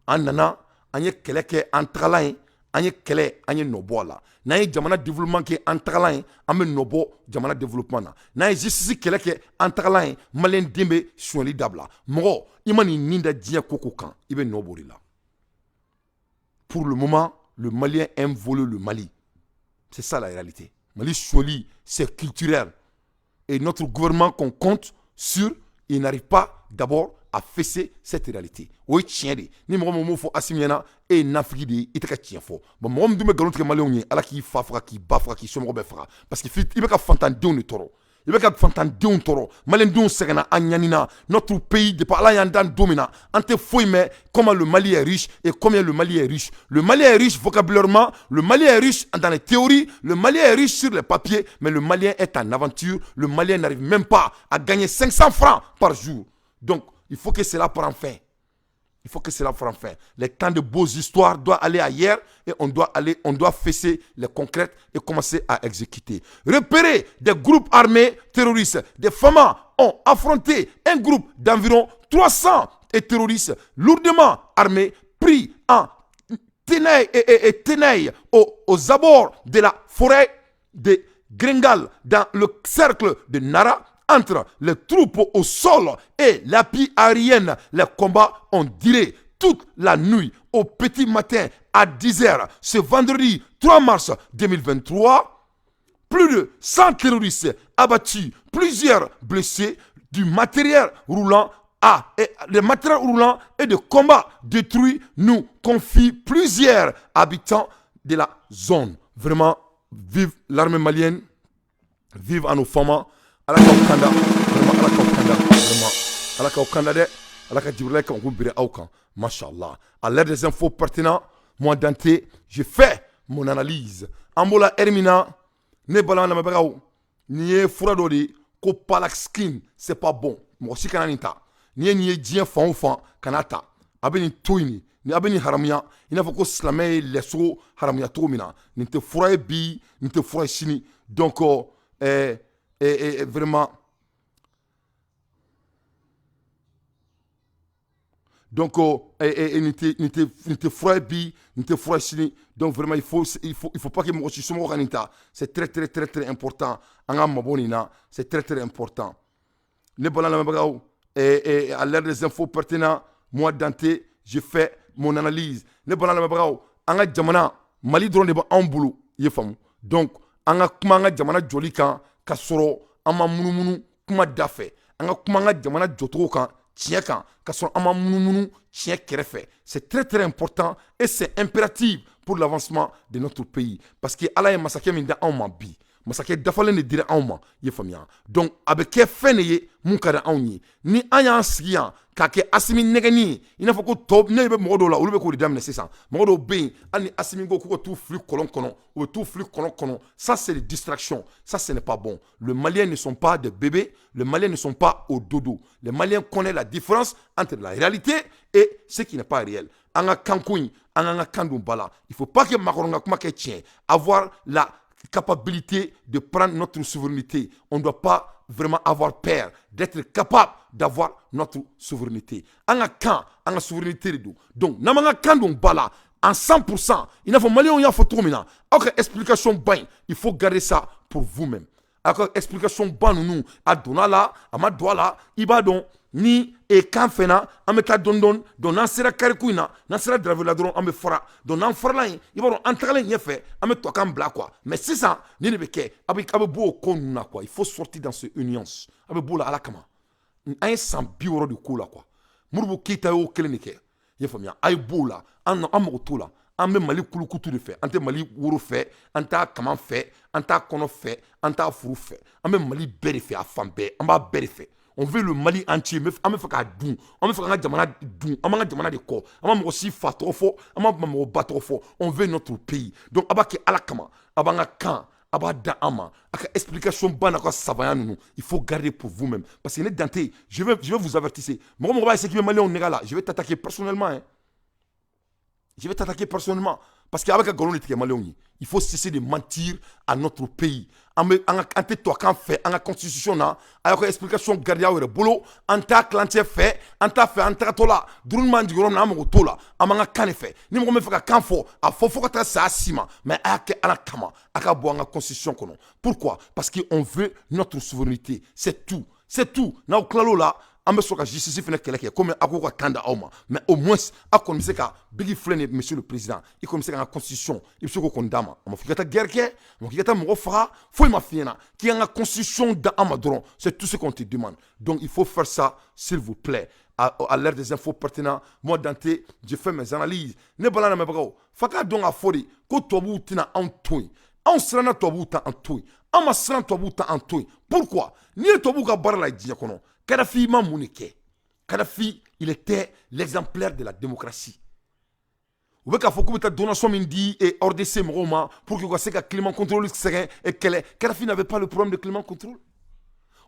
Speaker 1: En nana, on y a quelqu'un en tralain, on y a quelqu'un en nobo là. Na y jamana développement qui est en tralain, on met nobo jamana développement là. Na y juste quelqu'un en tralain, malien dembe sur les dabla. Moro, imani ninda dia kokokan, ibe nobo là. Pour le moment, le Malien aime voler le Mali. C'est ça la réalité. Mali Choli, c'est culturel. Et notre gouvernement qu'on compte sur, il n'arrive pas d'abord à fesser cette réalité. Oui, tiens, ni moi faut assimiler et n'afrique et te tient fort. Bon, moi me galon que Malien ala qui fafra qui bafra qui somme robefra parce qu'il il va fantan de toro. Il va fantan de toro. Malien don segana anyanina notre pays de par là yandan domina. Ante foi mais comment le Mali est riche et combien le Mali est riche. Le Mali est riche vocabulairement, le Mali est riche dans les théories, le Mali est riche sur les papiers, mais le Malien est en aventure. Le Malien n'arrive même pas à gagner 500 francs par jour. Donc, il faut que cela prenne fin. Il faut que cela prenne fin. Les temps de beaux histoires doivent aller ailleurs et on doit fesser les concrètes et commencer à exécuter. Repérer des groupes armés terroristes. Des femmes ont affronté un groupe d'environ 300 terroristes lourdement armés, pris en tenaille aux abords de la forêt de Grengal dans le cercle de Nara. Entre les troupes au sol et l'appui aérienne, les combats ont duré toute la nuit au petit matin à 10h. Ce vendredi 3 mars 2023, plus de 100 terroristes abattus, plusieurs blessés, du matériel roulant et de combats détruits, nous confient plusieurs habitants de la zone. Vraiment, vive l'armée malienne, vive à nos femmes. Alaka ukanda, vraiment alaka ukanda, vraiment alaka ukanda de, alaka jibrila kan kubire aukan, mashallah. À l'ère des infos pertinents, moi Dante, je fais mon analyse. Ambola Hermina, ne balan la mabagaw, niye furadori, ko palaxkin, c'est pas bon. Moi aussi kananita. Niye dien fan kanata. Abeni toini, ni abeni haramia, il faut que slamé leso haramia tomina. Ninte furaye bi, ninte furaye sini. Donc vraiment. Donc n'était froid bi, n'était froid chini. Donc vraiment il faut pas que moi aussi c'est très important. C'est très important. Ne balance la mabagaw et à l'ère des infos pertinents, moi Dante, je fais mon analyse. Ne balance la mabagaw anga jamana Mali drone de ba ambulu yefamu. Donc anga kuma anga jamana joli kan kasoro ama munumunu kuma dafe. Anga kuma anga jamana jotoro kan c'est très important et c'est impératif pour l'avancement de notre pays. Parce que Allah est massacré minda en mabi. Massacré d'affaire ne dirait en ma. Donc, avec quel fait munkara auni ni aya siya kake asimi negani ina fako top ne be modo la ulube ko dam c'est ça modo be ani asimi go ko tout flux kono ou tout flux kono ça c'est des distractions, ça ce n'est pas bon. Les Maliens ne sont pas des bébés, les Maliens ne sont pas au dodo. Les Maliens connaissent la différence entre la réalité et ce qui n'est pas réel. Anga kankoui anga kandum bala, il faut pas que makoronga kuma ke tien avoir la capacité de prendre notre souveraineté. On ne doit pas vraiment avoir peur d'être capable d'avoir notre souveraineté. On a souveraineté. Donc, namanga kandon bala en 100%. Il faut malien on y a faut trop maintenant. Ok, explication bain. Il faut garder ça pour vous-même. Alors, explication bain nous à donala, à ma douala, ibadon. Ni e kan fena ame ta don nan sera karikuina nan sera driver la dron ame fora don nan fora la ibaro antale nyefe ame to kan bla quoi mais c'est ça ni ne beke abe bo konuna quoi. Il faut sortir dans ce union abe bo la ala kama un sans bioro de kula quoi murbu kita yo kelenike yefamia ay bo la an amoto la ame mali kulukutu de fait ante mali woro fait anta kama fait anta kono fait anta furu fait ame mali beri fait afambe amba beri fait. On veut le Mali entier, mais on veut faire un on veut faire un jamana dou, on veut jamana de corps, on veut aussi faire trop fort, on veut battre trop fort. On veut notre pays. Donc abaki alakama, abanga kan, abada ama, aka explication bana ko savayanu. Il faut garder pour vous-même parce que Dante, je vais vous avertir. Moi on va essayer que Mali on est là, je vais t'attaquer personnellement hein. Je vais t'attaquer personnellement. Parce qu'avec la Golon il faut cesser de mentir à notre pays. En fait, en constitution, avec explication gardia ou boulot, en ta clantier fait, en ta fait, en ta tola, drôlement du gros nam ou tola, en manga can fait. Ni me fait qu'un faux, à faux faut que ça sima, mais à la kama, à boire en constitution. Pourquoi? Parce qu'on veut notre souveraineté. C'est tout. C'est tout. N'a clalo là. Justice comme mais au moins à comme c'est Biggie Flynn monsieur le président il comme c'est la constitution il faut qu'on condamne on fait ta guerre qui on qui ta mo fera faut ma fiena qui a la constitution dans Amadron c'est tout ce qu'on te demande. Donc il faut faire ça s'il vous plaît à l'ère des infos pertinents. Moi Dante je fais mes analyses ne balana me bago faka donc a fori ko tobu tina en toy on sera na tobu ta en toy on ma sera tobu ta en toy. Pourquoi ni tobu ka bar la dia kono Kadhafi m'a mouniqué. Kadhafi, il était l'exemplaire de la démocratie. Vous voyez qu'il faut que la donation mindi et hors de ces moments pour que le climat contrôle et Kadhafi n'avait pas le problème de climat contrôle.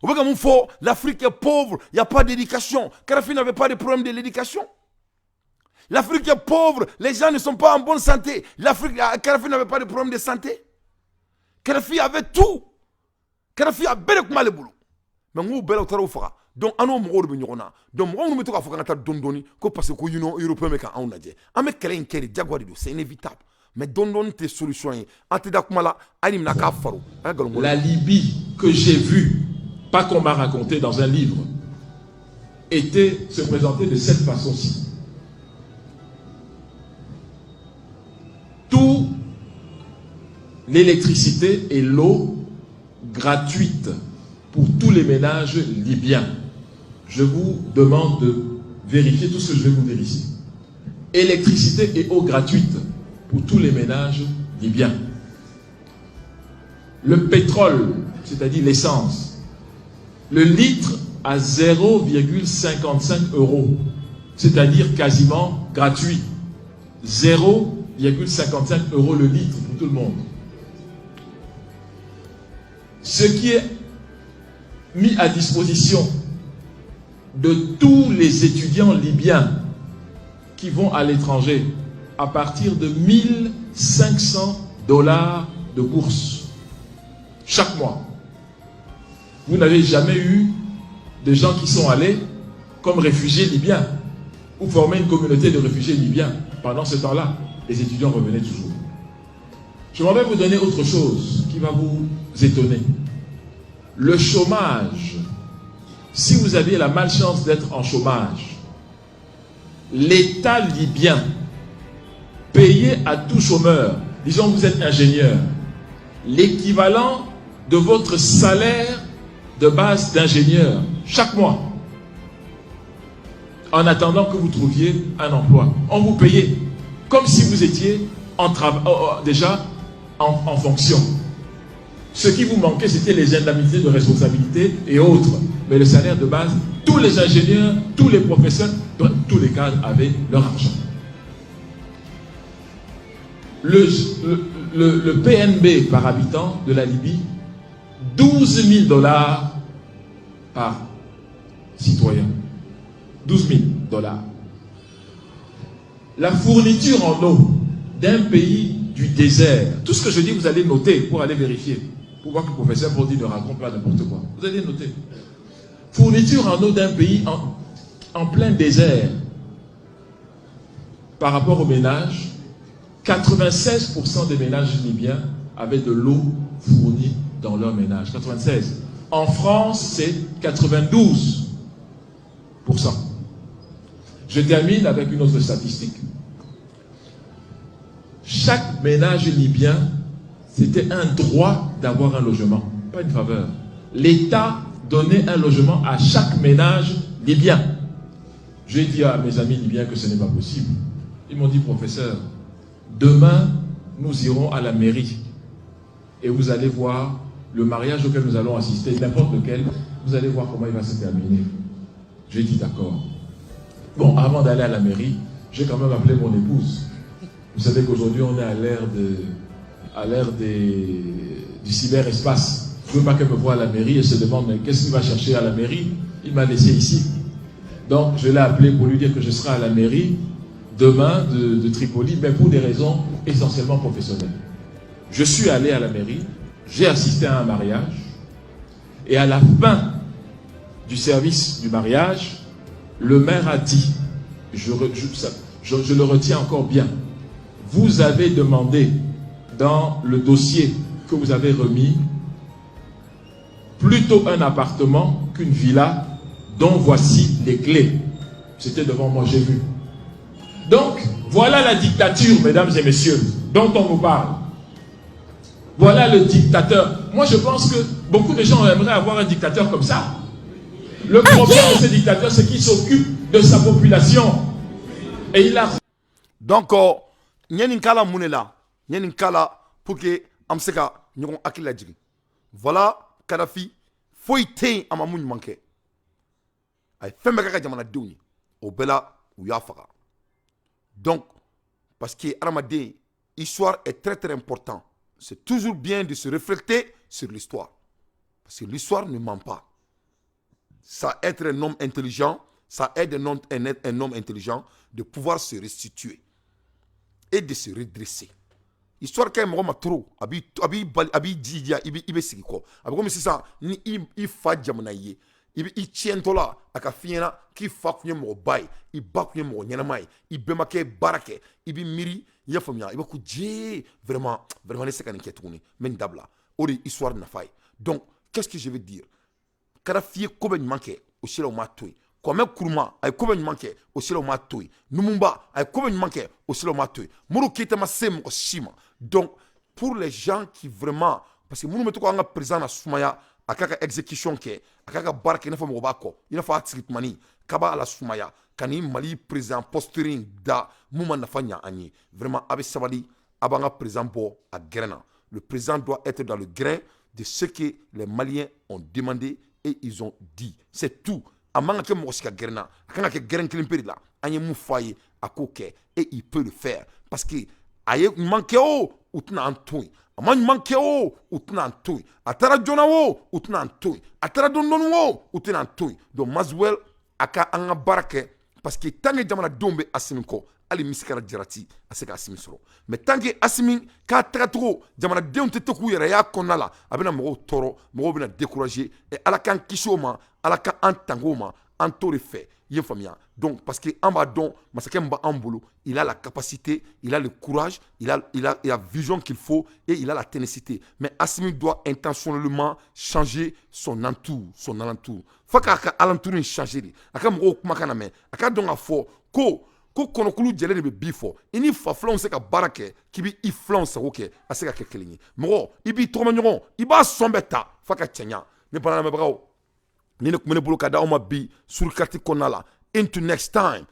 Speaker 1: Vous voyez qu'il l'Afrique est pauvre, il n'y a pas d'éducation. Kadhafi n'avait pas de problème de l'éducation. L'Afrique est pauvre, les gens ne sont pas en bonne santé. Kadhafi n'avait pas de problème de santé. Kadhafi avait tout. Kadhafi a bel mal le boulot. Mais nous, bel au fera. Donc, on a un mot de Nyona. Donc, on ne peut pas faire un dondoni, parce que l'Union européenne est en Nadie. Avec quelqu'un qui est diagnostiqué, c'est inévitable. Mais donne tes solutions.
Speaker 14: La Libye que j'ai vue, pas qu'on m'a raconté dans un livre, se présentait de cette façon-ci. Tout l'électricité et l'eau gratuite pour tous les ménages libyens. Je vous demande de vérifier tout ce que je vais vous dire ici. Électricité et eau gratuite pour tous les ménages libyens. Le pétrole, c'est-à-dire l'essence, le litre à 0,55 €, c'est-à-dire quasiment gratuit. 0,55 €1,55 le litre pour tout le monde. Ce qui est mis à disposition de tous les étudiants libyens qui vont à l'étranger à partir de $1,500 de bourse chaque mois. Vous n'avez jamais eu de gens qui sont allés comme réfugiés libyens ou former une communauté de réfugiés libyens. Pendant ce temps-là, les étudiants revenaient toujours. Je m'en vais vous donner autre chose qui va vous étonner. Le chômage. Si vous aviez la malchance d'être en chômage, l'État libyen payait à tout chômeur, disons que vous êtes ingénieur, l'équivalent de votre salaire de base d'ingénieur chaque mois, en attendant que vous trouviez un emploi. On vous payait comme si vous étiez déjà en fonction. Ce qui vous manquait, c'était les indemnités de responsabilité et autres. Mais le salaire de base, tous les ingénieurs, tous les professeurs, tous les cadres avaient leur argent. Le PNB par habitant de la Libye, $12 000 par citoyen. $12 000. La fourniture en eau d'un pays du désert. Tout ce que je dis, vous allez noter pour aller vérifier. Pour voir que le professeur Bondi ne raconte pas n'importe quoi. Vous allez noter. Fourniture en eau d'un pays en plein désert. Par rapport aux ménages, 96% des ménages libyens avaient de l'eau fournie dans leur ménage. 96. En France, c'est 92%. Je termine avec une autre statistique. Chaque ménage libyen, c'était un droit d'avoir un logement, pas une faveur. L'État donnait un logement à chaque ménage libyen. J'ai dit à mes amis libyens que ce n'est pas possible. Ils m'ont dit, professeur, demain, nous irons à la mairie et vous allez voir le mariage auquel nous allons assister, n'importe lequel, vous allez voir comment il va se terminer. J'ai dit d'accord. Bon, avant d'aller à la mairie, j'ai quand même appelé mon épouse. Vous savez qu'aujourd'hui, on est à l'ère du cyberespace. Je ne veux pas qu'elle me voie à la mairie et se demande, mais qu'est-ce qu'il va chercher à la mairie? Il m'a laissé ici. Donc, je l'ai appelé pour lui dire que je serai à la mairie demain de Tripoli, mais pour des raisons essentiellement professionnelles. Je suis allé à la mairie, j'ai assisté à un mariage, et à la fin du service du mariage, le maire a dit, je le retiens encore bien, vous avez demandé dans le dossier que vous avez remis plutôt un appartement qu'une villa dont voici les clés. C'était devant moi, j'ai vu. Donc, voilà la dictature, mesdames et messieurs, dont on nous parle. Voilà le dictateur. Moi, je pense que beaucoup de gens aimeraient avoir un dictateur comme ça. Le problème de ce dictateur, c'est qu'il s'occupe de sa population. Et il a...
Speaker 1: Donc, Nyenkala Mounela, Nyenkala, pour que Amseka, nous akila djigi. Voilà, Kadhafi, faut y ter à ma moune manqué. Aïe, femme kaka jamana douni, au bela ou yafaka. Donc, parce que Aramadé, l'histoire est très très important. C'est toujours bien de se réfléchir sur l'histoire. Parce que l'histoire ne ment pas. Ça aide un homme intelligent, ça aide un homme intelligent de pouvoir se restituer et de se redresser. Histoire quand même trop, abi djidja ibe sigiko. Abi comme c'est ça, ni i fa jamana ye. I tientola aka fiena ki fa kunye mo bay, I ba kunye mo nyanamay, I bemake barake, I bi miri ya famia, I ba ku dje vraiment ne sekani ketuni men dabla. Ori histoire na fay. Donc, qu'est-ce que je veux dire? Kadhafi ko ben manke o sila o matoi. Kwame Nkrumah ay ko ben manke o sila o matoi. Lumumba ay ko ben manke o sila o matoi. Moro Keïta ma sem ko shima. Donc, pour les gens qui vraiment, parce que nous mettons un président na Soumaya, à kaka exécution ke, à kaka barke ne fa mo bako, il fa atritmani, kaba ala Soumaya, kani Mali président posturing da mouma na fanya ani. Vraiment avec sabali abanga président bo à grain. Le président doit être dans le grain de ce que les Maliens ont demandé et ils ont dit. C'est tout. Amanga ke mo sika grain, akanga ke grain klimperi la, anye mou faye à koke et il peut le faire parce que aye manke o utna antoi aman manke o utna antoi atara jona o utna antoi atara dondon o utna antoi donc Maswell aka anga barake parce que tangi jamana dombe asimin ko ali misikara jarati aseka asimi soro mais tangi asimin ka tagato jamana deun tete ku yera ya konala abena mo toro mo bena décourager et ala kan kisoma ala kan antangoma antori fait yé famia donc parce que en bas don masakemba ambulu il a la capacité il a le courage il a la vision qu'il faut et il a la ténacité mais Assimi doit intentionnellement changer son alentour faka ka alentour changer aka mo kuma kana me aka don a fo ko konokulu jele de be bifo ini fa flon se ka barake kibi I flon sa oke aseka ke kelingi mo ibi troma nyon iba sombeta faka tenya ne bana me brawo ni ne kumene bulu kada oma bi sur karti konala into next time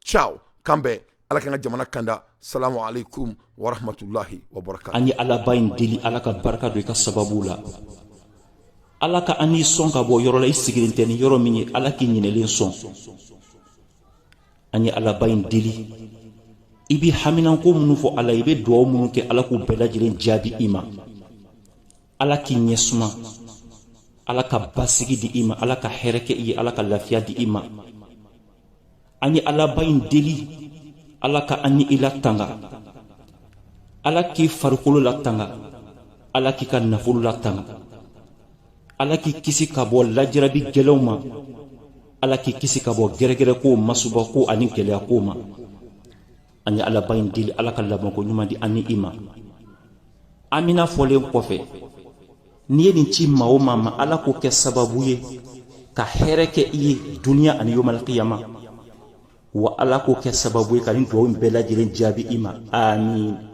Speaker 1: ciao kambe ala kana jamana kanda salamu alaikum wa rahmatullahi wa barakatuh
Speaker 15: ani ala bayin deli ala ka baraka do ka sababula ala ka ani son ka bo yoro la isigirinteni yoro minyi ala ki nyinelen son ani ala bayin deli ibi haminan ko munu fo ala ibe do munu ke ala ku belajilen jabi ima ala ki nyesuma ala ka basigi di ima ala ka hereke i ala ka lafiya di ima ani ala bayin deli ala ka ani ila tanga ala ki farikolo la tanga ala ki ka nafolo la tanga ala ki kisi ka bɔ lajarabi gɛlɛw ma ala ki kisi ka bɔ gɛrɛgɛrɛ ko masuba ko ani gɛlɛya ko ma ani ala bayin deli ala ka lamɔko ɲuman di ani ima amina fɔlen kɔfɛ ni ye nin ci maa o maa ma ala k'o kɛ sababu ye ka hɛrɛ kɛ I ye duniya ani yomal qiyama wa ala k'o kɛ sababu ye ka nin duwawu bɛɛ lajɛlen jaabi I ma amin